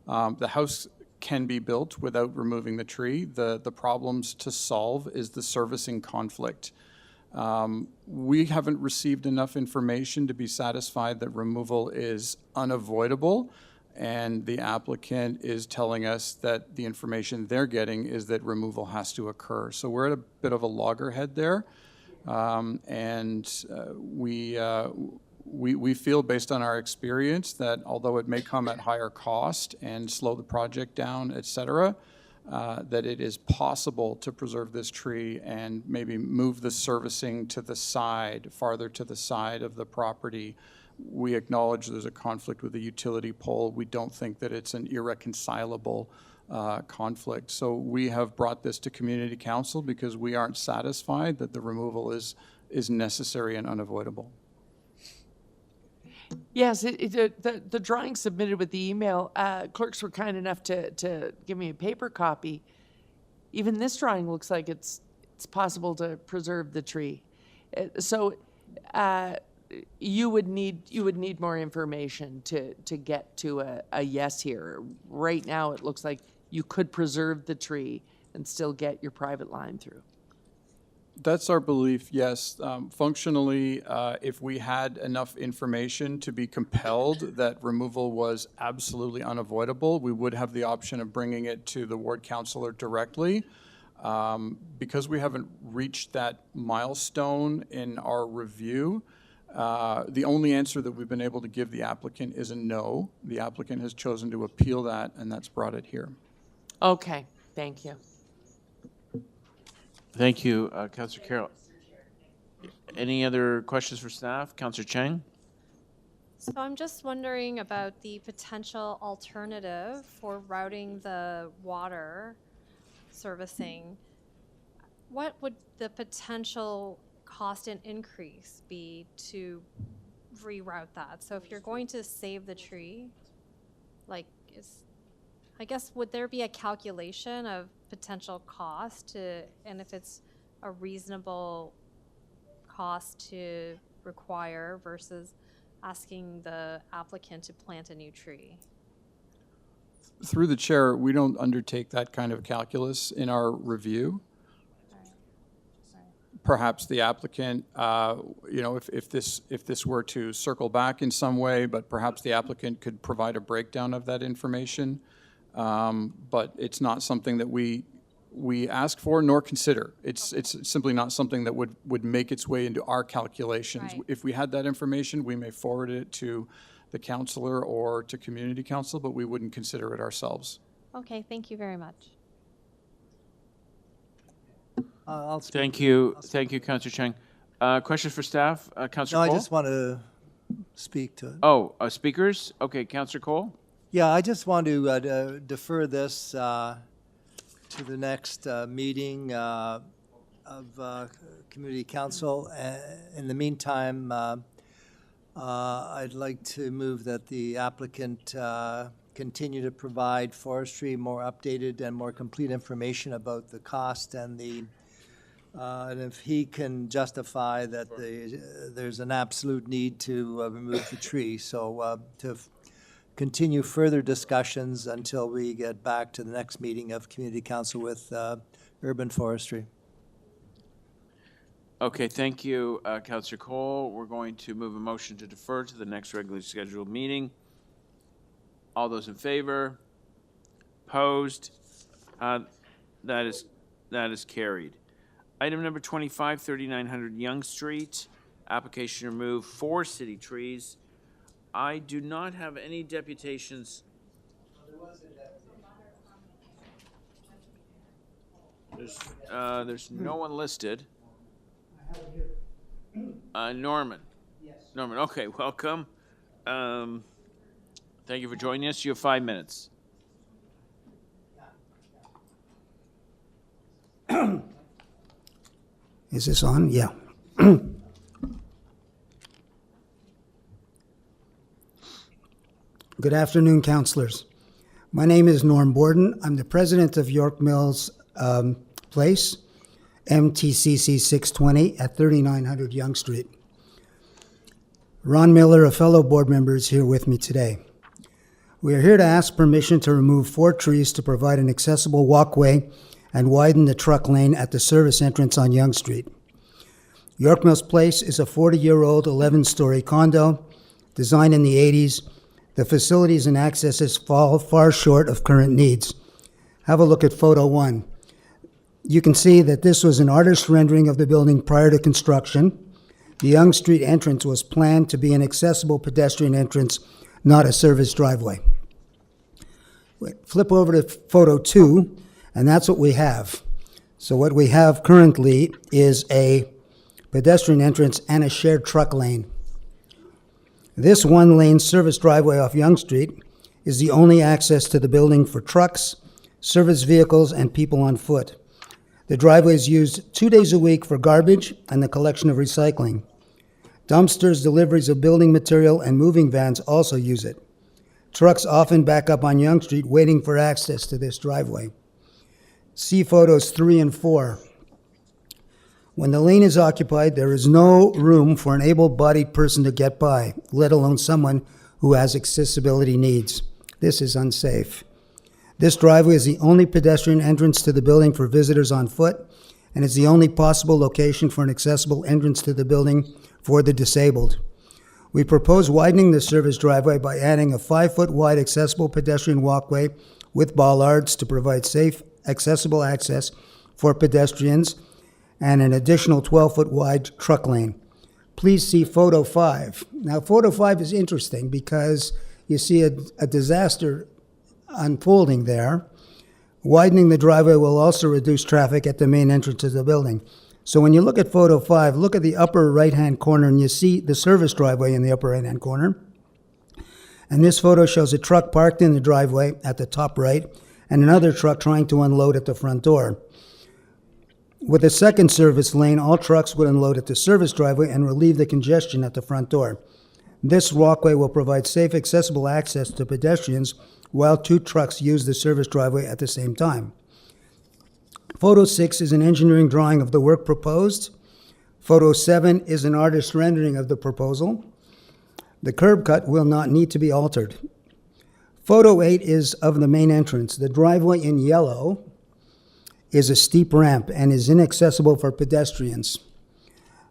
The house can be built without removing the tree. The problems to solve is the servicing conflict. We haven't received enough information to be satisfied that removal is unavoidable, and the applicant is telling us that the information they're getting is that removal has to occur. So we're at a bit of a loggerhead there, we feel, based on our experience, that although it may come at higher cost and slow the project down, et cetera, that it is possible to preserve this tree and maybe move the servicing to the side, farther to the side of the property. We acknowledge there's a conflict with the utility pole. We don't think that it's an irreconcilable conflict. So we have brought this to Community Council because we aren't satisfied that the removal is necessary and unavoidable. Yes, the drawing submitted with the email, clerks were kind enough to give me a paper copy. Even this drawing looks like it's possible to preserve the tree. So you would need more information to get to a yes here. Right now, it looks like you could preserve the tree and still get your private line through. That's our belief, yes. Functionally, if we had enough information to be compelled that removal was absolutely unavoidable, we would have the option of bringing it to the ward councillor directly. Because we haven't reached that milestone in our review, the only answer that we've been able to give the applicant is a no. The applicant has chosen to appeal that, and that's brought it here. Okay, thank you. Thank you, Councillor Carroll. Any other questions for staff? Councillor Chang? So I'm just wondering about the potential alternative for routing the water servicing. What would the potential cost and increase be to reroute that? So if you're going to save the tree, I guess, would there be a calculation of potential cost and if it's a reasonable cost to require versus asking the applicant to plant a new tree? Through the chair, we don't undertake that kind of calculus in our review. Perhaps the applicant, if this were to circle back in some way, but perhaps the applicant could provide a breakdown of that information. But it's not something that we ask for nor consider. It's simply not something that would make its way into our calculations. Right. If we had that information, we may forward it to the councillor or to Community Council, but we wouldn't consider it ourselves. Okay, thank you very much. I'll speak. Thank you, Councillor Chang. Questions for staff? Councillor No, Cole? I just want to speak to it. Oh, speakers? Okay, Councillor Cole? Yeah, I just want to defer this to the next meeting of Community Council. In the meantime, I'd like to move that the applicant continue to provide forestry more updated and more complete information about the cost and and if he can justify that there's an absolute need to remove the tree. So to continue further discussions until we get back to the next meeting of Community Council with urban forestry. Okay, thank you, Councillor Cole. We're going to move a motion to defer to the next regularly scheduled meeting. All those in favor? Opposed? That is carried. Item number 25, 3900 Yonge Street. Application to remove 4 city trees. I do not have any deputations. There's no one listed. Norman. Norman, okay, welcome. Thank you for joining us. You have 5 minutes. Is this on? Yeah. Good afternoon, councilors. My name is Norm Borden. I'm the president of York Mills Place, MTCC 620 at 3900 Yonge Street. Ron Miller, a fellow board member, is here with me today. We are here to ask permission to remove 4 trees to provide an accessible walkway and widen the truck lane at the service entrance on Yonge Street. York Mills Place is a 40-year-old 11-story condo designed in the 80s. The facilities and accesses fall far short of current needs. Have a look at photo 1. You can see that this was an artist's rendering of the building prior to construction. The Yonge Street entrance was planned to be an accessible pedestrian entrance, not a service driveway. Flip over to photo 2, and that's what we have. So what we have currently is a pedestrian entrance and a shared truck lane. This one-lane service driveway off Yonge Street is the only access to the building for trucks, service vehicles, and people on foot. The driveway is used 2 days a week for garbage and the collection of recycling. Dumpsters, deliveries of building material, and moving vans also use it. Trucks often back up on Yonge Street waiting for access to this driveway. See photos 3 and 4. When the lane is occupied, there is no room for an able-bodied person to get by, let alone someone who has accessibility needs. This is unsafe. This driveway is the only pedestrian entrance to the building for visitors on foot, and is the only possible location for an accessible entrance to the building for the disabled. We propose widening the service driveway by adding a 5-foot wide accessible pedestrian walkway with bollards to provide safe, accessible access for pedestrians, and an additional 12-foot wide truck lane. Please see photo 5. Now, photo 5 is interesting because you see a disaster unfolding there. Widening the driveway will also reduce traffic at the main entrance of the building. So when you look at photo 5, look at the upper right-hand corner and you see the service driveway in the upper right-hand corner. And this photo shows a truck parked in the driveway at the top right and another truck trying to unload at the front door. With a second service lane, all trucks would unload at the service driveway and relieve the congestion at the front door. This walkway will provide safe, accessible access to pedestrians while 2 trucks use the service driveway at the same time. Photo 6 is an engineering drawing of the work proposed. Photo 7 is an artist's rendering of the proposal. The curb cut will not need to be altered. Photo 8 is of the main entrance. The driveway in yellow is a steep ramp and is inaccessible for pedestrians.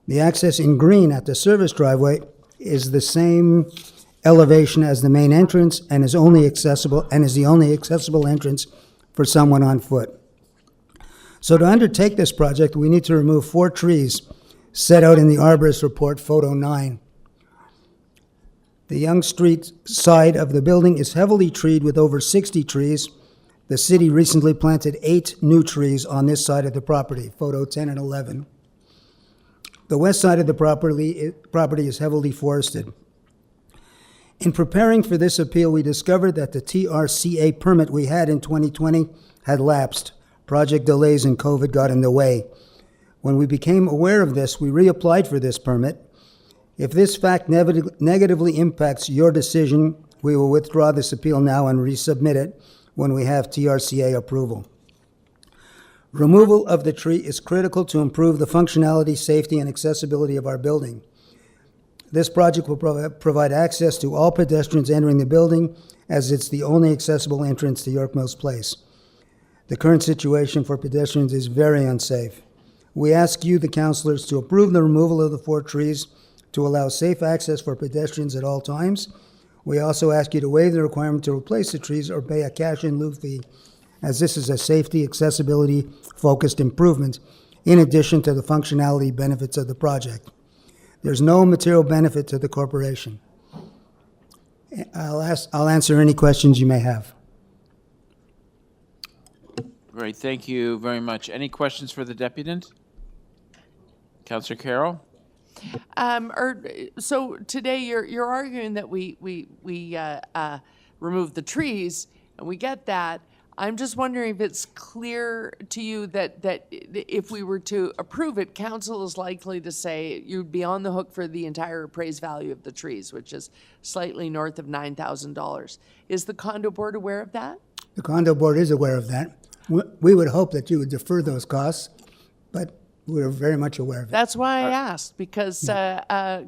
The access in green at the service driveway is the same elevation as the main entrance and is the only accessible entrance for someone on foot. So to undertake this project, we need to remove 4 trees set out in the arborist report, photo 9. The Yonge Street side of the building is heavily treed with over 60 trees. The city recently planted 8 new trees on this side of the property, photo 10 and 11. The west side of the property is heavily forested. In preparing for this appeal, we discovered that the TRCA permit we had in 2020 had lapsed. Project delays and COVID got in the way. When we became aware of this, we reapplied for this permit. If this fact negatively impacts your decision, we will withdraw this appeal now and resubmit it when we have TRCA approval. Removal of the tree is critical to improve the functionality, safety, and accessibility of our building. This project will provide access to all pedestrians entering the building, as it's the only accessible entrance to York Mills Place. The current situation for pedestrians is very unsafe. We ask you, the councilors, to approve the removal of the 4 trees to allow safe access for pedestrians at all times. We also ask you to waive the requirement to replace the trees or pay a cash in lieu fee, as this is a safety, accessibility-focused improvement, in addition to the functionality benefits of the project. There's no material benefit to the corporation. I'll answer any questions you may have. Great. right, thank you very much. Any questions for the deputant? Councillor Carroll? So today you're arguing that we remove the trees, and we get that. I'm just wondering if it's clear to you that if we were to approve it, council is likely to say you'd be on the hook for the entire appraised value of the trees, which is slightly north of $9,000. Is the condo board aware of that? The condo board is aware of that. We would hope that you would defer those costs, but we're very much aware of it. That's why I asked, because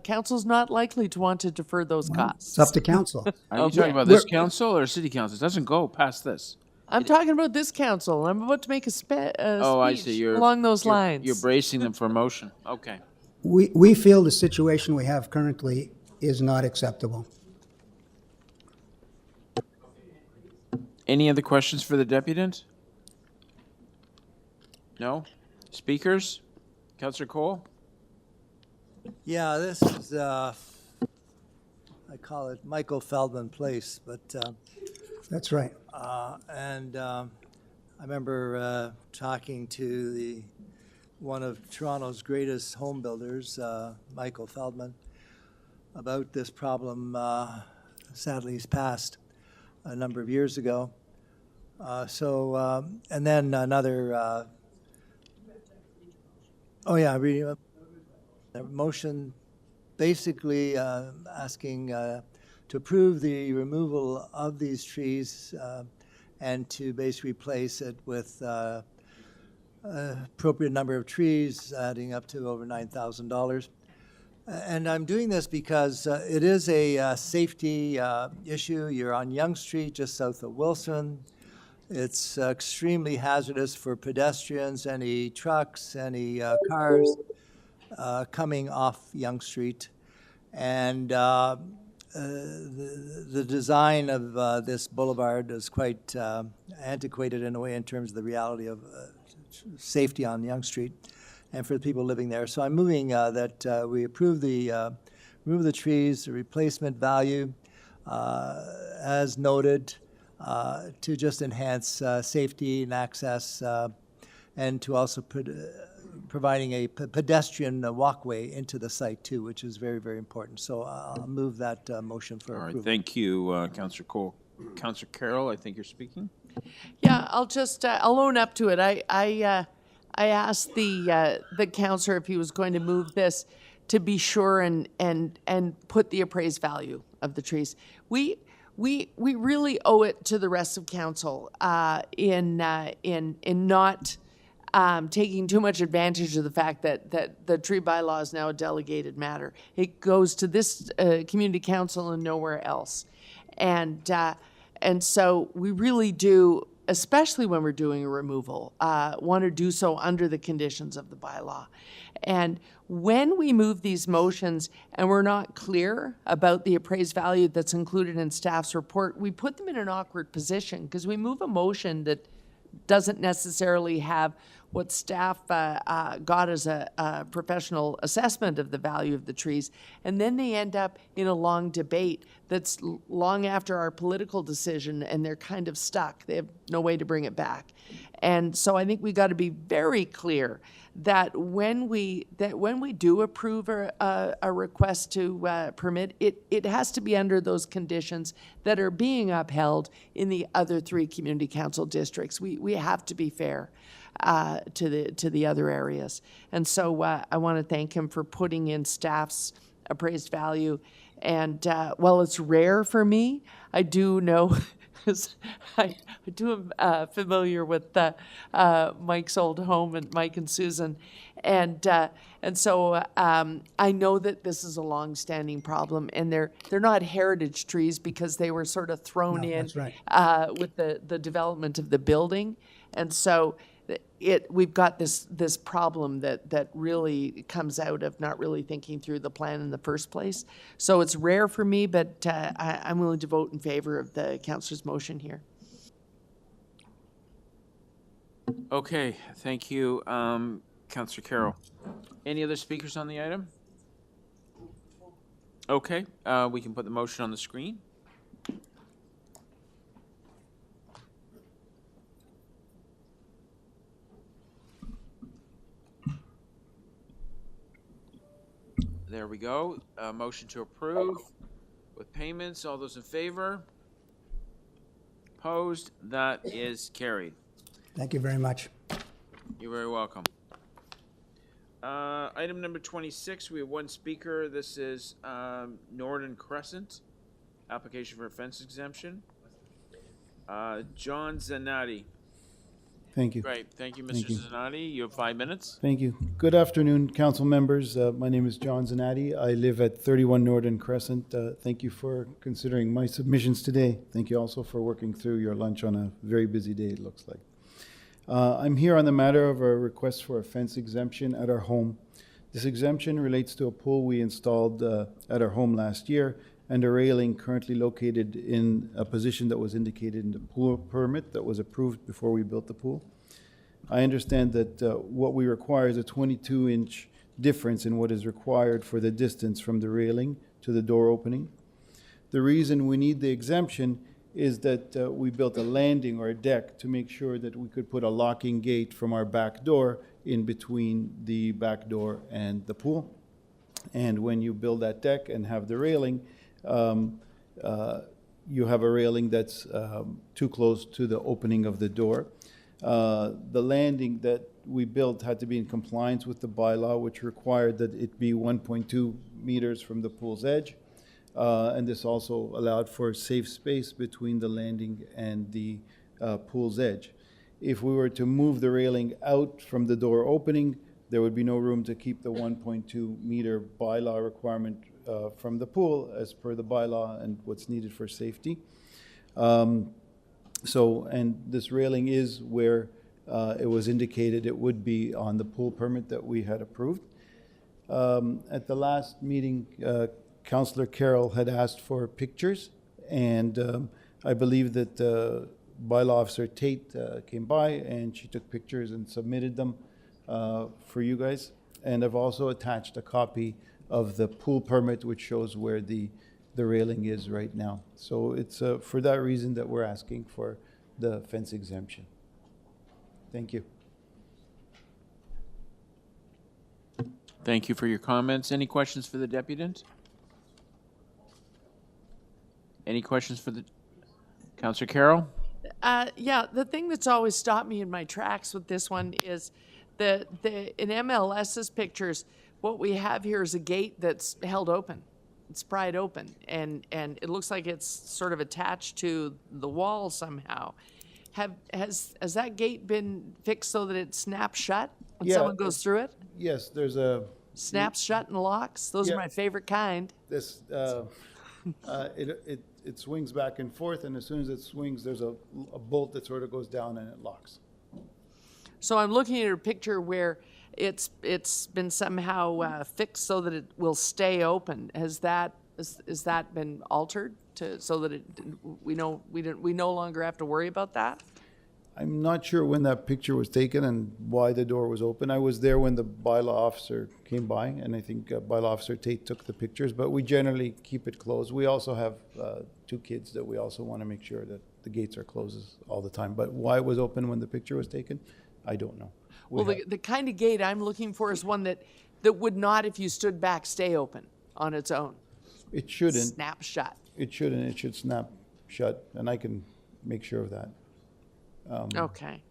council's not likely to want to defer those costs. It's up to council. Are you talking about this council or city council? It doesn't go past this. I'm talking about this council. I'm about to make a speech I see. along those lines. You're bracing them for motion. Okay. We feel the situation we have currently is not acceptable. Any other questions for the deputant? No? Speakers? Councillor Cole? Yeah, this is, I call it Michael Feldman Place, but That's right. I remember talking to one of Toronto's greatest home builders, Michael Feldman, about this problem. Sadly, he's passed a number of years ago. And then another, motion basically asking to approve the removal of these trees and to basically replace it with appropriate number of trees, adding up to over $9,000. And I'm doing this because it is a safety issue. You're on Yonge Street, just south of Wilson. It's extremely hazardous for pedestrians, any trucks, any cars coming off Yonge Street. And the design of this boulevard is quite antiquated in a way in terms of the reality of safety on Yonge Street and for the people living there. So I'm moving that we approve remove the trees, the replacement value as noted to just enhance safety and access and to also providing a pedestrian walkway into the site too, which is very, very important. So I'll move that motion for approval. All right, thank you, Councillor Cole. Councillor Carroll, I think you're speaking. Yeah, I'll just I'll own up to it. I asked the councillor if he was going to move this to be sure and put the appraised value of the trees. We really owe it to the rest of council in not taking too much advantage of the fact that the tree bylaw is now a delegated matter. It goes to this community council and nowhere else. And so we really do, especially when we're doing a removal, want to do so under the conditions of the bylaw. And when we move these motions and we're not clear about the appraised value that's included in staff's report, we put them in an awkward position because we move a motion that doesn't necessarily have what staff got as a professional assessment of the value of the trees. And then they end up in a long debate that's long after our political decision, and they're kind of stuck. They have no way to bring it back. And so I think we got to be very clear that when we do approve a request to permit, it has to be under those conditions that are being upheld in the other 3 community council districts. We have to be fair to the other areas. And so I want to thank him for putting in staff's appraised value. And while it's rare for me, I do know I do am familiar with Mike's old home and Mike and Susan, and so I know that this is a long-standing problem, and they're not heritage trees because they were sort of thrown in that's right. With the development of the building, and so we've got this problem that really comes out of not really thinking through the plan in the first place. So it's rare for me, but I'm willing to vote in favor of the councillor's motion here. Okay, thank you, Councillor Carroll. Any other speakers on the item? Okay, we can put the motion on the screen. There we go. Motion to approve with payments. All those in favor? Opposed? That is carried. Thank you very much. You're very welcome. Item number 26, we have one speaker. This is Norton Crescent, application for a fence exemption. John Zanatti. Thank you. Great. Thank you, Mr. Thank you. Zanatti. You have 5 minutes. Thank you. Good afternoon, council members. My name is John Zanatti. I live at 31 Norton Crescent. Thank you for considering my submissions today. Thank you also for working through your lunch on a very busy day, it looks like. I'm here on the matter of a request for a fence exemption at our home. This exemption relates to a pool we installed at our home last year and a railing currently located in a position that was indicated in the pool permit that was approved before we built the pool. I understand that what we require is a 22-inch difference in what is required for the distance from the railing to the door opening. The reason we need the exemption is that we built a landing or a deck to make sure that we could put a locking gate from our back door in between the back door and the pool. And when you build that deck and have the railing, you have a railing that's too close to the opening of the door. The landing that we built had to be in compliance with the bylaw, which required that it be 1.2 meters from the pool's edge. And this also allowed for safe space between the landing and the pool's edge. If we were to move the railing out from the door opening, there would be no room to keep the 1.2 meter bylaw requirement from the pool as per the bylaw and what's needed for safety. And this railing is where it was indicated it would be on the pool permit that we had approved. At the last meeting, Councillor Carroll had asked for pictures, and I believe that Bylaw Officer Tate came by and she took pictures and submitted them for you guys. And I've also attached a copy of the pool permit, which shows where the railing is right now. So it's for that reason that we're asking for the fence exemption. Thank you. Thank you for your comments. Any questions for the deputant? Any questions for the Councillor Carroll? Yeah, the thing that's always stopped me in my tracks with this one is in MLS's pictures, what we have here is a gate that's held open. It's pried open, and it looks like it's sort of attached to the wall somehow. Has that gate been fixed so that it snaps shut when someone goes through it? Yes, there's a... Snaps shut and locks? Those are my favorite kind. This, it swings back and forth, and as soon as it swings, there's a bolt that sort of goes down and it locks. So I'm looking at a picture where it's been somehow fixed so that it will stay open. Has that been altered so that we no longer have to worry about that? I'm not sure when that picture was taken and why the door was open. I was there when the bylaw officer came by, and I think bylaw officer Tate took the pictures, but we generally keep it closed. We also have 2 kids that we also want to make sure that the gates are closed all the time. But why it was open when the picture was taken, I don't know. Well, the kind of gate I'm looking for is one that would not, if you stood back, stay open on its own. It shouldn't. Snap shut. It shouldn't. It should snap shut, and I can make sure of that. Okay.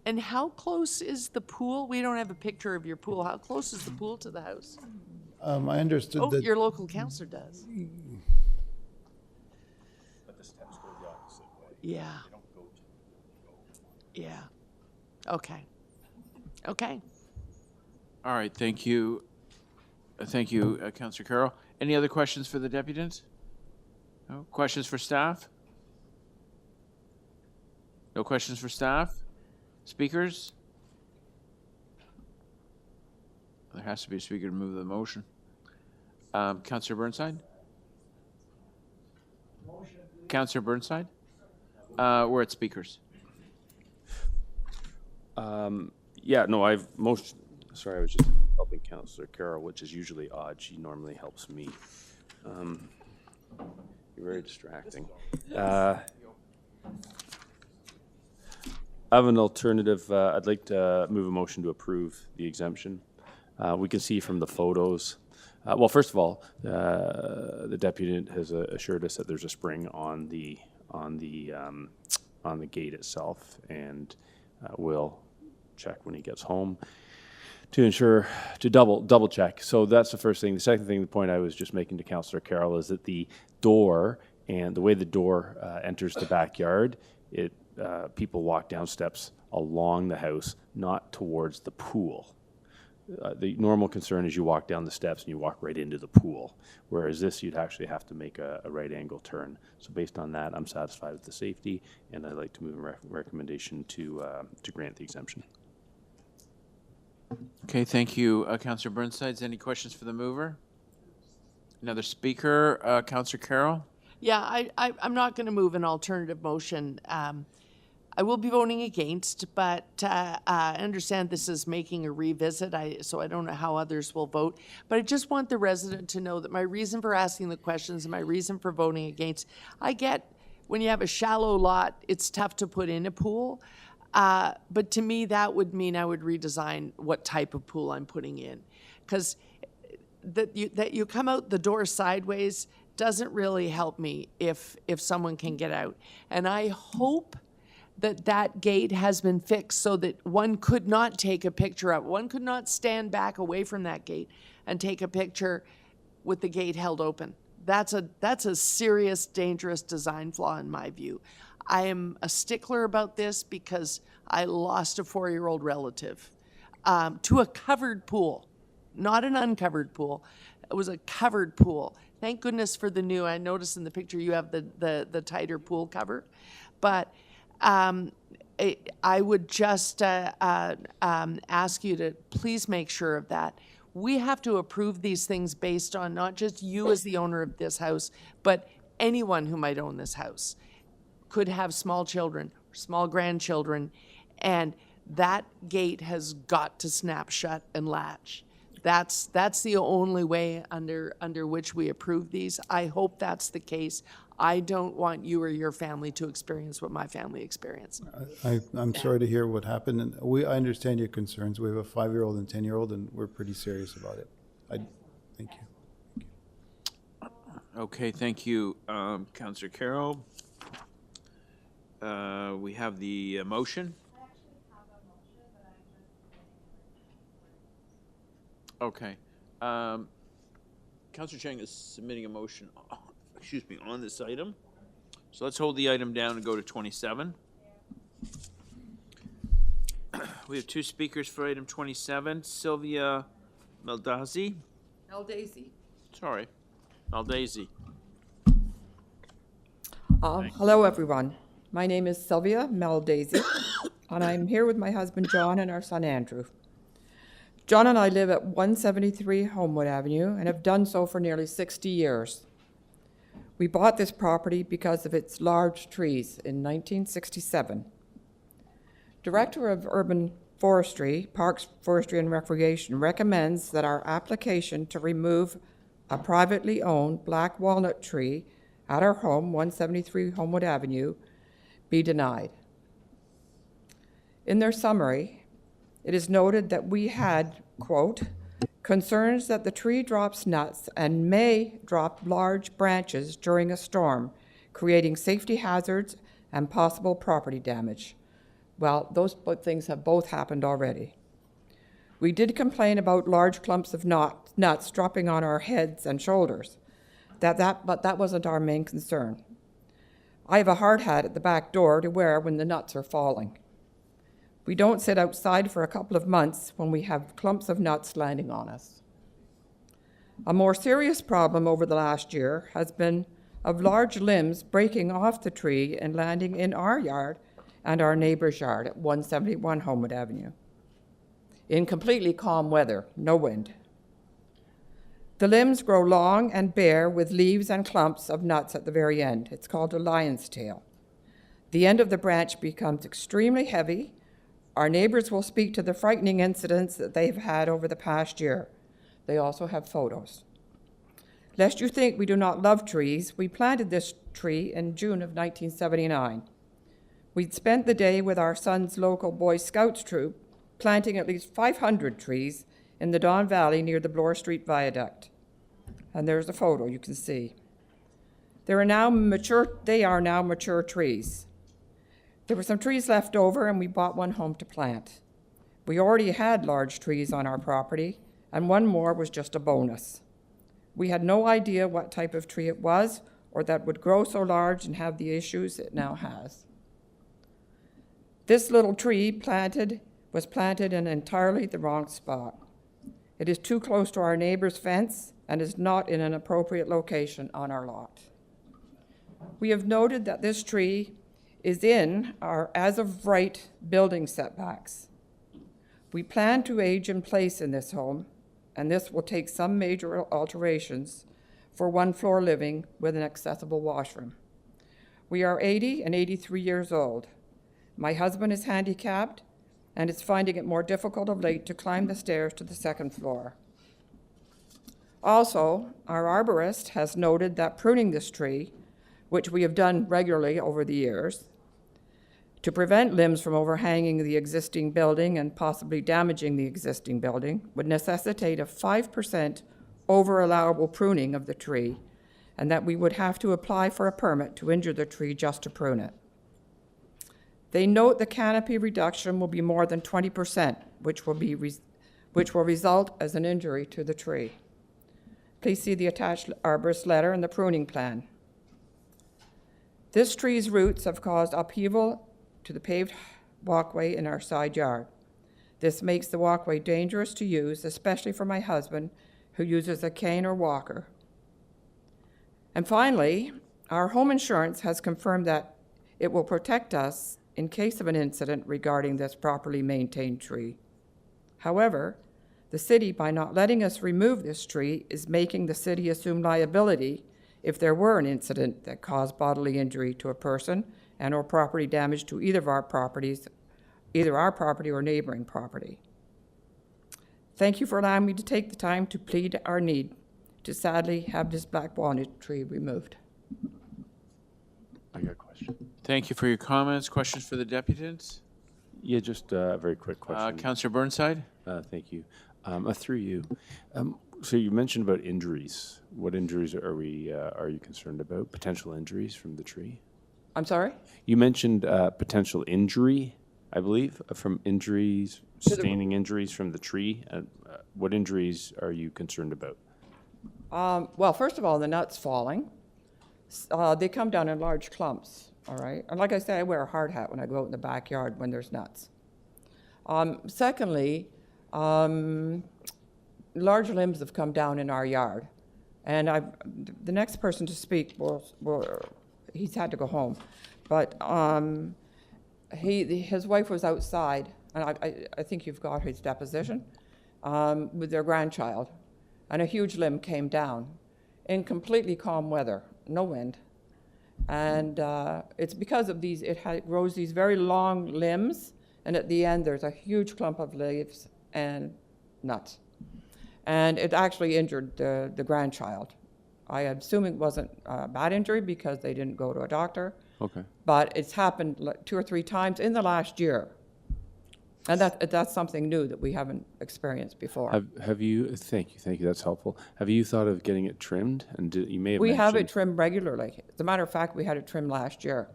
And how close is the pool? We don't have a picture of your pool. How close is the pool to the house? I understood that... your local councillor does. But the steps go the opposite way. Yeah. They don't go Yeah. Okay. Okay. All right, thank you. Thank you, Councillor Carroll. Any other questions for the deputant? No? Questions for staff? No questions for staff? Speakers? There has to be a speaker to move the motion. Councillor Burnside? Councillor Burnside? We're at speakers. Yeah, no, sorry, I was just helping Councillor Carroll, which is usually odd. She normally helps me. You're very distracting. I have an alternative. I'd like to move a motion to approve the exemption. We can see from the photos Well, first of all, the deputy has assured us that there's a spring on the gate itself, and will check when he gets home to ensure, to double check. So that's the first thing. The second thing, the point I was just making to Councillor Carroll, is that the door and the way the door enters the backyard, people walk down steps along the house, not towards the pool. The normal concern is you walk down the steps and you walk right into the pool, whereas this, you'd actually have to make a right angle turn. So based on that, I'm satisfied with the safety, and I'd like to move a recommendation to grant the exemption. Okay, thank you, Councillor Burnsides. Any questions for the mover? Another speaker, Councillor Carroll? Yeah, I'm not going to move an alternative motion. I will be voting against, but I understand this is making a revisit, so I don't know how others will vote. But I just want the resident to know that my reason for asking the questions and my reason for voting against, I get when you have a shallow lot, it's tough to put in a pool. But to me, that would mean I would redesign what type of pool I'm putting in. Because that you come out the door sideways doesn't really help me if someone can get out. And I hope that gate has been fixed so that one could not take a picture of it. One could not stand back away from that gate and take a picture with the gate held open. That's a serious, dangerous design flaw in my view. I am a stickler about this because I lost a 4-year-old relative to a covered pool, not an uncovered pool. It was a covered pool. Thank goodness for the new. I noticed in the picture you have the tighter pool cover, but I would just ask you to please make sure of that. We have to approve these things based on not just you as the owner of this house, but anyone who might own this house could have small children, small grandchildren, and that gate has got to snap shut and latch. That's the only way under which we approve these. I hope that's the case. I don't want you or your family to experience what my family experienced. I'm sorry to hear what happened, and I understand your concerns. We have a 5-year-old and 10-year-old, and we're pretty serious about it. Thank you. Okay, thank you, Councillor Carroll. We have the motion. Okay. Councillor Chang is submitting a motion, on this item. So let's hold the item down and go to 27. We have 2 speakers for item 27. Sylvia Maldazzi. Sorry, Maldazzi. Hello, everyone. My name is Sylvia Maldazzi, and I'm here with my husband, John, and our son, Andrew. John and I live at 173 Homewood Avenue and have done so for nearly 60 years. We bought this property because of its large trees in 1967. Director of Urban Forestry, Parks, Forestry and Recreation recommends that our application to remove a privately owned black walnut tree at our home, 173 Homewood Avenue, be denied. In their summary, it is noted that we had, quote, concerns that the tree drops nuts and may drop large branches during a storm, creating safety hazards and possible property damage. Well, those things have both happened already. We did complain about large clumps of nuts dropping on our heads and shoulders, but that wasn't our main concern. I have a hard hat at the back door to wear when the nuts are falling. We don't sit outside for a couple of months when we have clumps of nuts landing on us. A more serious problem over the last year has been of large limbs breaking off the tree and landing in our yard and our neighbor's yard at 171 Homewood Avenue. In completely calm weather, no wind. The limbs grow long and bare with leaves and clumps of nuts at the very end. It's called a lion's tail. The end of the branch becomes extremely heavy. Our neighbors will speak to the frightening incidents that they've had over the past year. They also have photos. Lest you think we do not love trees, we planted this tree in June of 1979. We'd spent the day with our son's local Boy Scouts troop, planting at least 500 trees in the Don Valley near the Bloor Street Viaduct. And there's a photo you can see. They are now mature trees. There were some trees left over and we bought one home to plant. We already had large trees on our property and one more was just a bonus. We had no idea what type of tree it was or that would grow so large and have the issues it now has. This little tree was planted in entirely the wrong spot. It is too close to our neighbor's fence and is not in an appropriate location on our lot. We have noted that this tree is in our as-of-right building setbacks. We plan to age in place in this home, and this will take some major alterations for one-floor living with an accessible washroom. We are 80 and 83 years old. My husband is handicapped and is finding it more difficult of late to climb the stairs to the second floor. Also, our arborist has noted that pruning this tree, which we have done regularly over the years, to prevent limbs from overhanging the existing building and possibly damaging the existing building, would necessitate a 5% over allowable pruning of the tree, and that we would have to apply for a permit to injure the tree just to prune it. They note the canopy reduction will be more than 20%, which will result as an injury to the tree. Please see the attached arborist letter and the pruning plan. This tree's roots have caused upheaval to the paved walkway in our side yard. This makes the walkway dangerous to use, especially for my husband, who uses a cane or walker. And finally, our home insurance has confirmed that it will protect us in case of an incident regarding this properly maintained tree. However, the city, by not letting us remove this tree, is making the city assume liability if there were an incident that caused bodily injury to a person and or property damage to either of our properties, either our property or neighboring property. Thank you for allowing me to take the time to plead our need to sadly have this black walnut tree removed. I got a question. Thank you for your comments. Questions for the deputants? Yeah, just a very quick question. Councillor Burnside? Thank you. Through you. So you mentioned about injuries. What injuries are you concerned about? Potential injuries from the tree? I'm sorry? You mentioned potential injury, I believe, from injuries, sustaining injuries from the tree. What injuries are you concerned about? Well, first of all, the nuts falling. They come down in large clumps, all right? And like I say, I wear a hard hat when I go out in the backyard when there's nuts. Secondly, large limbs have come down in our yard. And the next person to speak, he's had to go home. But his wife was outside, and I think you've got his deposition, with their grandchild. And a huge limb came down in completely calm weather, no wind. And it's because of these, it grows these very long limbs, and at the end there's a huge clump of leaves and nuts. And it actually injured the grandchild. I assume it wasn't a bad injury because they didn't go to a doctor. Okay. But it's happened like 2 or 3 times in the last year. And that's something new that we haven't experienced before. Have you? Thank you. That's helpful. Have you thought of getting it trimmed? And you may have. We have it trimmed regularly. As a matter of fact, we had it trimmed last year.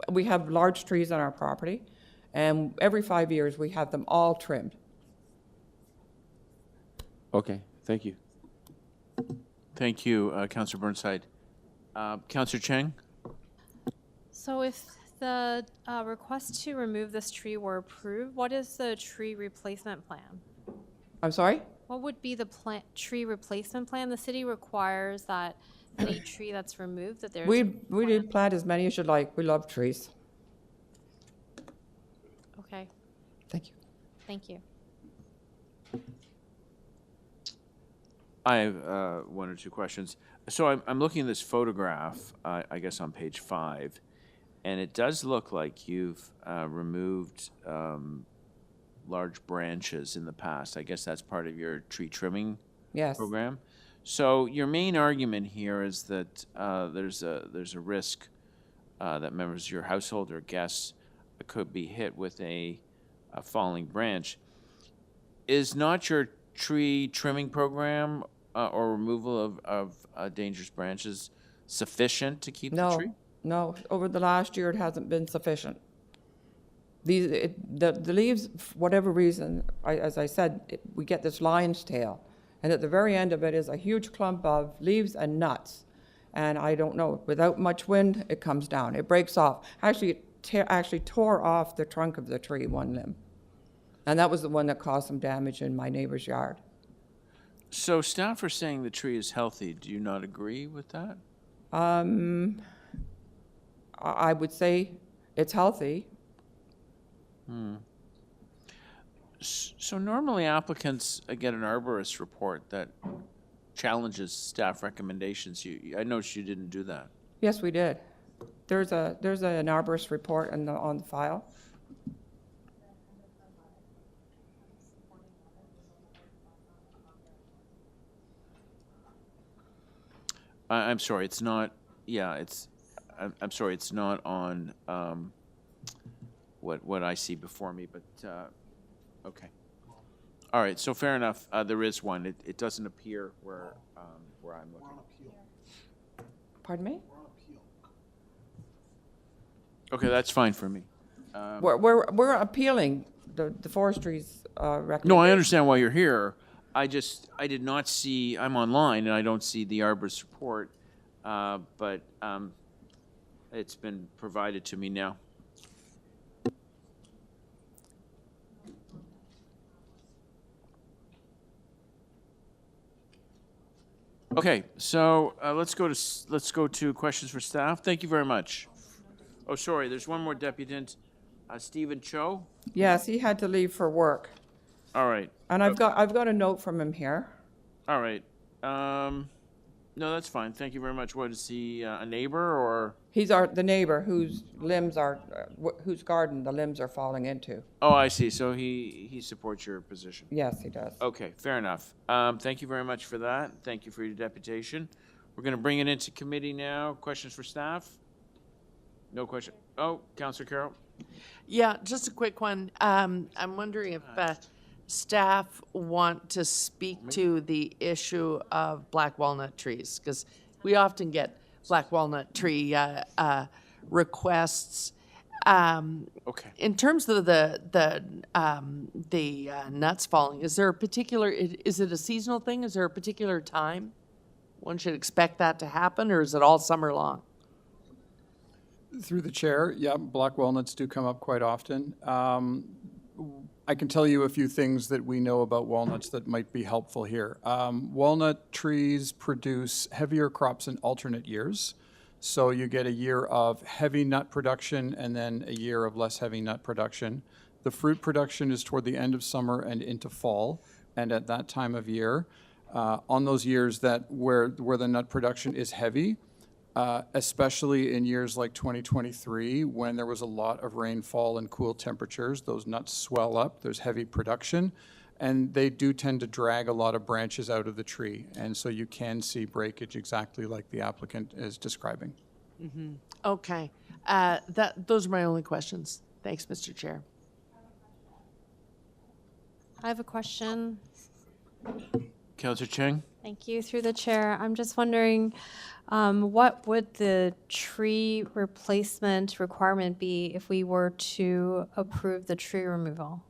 We have large trees on our property, and every 5 years we have them all trimmed. Okay. Thank you. Thank you, Councillor Burnside. Councillor Chang? So if the request to remove this tree were approved, what is the tree replacement plan? I'm sorry? What would be the tree replacement plan? The city requires that any tree that's removed, that there's... We did plant as many as you'd like. We love trees. Okay. Thank you. Thank you. I have 1 or 2 questions. So I'm looking at this photograph, I guess on page 5, and it does look like you've removed large branches in the past. I guess that's part of your tree trimming program. So your main argument here is that there's a risk that members of your household or guests could be hit with a falling branch. Is not your tree trimming program or removal of dangerous branches sufficient to keep the tree? No, over the last year, it hasn't been sufficient. The leaves, for whatever reason, as I said, we get this lion's tail, and at the very end of it is a huge clump of leaves and nuts. And I don't know, without much wind, it comes down. It breaks off. Actually, it tore off the trunk of the tree, one limb. And that was the one that caused some damage in my neighbor's yard. So staff are saying the tree is healthy. Do you not agree with that? I would say it's healthy. So normally applicants get an arborist report that challenges staff recommendations. I noticed you didn't do that. Yes, we did. There's an arborist report on the file. I'm sorry, it's not. Yeah, I'm sorry, it's not on what I see before me. But okay. All right. So fair enough. There is one. It doesn't appear where I'm looking. Pardon me? Okay, that's fine for me. We're appealing the forestry's recommendation. No, I understand why you're here. I did not see, I'm online and I don't see the arborist report, but it's been provided to me now. Okay, so let's go to questions for staff. Thank you very much. Oh, sorry, there's one more deputant, Stephen Cho. Yes, he had to leave for work. All right. And I've got a note from him here. All right. No, that's fine. Thank you very much. What is he, a neighbor or? He's the neighbor whose garden the limbs are falling into. Oh, I see. So he supports your position. Yes, he does. Okay, fair enough. Thank you very much for that. Thank you for your deputation. We're going to bring it into committee now. Questions for staff? No question. Oh, Councillor Carroll. Yeah, just a quick one. I'm wondering if staff want to speak to the issue of black walnut trees, because we often get black walnut tree requests. Okay. In terms of the nuts falling, is it a seasonal thing? Is there a particular time one should expect that to happen, or is it all summer long? Through the chair, yeah, black walnuts do come up quite often. I can tell you a few things that we know about walnuts that might be helpful here. Walnut trees produce heavier crops in alternate years. So you get a year of heavy nut production and then a year of less heavy nut production. The fruit production is toward the end of summer and into fall. And at that time of year, on those years where the nut production is heavy, especially in years like 2023, when there was a lot of rainfall and cool temperatures, those nuts swell up, there's heavy production, and they do tend to drag a lot of branches out of the tree. And so you can see breakage exactly like the applicant is describing. Mm-hmm. Okay. Those are my only questions. Thanks, Mr. Chair. I have a question. Councillor Cheng. Thank you. Through the chair, I'm just wondering, what would the tree replacement requirement be if we were to approve the tree removal?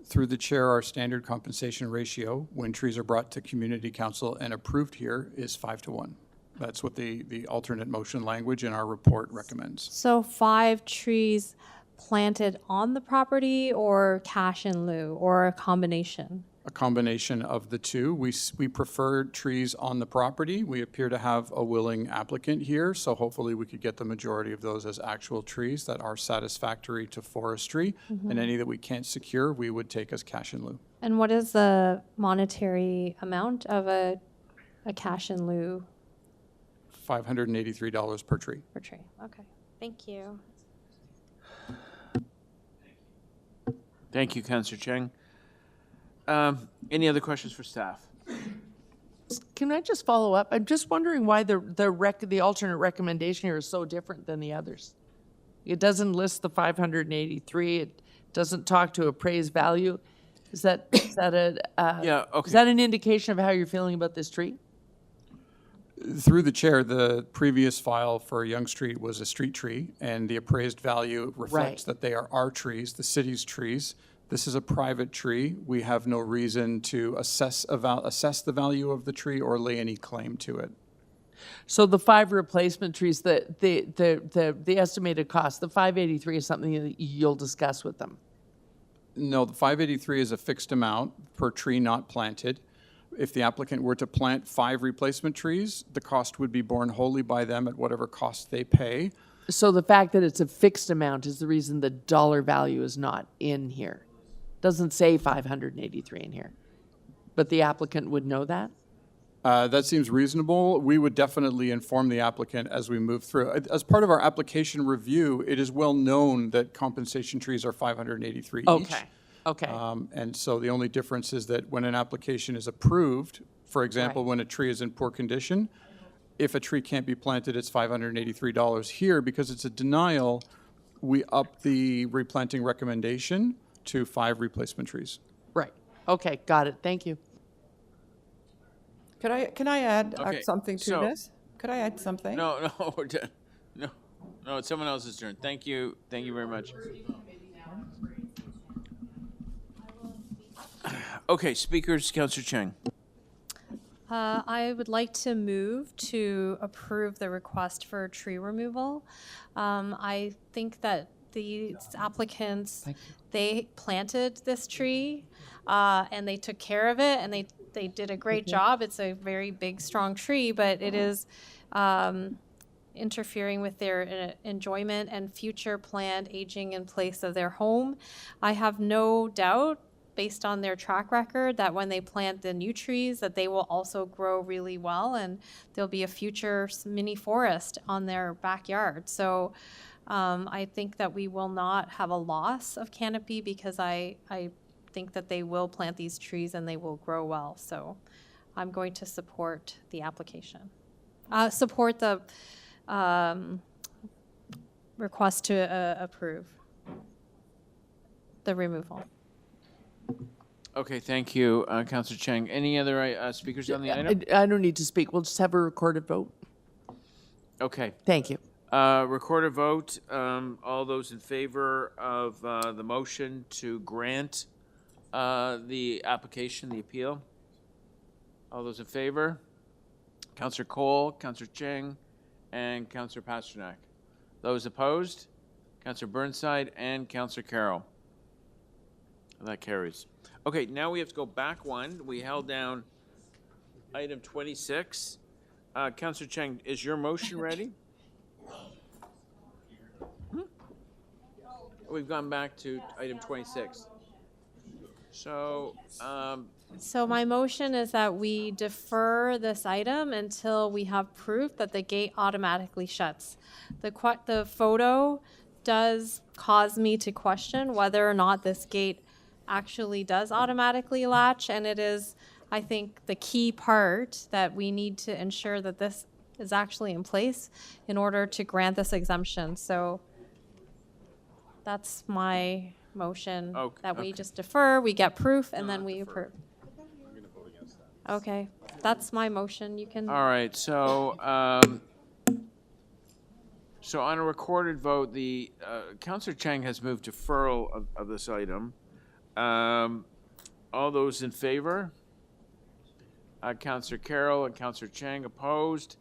Through the chair, our standard compensation ratio, when trees are brought to community council and approved here, is 5-1. That's what the alternate motion language in our report recommends. So 5 trees planted on the property, or cash in lieu, or a combination? A combination of the two. We prefer trees on the property. We appear to have a willing applicant here, so hopefully we could get the majority of those as actual trees that are satisfactory to forestry. Mm-hmm. And any that we can't secure, we would take as cash in lieu. And what is the monetary amount of a cash in lieu? $583 per tree. Per tree. Okay. Thank you. Thank you, Councillor Cheng. Any other questions for staff? Can I just follow up? I'm just wondering why the alternate recommendation here is so different than the others. It doesn't list the 583. It doesn't talk to appraised value. Is that Yeah, okay. Is that an indication of how you're feeling about this tree? Through the chair, the previous file for Yonge Street was a street tree, and the appraised value reflects that they are our trees, the city's trees. This is a private tree. We have no reason to assess the value of the tree or lay any claim to it. So the 5 replacement trees, the estimated cost, the 583 is something that you'll discuss with them. No, the 583 is a fixed amount per tree not planted. If the applicant were to plant 5 replacement trees, the cost would be borne wholly by them at whatever cost they pay. So the fact that it's a fixed amount is the reason the dollar value is not in here. Doesn't say 583 in here, but the applicant would know that? That seems reasonable. We would definitely inform the applicant as we move through. As part of our application review, it is well known that compensation trees are 583 each. Okay. And so the only difference is that when an application is approved, for example, when a tree is in poor condition, if a tree can't be planted, it's $583. Here, because it's a denial, we up the replanting recommendation to 5 replacement trees. Right. Okay, got it. Thank you. Can I add Okay, something to so- this? Could I add something? No, we're done. No, it's someone else's turn. Thank you very much. Okay, speakers, Councillor Cheng. I would like to move to approve the request for tree removal. I think that the applicants, they planted this tree and they took care of it and they did a great job. It's a very big, strong tree, but it is interfering with their enjoyment and future planned aging in place of their home. I have no doubt, based on their track record, that when they plant the new trees, that they will also grow really well and there'll be a future mini forest on their backyard. So I think that we will not have a loss of canopy because I think that they will plant these trees and they will grow well. So I'm going to support the application. Support the request to approve the removal. Okay, thank you, Councillor Cheng. Any other speakers on the item? I don't need to speak. We'll just have a recorded vote. Okay. Thank you. Record a vote. All those in favor of the motion to grant the application, the appeal? All those in favor? Councillor Cole, Councillor Cheng, and Councillor Pasternak. Those opposed? Councillor Burnside and Councillor Carroll. That carries. Okay, now we have to go back one. We held down item 26. Councillor Cheng, is your motion ready? We've gone back to item 26. So, So my motion is that we defer this item until we have proof that the gate automatically shuts. The photo does cause me to question whether or not this gate actually does automatically latch, and it is, I think, the key part that we need to ensure that this is actually in place in order to grant this exemption. So that's my motion, that we just defer, we get proof, and then we approve. Okay, that's my motion. You can. all right, so, so on a recorded vote, the Councillor Cheng has moved deferral of this item. All those in favor? Councillor Carroll and Councillor Cheng opposed.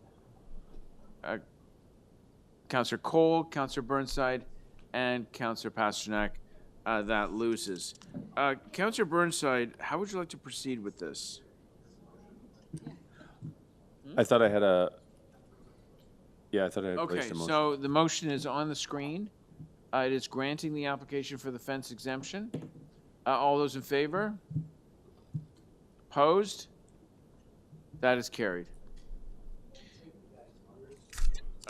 Councillor Cole, Councillor Burnside, and Councillor Pasternak. That loses. Councillor Burnside, how would you like to proceed with this? I thought I had a. Yeah, I thought I had Okay, placed a motion. so the motion is on the screen. It is granting the application for the fence exemption. All those in favor? Opposed? That is carried.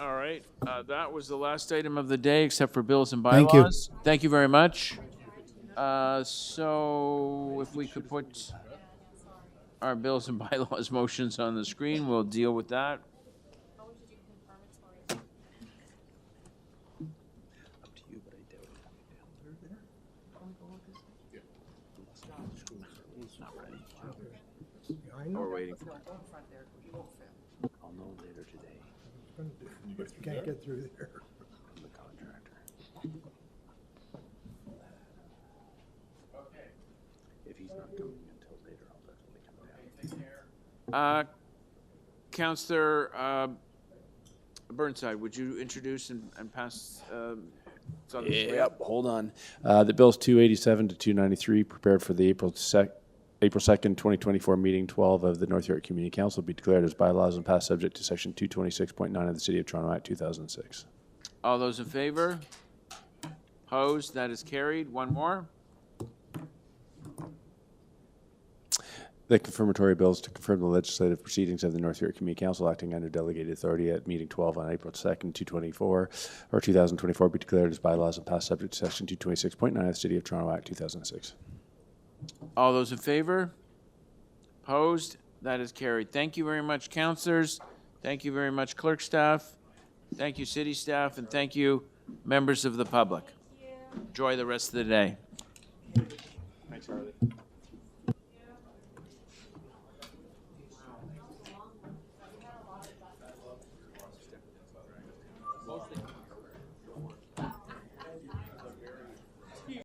All right, that was the last item of the day, except for bills and bylaws. Thank you. Thank you very much. So if we could put our bills and bylaws motions on the screen, we'll deal with that. We're waiting. I'll know later today. You can't get through there. I'm the contractor. If he's not coming until later, I'll definitely come down. Councillor Burnside, would you introduce and pass? Yep, hold on. The bill's 287 to 293, prepared for the April 2nd, 2024 meeting 12 of the North York Community Council, be declared as bylaws and passed subject to section 226.9 of the City of Toronto Act 2006. All those in favor? Opposed? That is carried. One more. The confirmatory bills to confirm the legislative proceedings of the North York Community Council acting under delegated authority at meeting 12 on April 2nd, 2024 be declared as bylaws and passed subject to section 226.9 of the City of Toronto Act 2006. All those in favor? Opposed? That is carried. Thank you very much, councillors. Thank you very much, clerk staff. Thank you, city staff, and thank you, members of the public. Enjoy the rest of the day. Thanks, Harley.